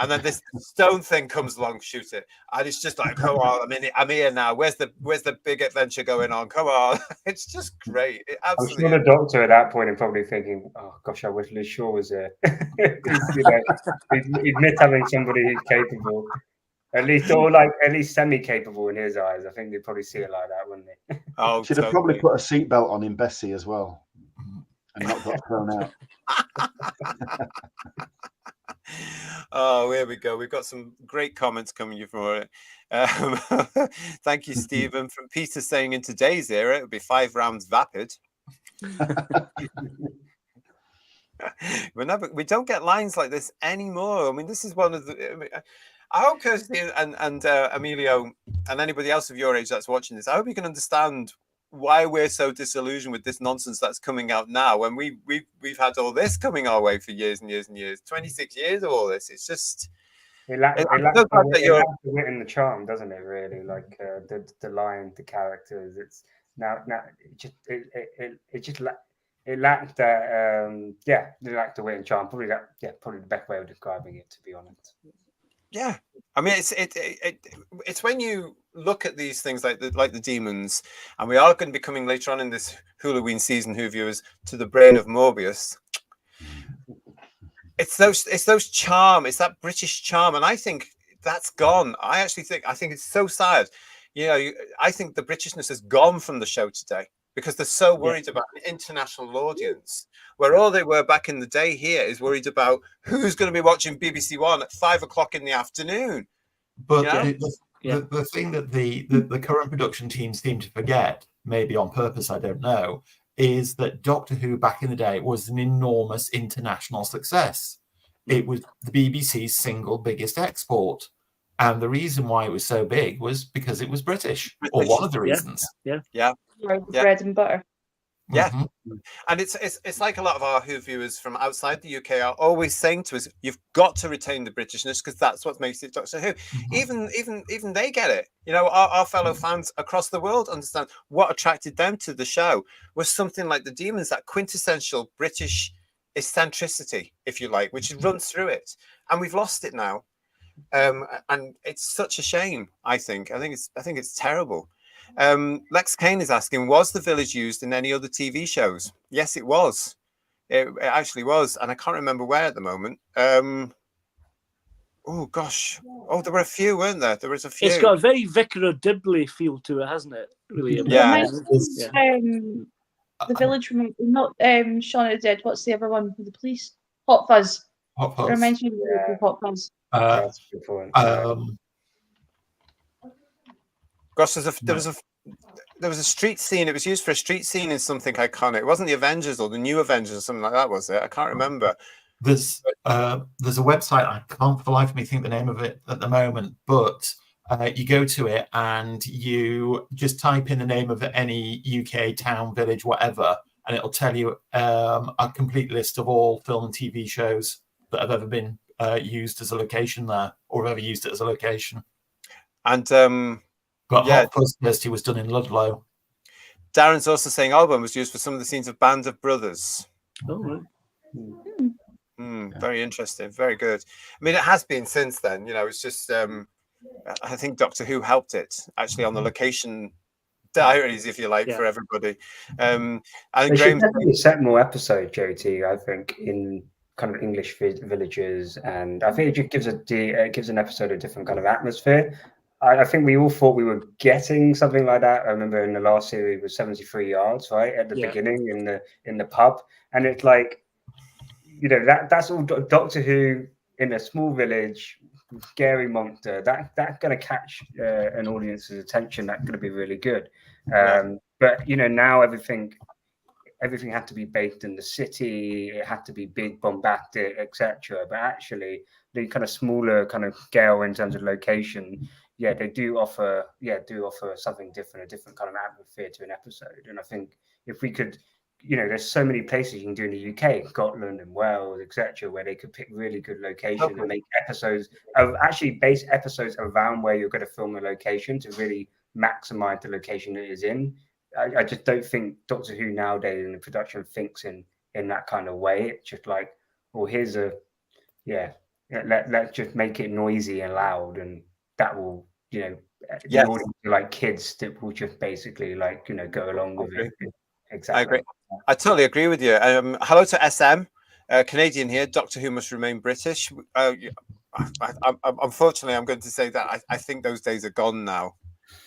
And then this stone thing comes along, shoot it, and it's just like, come on, I'm here now. Where's the big adventure going on? Come on, it's just great. I'm sure the Doctor at that point is probably thinking, "Oh gosh, I wish Liz Shaw was there." He'd miss having somebody who's capable, at least semi-capable in his eyes. I think they'd probably see it like that, wouldn't they? Oh, should have probably put a seatbelt on in Bessie as well, and not got thrown out. Oh, here we go. We've got some great comments coming from it. Thank you, Stephen. From Peter saying, in today's era, it would be 5 rounds vapid. We don't get lines like this anymore. I mean, this is one of the. I hope Kirsty and Emilio and anybody else of your age that's watching this, I hope you can understand why we're so disillusioned with this nonsense that's coming out now, when we've had all this coming our way for years and years and years, 26 years of all this. It's just it lacks the wit and the charm, doesn't it? Really, like the line, the characters. It's now it it lacked that. It lacked the wit and charm. Probably the best way of describing it, to be honest. Yeah, I mean, it's when you look at these things like the Daemons, and we are going to be coming later on in this Wholloween season, Who viewers, to the brain of Morbius. It's those charm, it's that British charm, and I think that's gone. I think it's so sad. I think the Britishness has gone from the show today because they're so worried about an international audience, where all they were back in the day here is worried about who's going to be watching BBC One at 5 o'clock in the afternoon. But the thing that the current production teams seem to forget, maybe on purpose, I don't know, is that Doctor Who back in the day was an enormous international success. It was the BBC's single biggest export. And the reason why it was so big was because it was British, or one of the reasons. Bread and butter. Yeah. Mm-hmm. And it's like a lot of our Who viewers from outside the UK are always saying to us, you've got to retain the Britishness because that's what makes it Doctor Who. Mm-hmm. Even they get it. Our fellow fans across the world understand what attracted them to the show was something like the Daemons, that quintessential British eccentricity, if you like, which runs through it. And we've lost it now. And it's such a shame, I think. I think it's terrible. Lex Kane is asking, was the village used in any other TV shows? Yes, it was. It actually was, and I can't remember where at the moment. Oh gosh, there were a few, weren't there? There was a few. It's got a very Vicar of Dibley feel to it, hasn't it? Really. Yeah. The village, not Shauna did. What's the other one with the police? Hot Fuzz. Hot Fuzz. It reminds me of Hot Fuzz. Gosh, there was a street scene. It was used for a street scene in something iconic. It wasn't the Avengers or the New Avengers or something like that, was it? I can't remember. There's a website, I can't for the life of me think the name of it at the moment, but you go to it and you just type in the name of any UK town, village, whatever, and it'll tell you a complete list of all film and TV shows that have ever been used as a location there, or have ever used it as a location. And but Hot Fuzz Kirsty was done in Ludlow. Darren's also saying Albon was used for some of the scenes of Band of Brothers. Oh, right. Very interesting. Very good. I mean, it has been since then. It's just I think Doctor Who helped it actually on the location diaries, if you like, for everybody. And they should definitely set more episodes, JT. I think in kind of English villages, and I think it just gives an episode a different kind of atmosphere. I think we all thought we were getting something like that. I remember in the last series was 73 yards, right, at the beginning in the pub, and it's like, that's all Doctor Who in a small village, scary monster. That's going to catch an audience's attention. That's going to be really good. But now everything had to be based in the city. It had to be big, bombastic, etc. But actually, the kind of smaller kind of scale in terms of location, they do offer something different, a different kind of atmosphere to an episode. And I think if we could, there's so many places you can do in the UK, Scotland and Wales, etc., where they could pick really good locations and make episodes base episodes around where you're going to film a location to really maximize the location it is in. I just don't think Doctor Who nowadays in the production thinks in that kind of way. It's just like, well, here's let's just make it noisy and loud, and that will, the audience, like kids, that will just basically go along with it. Exactly. I agree. I totally agree with you. Hello to SM, Canadian here. Doctor Who must remain British. Unfortunately, I'm going to say that I think those days are gone now.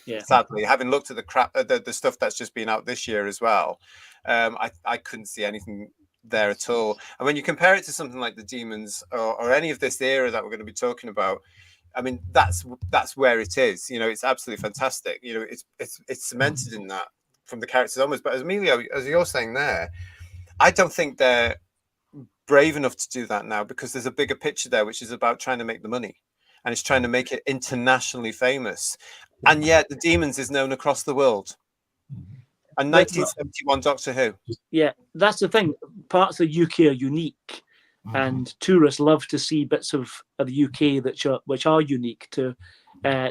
Yeah. Sadly, having looked at the stuff that's just been out this year as well, I couldn't see anything there at all. And when you compare it to something like the Daemons or any of this era that we're going to be talking about, I mean, that's where it is. It's absolutely fantastic. It's cemented in that from the characters almost. But as Emilio, as you're saying there, I don't think they're brave enough to do that now, because there's a bigger picture there, which is about trying to make the money, and it's trying to make it internationally famous. And yet the Daemons is known across the world. And 1971 Doctor Who. Yeah, that's the thing. Parts of the UK are unique, and tourists love to see bits of the UK which are unique to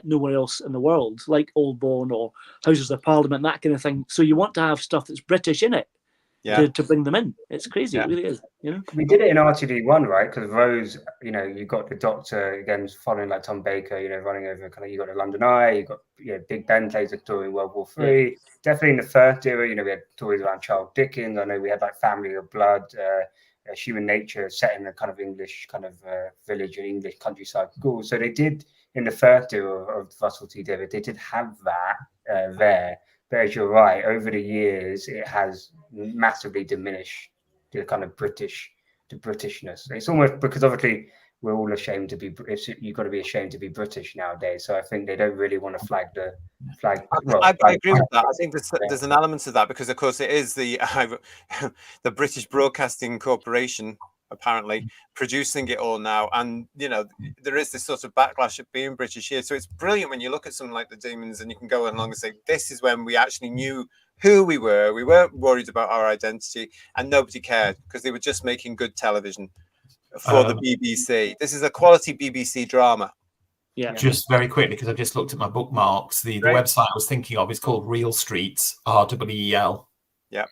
nowhere else in the world, like Old Bourne or Houses of Parliament, that kind of thing. So you want to have stuff that's British in it. to bring them in. It's crazy. It really is. We did it in RTD1, right? Because Rose, you got the Doctor again following like Tom Baker, running over kind of. You got the London Eye. You got Big Ben plays a story in World War III. Definitely in the first era, we had stories around Charles Dickens. I know we had like Family of Blood, Human Nature, set in a kind of English kind of village and English countryside school. So they did in the first era of Russell T Davies, they did have that there. But as you're right, over the years, it has massively diminished the kind of Britishness. It's almost because obviously we're all ashamed to be. You've got to be ashamed to be British nowadays. So I think they don't really want to flag. I agree with that. I think there's an element to that because, of course, it is the British Broadcasting Corporation apparently producing it all now, and there is this sort of backlash of being British here. So it's brilliant when you look at something like the Daemons and you can go along and say, this is when we actually knew who we were. We weren't worried about our identity, and nobody cared because they were just making good television for the BBC. This is a quality BBC drama. Yeah. Just very quickly, because I've just looked at my bookmarks. The website I was thinking of is called Real Streets, RWEL. Yeah,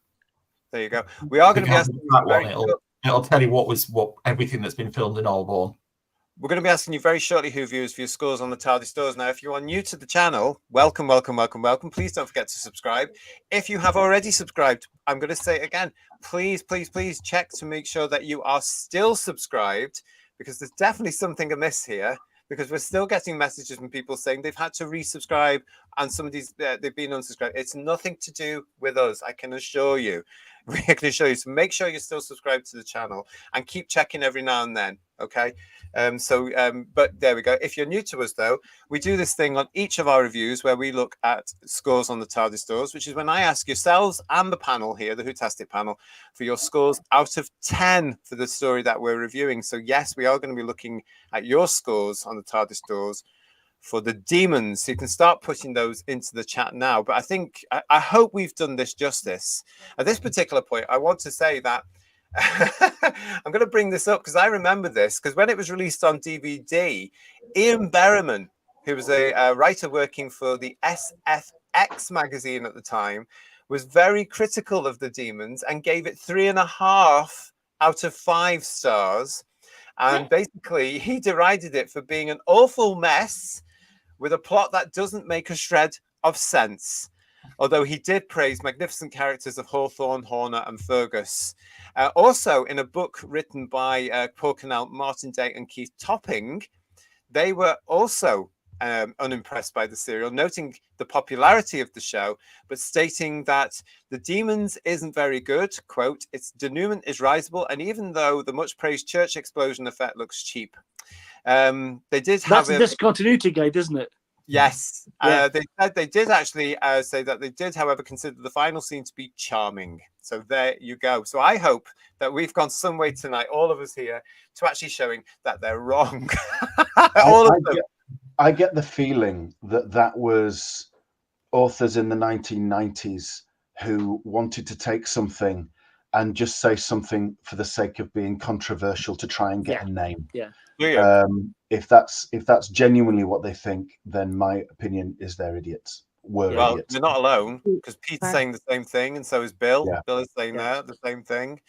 there you go. We are going to be asking that one. It'll tell you what everything that's been filmed in Holborn. We're going to be asking you very shortly, Who Views, for your scores on the TARDIS stores. Now, if you are new to the channel, welcome. Please don't forget to subscribe. If you have already subscribed, I'm going to say it again, please check to make sure that you are still subscribed, because there's definitely something amiss here, because we're still getting messages from people saying they've had to resubscribe and some of these, they've been unsubscribed. It's nothing to do with us, I can assure you. I can assure you. So make sure you're still subscribed to the channel and keep checking every now and then. Okay. But there we go. If you're new to us, though, we do this thing on each of our reviews where we look at scores on the TARDIS stores, which is when I ask yourselves and the panel here, the Whotastic panel, for your scores out of 10 for the story that we're reviewing. So yes, we are going to be looking at your scores on the TARDIS stores for the Demons. So you can start putting those into the chat now. But I hope we've done this justice. At this particular point, I want to say that I'm going to bring this up because I remember this, because when it was released on DVD, Ian Berriman, who was a writer working for the SFX magazine at the time, was very critical of the Demons and gave it 3.5 out of 5 stars. And basically, he derided it for being an awful mess with a plot that doesn't make a shred of sense. Although he did praise magnificent characters of Hawthorne, Horner, and Fergus. Also, in a book written by Paul Cannell, Martin Day, and Keith Topping, they were also unimpressed by the serial, noting the popularity of the show, but stating that the Demons isn't very good. Quote, its denouement is risible, and even though the much praised church explosion effect looks cheap. They did have a discontinuity guide, isn't it? Yes. They did actually say that they did, however, consider the final scene to be charming. So there you go. So I hope that we've gone some way tonight, all of us here, to actually showing that they're wrong. All of them. I get the feeling that was authors in the 1990s who wanted to take something and just say something for the sake of being controversial to try and get a name. Yeah. If that's genuinely what they think, then my opinion is they're idiots. Well, you're not alone, because Pete's saying the same thing, and so is Bill. Yeah. Bill is saying the same thing.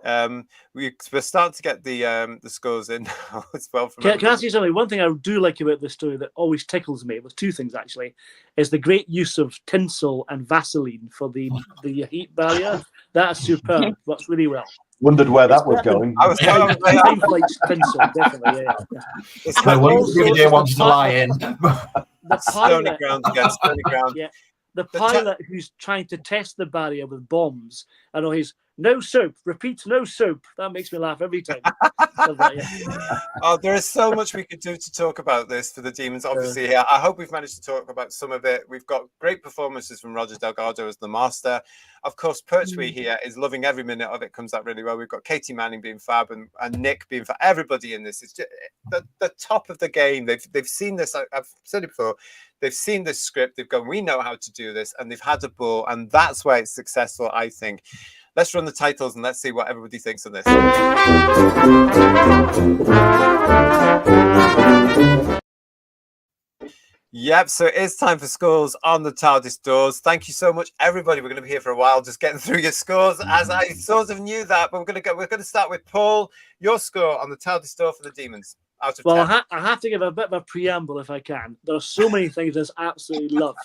We're starting to get the scores in now as well. Can I ask you something? One thing I do like about this story that always tickles me, was two things actually, is the great use of tinsel and Vaseline for the heat barrier. That is superb. Works really well. Wondered where that was going. I was tinsel, definitely. Yeah. I wouldn't want to lie in. The Stony ground again. Stony ground. Yeah. The pilot who's trying to test the barrier with bombs, I know he's no soap. Repeat, no soap. That makes me laugh every time. Oh, there is so much we could do to talk about this for the Demons. Obviously, here, I hope we've managed to talk about some of it. We've got great performances from Roger Delgado as the Master. Of course, Pertwee here is loving every minute of it. Comes out really well. We've got Katy Manning being fab and Nick being fab. Everybody in this is just the top of the game. They've seen this. I've said it before. They've seen this script. They've gone, we know how to do this, and they've had a ball, and that's why it's successful, I think. Let's run the titles and let's see what everybody thinks of this. Yep, so it's time for scores on the TARDIS doors. Thank you so much, everybody. We're going to be here for a while, just getting through your scores, as I sort of knew that. But we're going to start with Paul. Your score on the TARDIS door for the Demons out of 10. Well, I have to give a bit of a preamble if I can. There are so many things I absolutely love.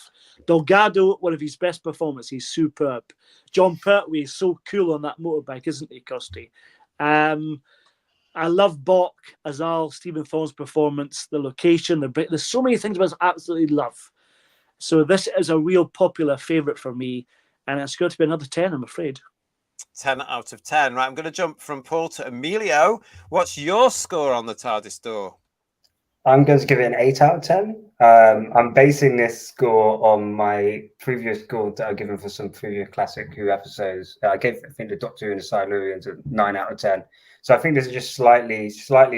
Delgado, one of his best performances, he's superb. Jon Pertwee is so cool on that motorbike, isn't he, Kirsty? I love Bok, Azal, Stephen Thorne's performance, the location, there's so many things I absolutely love. So this is a real popular favourite for me, and it's going to be another 10, I'm afraid. 10 out of 10. Right, I'm going to jump from Paul to Emilio. What's your score on the TARDIS door? I'm going to give it an 8 out of 10. I'm basing this score on my previous score that I've given for some previous classic Who episodes. I think the Doctor Who and the Silurians a 9 out of 10. So I think this is just slightly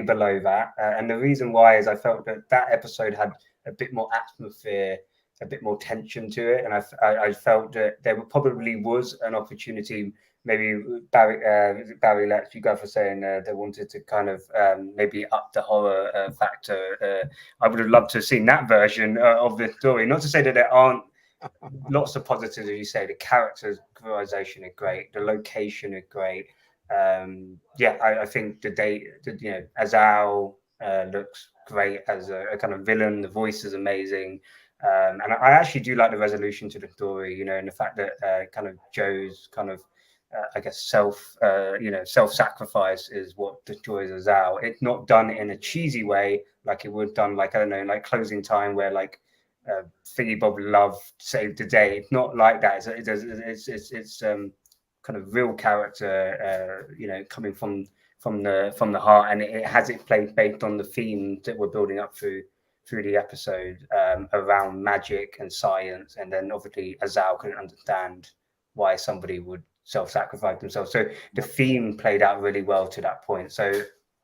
below that. And the reason why is I felt that episode had a bit more atmosphere, a bit more tension to it. And I felt that there probably was an opportunity. Maybe Barry Letts, you guys were saying they wanted to kind of maybe up the horror factor. I would have loved to have seen that version of the story. Not to say that there aren't lots of positives, as you say. The characterization are great. The location are great. I think Azal looks great as a kind of villain. The voice is amazing. And I actually do like the resolution to the story, and the fact that kind of Joe's kind of self-sacrifice is what destroys Azal. It's not done in a cheesy way like it would done, like, I don't know, like Closing Time, where like Thingy Bob Love saved the day. It's not like that. It's kind of real character, coming from the heart, and it has it played based on the theme that we're building up through the episode around magic and science, and then obviously Azal couldn't understand why somebody would self-sacrifice themselves. So the theme played out really well to that point. So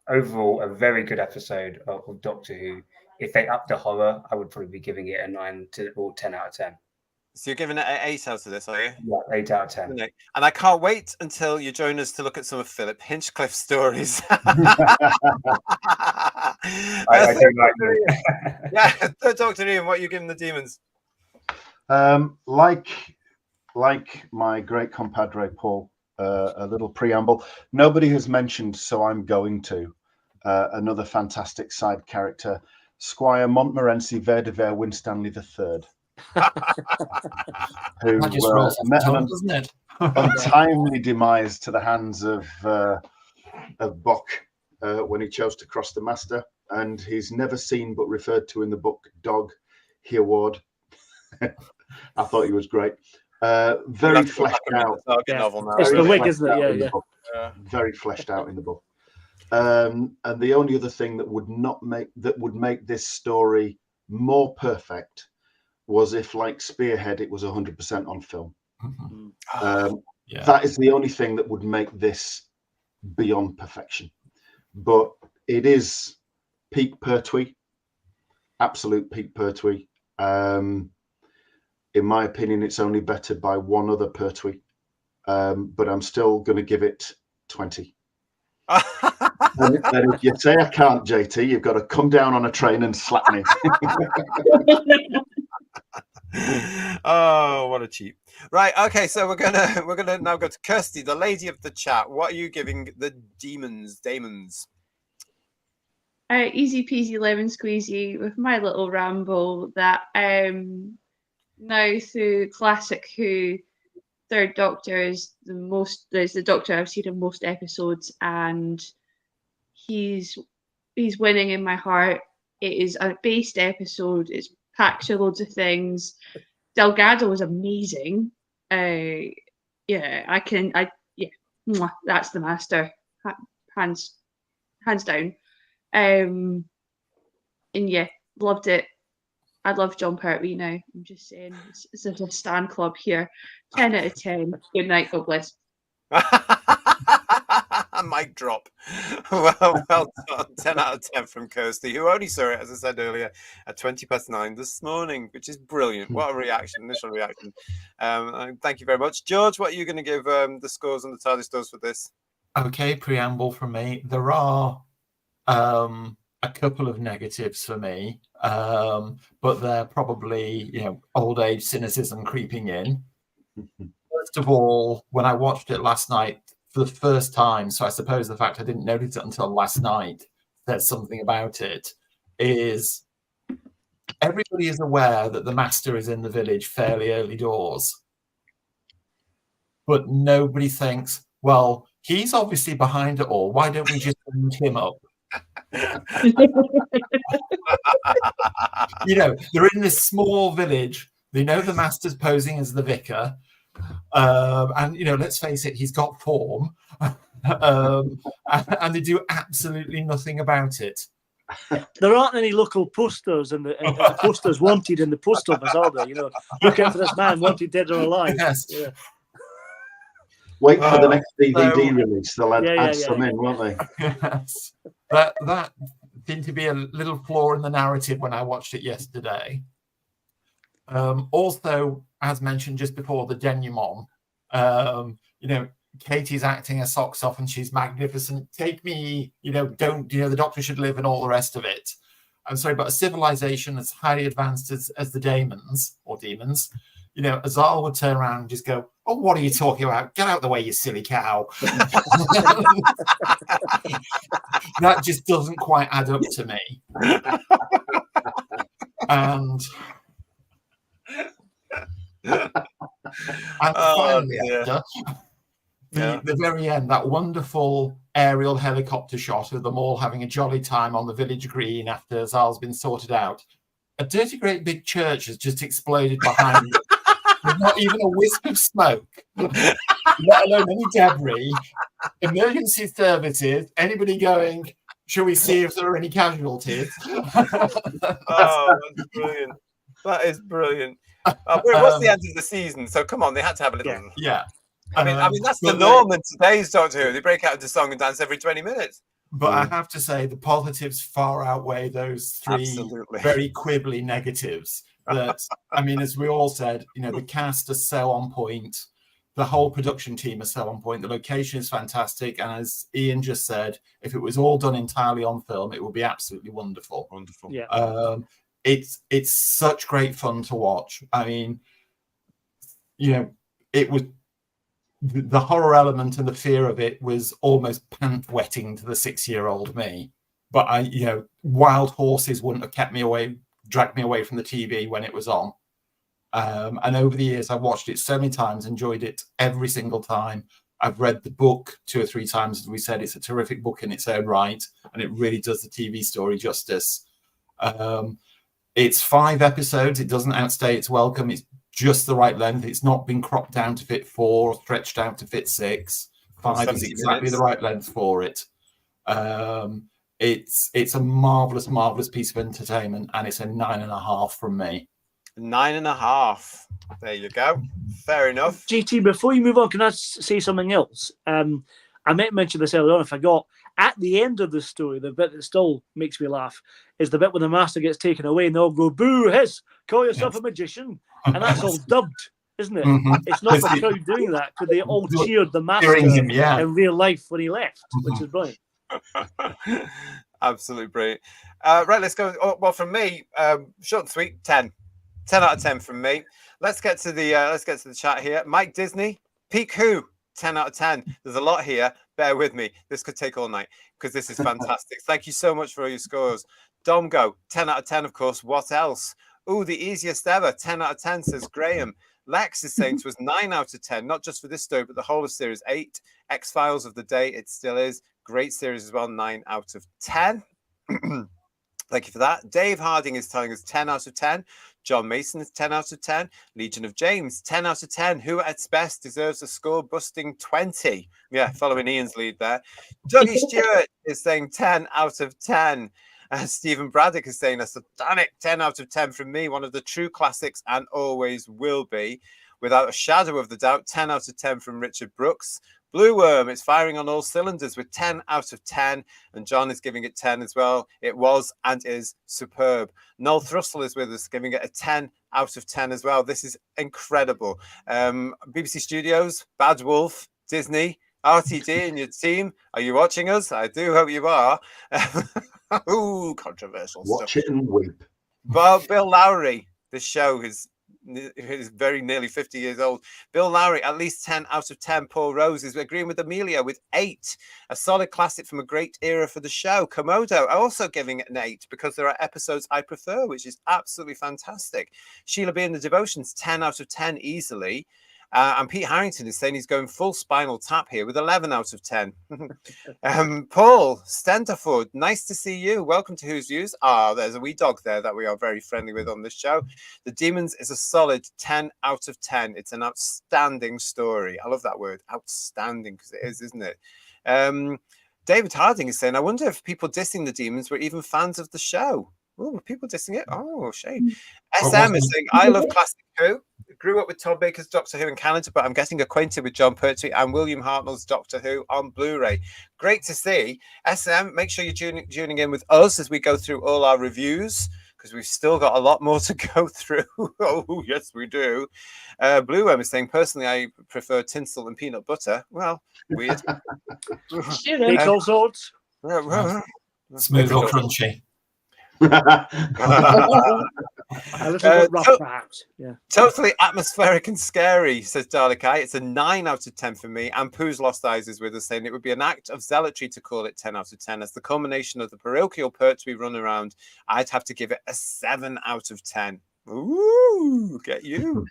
overall, a very good episode of Doctor Who. If they upped the horror, I would probably be giving it a 9 or 10 out of 10. So you're giving it an 8 out of this, are you? Yeah, 8 out of 10. And I can't wait until you join us to look at some of Philip Hinchcliffe's stories. I do like it. Yeah, Dr. Ian, what are you giving the Demons? Like my great compadre Paul, a little preamble. Nobody has mentioned, so I'm going to. Another fantastic side character, Squire Montmorency Vere de Vere Winstanley III. Who met an untimely demise to the hands of Bok when he chose to cross the master, and he's never seen but referred to in the book Dog He Award. I thought he was great. Very fleshed out. It's the wig, isn't it? Yeah. Very fleshed out in the book. And the only other thing that would make this story more perfect was if, like Spearhead, it was 100% on film. That is the only thing that would make this beyond perfection. But it is peak Pertwee, absolute peak Pertwee. In my opinion, it's only bettered by one other Pertwee, but I'm still going to give it 20. And if you say I can't, JT, you've got to come down on a train and slap me. Oh, what a cheat! Right, okay, so we're gonna now go to Kirsty, the lady of the chat. What are you giving the Daemons? Easy peasy lemon squeezy with my little ramble that now through classic Who, Third Doctor is the Doctor I've seen in most episodes, and he's winning in my heart. It is a based episode. It's packed with loads of things. Delgado was amazing. That's the master, hands down. And yeah, loved it. I love Jon Pertwee now. I'm just saying, it's a stan club here. 10 out of 10. Good night, God bless. Mic drop. Well done. 10 out of 10 from Kirsty, who only saw it, as I said earlier, at 9:20 this morning, which is brilliant. What a initial reaction. Thank you very much. George, what are you going to give the scores on the TARDIS doors for this? Okay, preamble from me. There are a couple of negatives for me, but they're probably, old age cynicism creeping in. First of all, when I watched it last night for the first time, so I suppose the fact I didn't notice it until last night says something about it, is everybody is aware that the master is in the village fairly early doors, but nobody thinks, well, he's obviously behind it all. Why don't we just round him up? They're in this small village. They know the master's posing as the vicar. And let's face it, he's got form. And they do absolutely nothing about it. There aren't any local posters, and the posters wanted in the post office, are there? Look out for this man, wanted dead or alive. Yes. Yeah. Wait for the next DVD release. They'll add some in, won't they? Yes. That seemed to be a little flaw in the narrative when I watched it yesterday. Also, as mentioned just before, the denouement. Katy's acting her socks off and she's magnificent. Take me, the doctor should live and all the rest of it. I'm sorry, but a civilization as highly advanced as the Daemons or demons, Azal would turn around and just go, oh, what are you talking about? Get out of the way, you silly cow. That just doesn't quite add up to me. And finally, the very end, that wonderful aerial helicopter shot of them all having a jolly time on the village green after Azal's been sorted out. A dirty great big church has just exploded behind it. With not even a wisp of smoke, let alone any debris. Emergency services, anybody going, shall we see if there are any casualties? Oh, that's brilliant. That is brilliant. What's the end of the season? So come on, they had to have a little... Yeah. I mean, that's the norm in today's Doctor Who. They break out into song and dance every 20 minutes. But I have to say, the positives far outweigh those three very quibbly negatives. That, as we all said, the cast is so on point. The whole production team is so on point. The location is fantastic. And as Ian just said, if it was all done entirely on film, it would be absolutely wonderful. Wonderful. Yeah. It's such great fun to watch. It was... The horror element and the fear of it was almost pant-wetting to the 6-year-old me. But wild horses wouldn't have dragged me away from the TV when it was on. And over the years, I've watched it so many times, enjoyed it every single time. I've read the book 2 or 3 times. As we said, it's a terrific book in its own right, and it really does the TV story justice. It's 5 episodes. It doesn't outstay its welcome. It's just the right length. It's not been cropped down to fit 4 or stretched out to fit 6. 5 is exactly the right length for it. It's a marvelous piece of entertainment, and it's a 9.5 from me. 9.5. There you go. Fair enough. GT, before you move on, can I say something else? I meant to mention this earlier on. I forgot. At the end of the story, the bit that still makes me laugh is the bit when the master gets taken away and they all go, boo, hiss, call yourself a magician. And that's all dubbed, isn't it? Mm-hmm. It's not the crowd doing that, because they all cheered the master in real life when he left, which is brilliant. Absolutely brilliant. Right, let's go. Well, from me, short and sweet, 10 out of 10 from me. Let's get to the chat here. Mike Disney, Peak Who, 10 out of 10. There's a lot here. Bear with me. This could take all night because this is fantastic. Thank you so much for all your scores. Domgo, 10 out of 10, of course. What else? Oh, the easiest ever, 10 out of 10, says Graham. Lex is saying to us 9 out of 10, not just for this story, but the whole of series 8. X-Files of the day, it still is. Great series as well, 9 out of 10. Thank you for that. Dave Harding is telling us 10 out of 10. John Mason is 10 out of 10. Legion of James, 10 out of 10. Who at its best deserves a score-busting 20. Yeah, following Ian's lead there. Dougie Stewart is saying 10 out of 10. Stephen Braddock is saying a sardonic 10 out of 10 from me. One of the true classics and always will be. Without a shadow of the doubt, 10 out of 10 from Richard Brooks. Blue Worm is firing on all cylinders with 10 out of 10. And John is giving it 10 as well. It was and is superb. Noel Thrussell is with us, giving it a 10 out of 10 as well. This is incredible. BBC Studios, Bad Wolf, Disney, RTD and your team. Are you watching us? I do hope you are. Ooh, controversial Watch stuff. it and weep. Well, Bill Lowry, the show is very nearly 50 years old. Bill Lowry, at least 10 out of 10. Paul Rose is agreeing with Amelia with 8. A solid classic from a great era for the show. Komodo also giving it an 8 because there are episodes I prefer, which is absolutely fantastic. Sheila B in the Devotions, 10 out of 10 easily. And Pete Harrington is saying he's going full Spinal Tap here with 11 out of 10. Paul Stenterford, nice to see you. Welcome to Who's Views. There's a wee dog there that we are very friendly with on this show. The Demons is a solid 10 out of 10. It's an outstanding story. I love that word, outstanding, because it is, isn't it? David Harding is saying, I wonder if people dissing the Demons were even fans of the show. Oh, were people dissing it? Oh, shame. SM is saying, I love classic Who. Grew up with Tom Baker's Doctor Who in Canada, but I'm getting acquainted with Jon Pertwee and William Hartnell's Doctor Who on Blu-ray. Great to see. SM, make sure you're tuning in with us as we go through all our reviews, because we've still got a lot more to go through. Oh, yes, we do. Blue Worm is saying, personally, I prefer tinsel and peanut butter. Well, weird. Take all sorts. Smooth or crunchy. A little bit rough, perhaps. Yeah. Totally atmospheric and scary, says Dalek. It's a 9 out of 10 for me. And Pooh's Lost Eyes is with us, saying it would be an act of zealotry to call it 10 out of 10. As the culmination of the parochial Pertwee run around, I'd have to give it a 7 out of 10. Ooh, get you.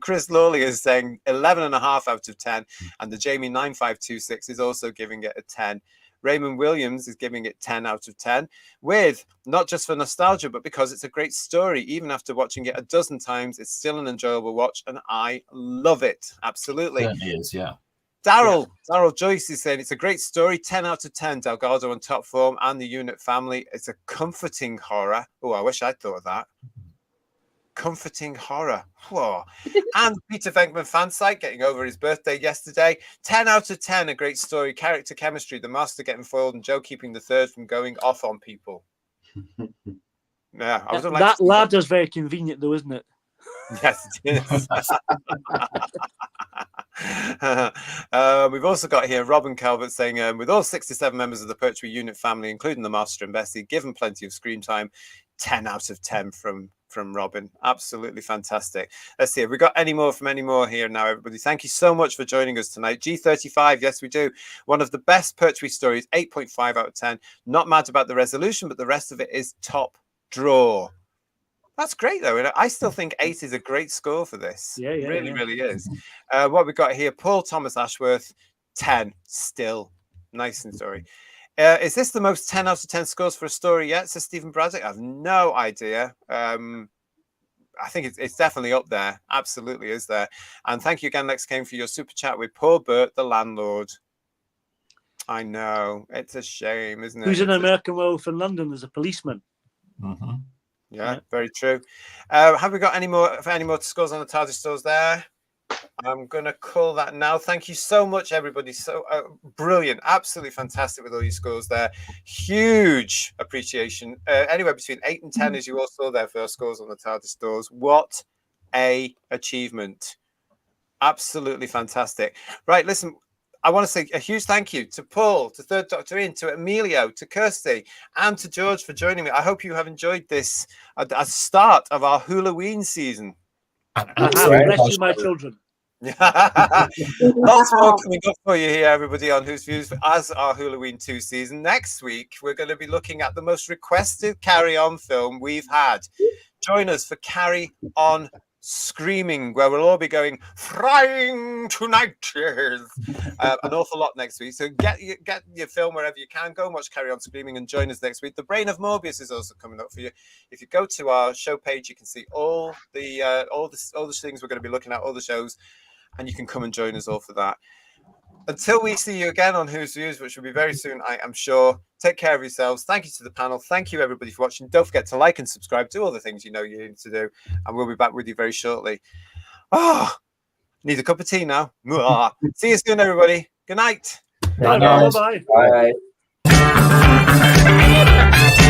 Chris Lawley is saying 11.5 out of 10. And the Jamie 9526 is also giving it a 10. Raymond Williams is giving it 10 out of 10, with not just for nostalgia, but because it's a great story. Even after watching it a dozen times, it's still an enjoyable watch, and I love it. Absolutely. It certainly is, yeah. Daryl Joyce is saying it's a great story, 10 out of 10. Delgado on top form and the unit family. It's a comforting horror. Oh, I wish I'd thought of that. Comforting horror. Whoa. And Peter Venkman fansite getting over his birthday yesterday. 10 out of 10. A great story. Character chemistry. The master getting foiled and Joe keeping the third from going off on people. Yeah, I would like that ladder's very convenient, though, isn't it? Yes, it is. We've also got here Robin Calvert saying, with all 67 members of the Pertwee unit family, including the master and Bessie, given plenty of screen time, 10 out of 10 from Robin. Absolutely fantastic. Let's see if we got any more from any more here now, everybody. Thank you so much for joining us tonight. G35, yes, we do. One of the best Pertwee stories, 8.5 out of 10. Not mad about the resolution, but the rest of it is top draw. That's great, though. And I still think 8 is a great score for this. Yeah, really is. What we got here, Paul Thomas Ashworth, 10 still. Nice and story. Is this the most 10 out of 10 scores for a story yet? Says Stephen Braddock. I have no idea. I think it's definitely up there. Absolutely is there. And thank you again, Lex Kane, for your super chat with Paul Burt, the landlord. I know. It's a shame, isn't it? Who's in American Werewolf in London as a policeman. Mm-hmm. Yeah, very true. Have we got any more scores on the TARDIS stores there? I'm going to call that now. Thank you so much, everybody. So brilliant. Absolutely fantastic with all your scores there. Huge appreciation. Anywhere between 8 and 10, as you all saw there, for our scores on the TARDIS stores. What a achievement. Absolutely fantastic. Right, listen, I want to say a huge thank you to Paul, to Third Doctor Ian, to Emilio, to Kirsty, and to George for joining me. I hope you have enjoyed this a start of our Wholloween season. Bless you, my children. Lots more coming up for you here, everybody, on Who's Views as our Wholloween 2 season. Next week, we're going to be looking at the most requested Carry On film we've had. Join us for Carry On Screaming, where we'll all be going frying tonight. An awful lot next week. So get your film wherever you can. Go and watch Carry On Screaming and join us next week. The Brain of Morbius is also coming up for you. If you go to our show page, you can see all the things we're going to be looking at, all the shows, and you can come and join us all for that. Until we see you again on Who's Views, which will be very soon, I am sure. Take care of yourselves. Thank you to the panel. Thank you, everybody, for watching. Don't forget to like and subscribe. Do all the things you know you need to do. And we'll be back with you very shortly. Need a cup of tea now. See you soon, everybody. Good night. Bye-bye. Bye.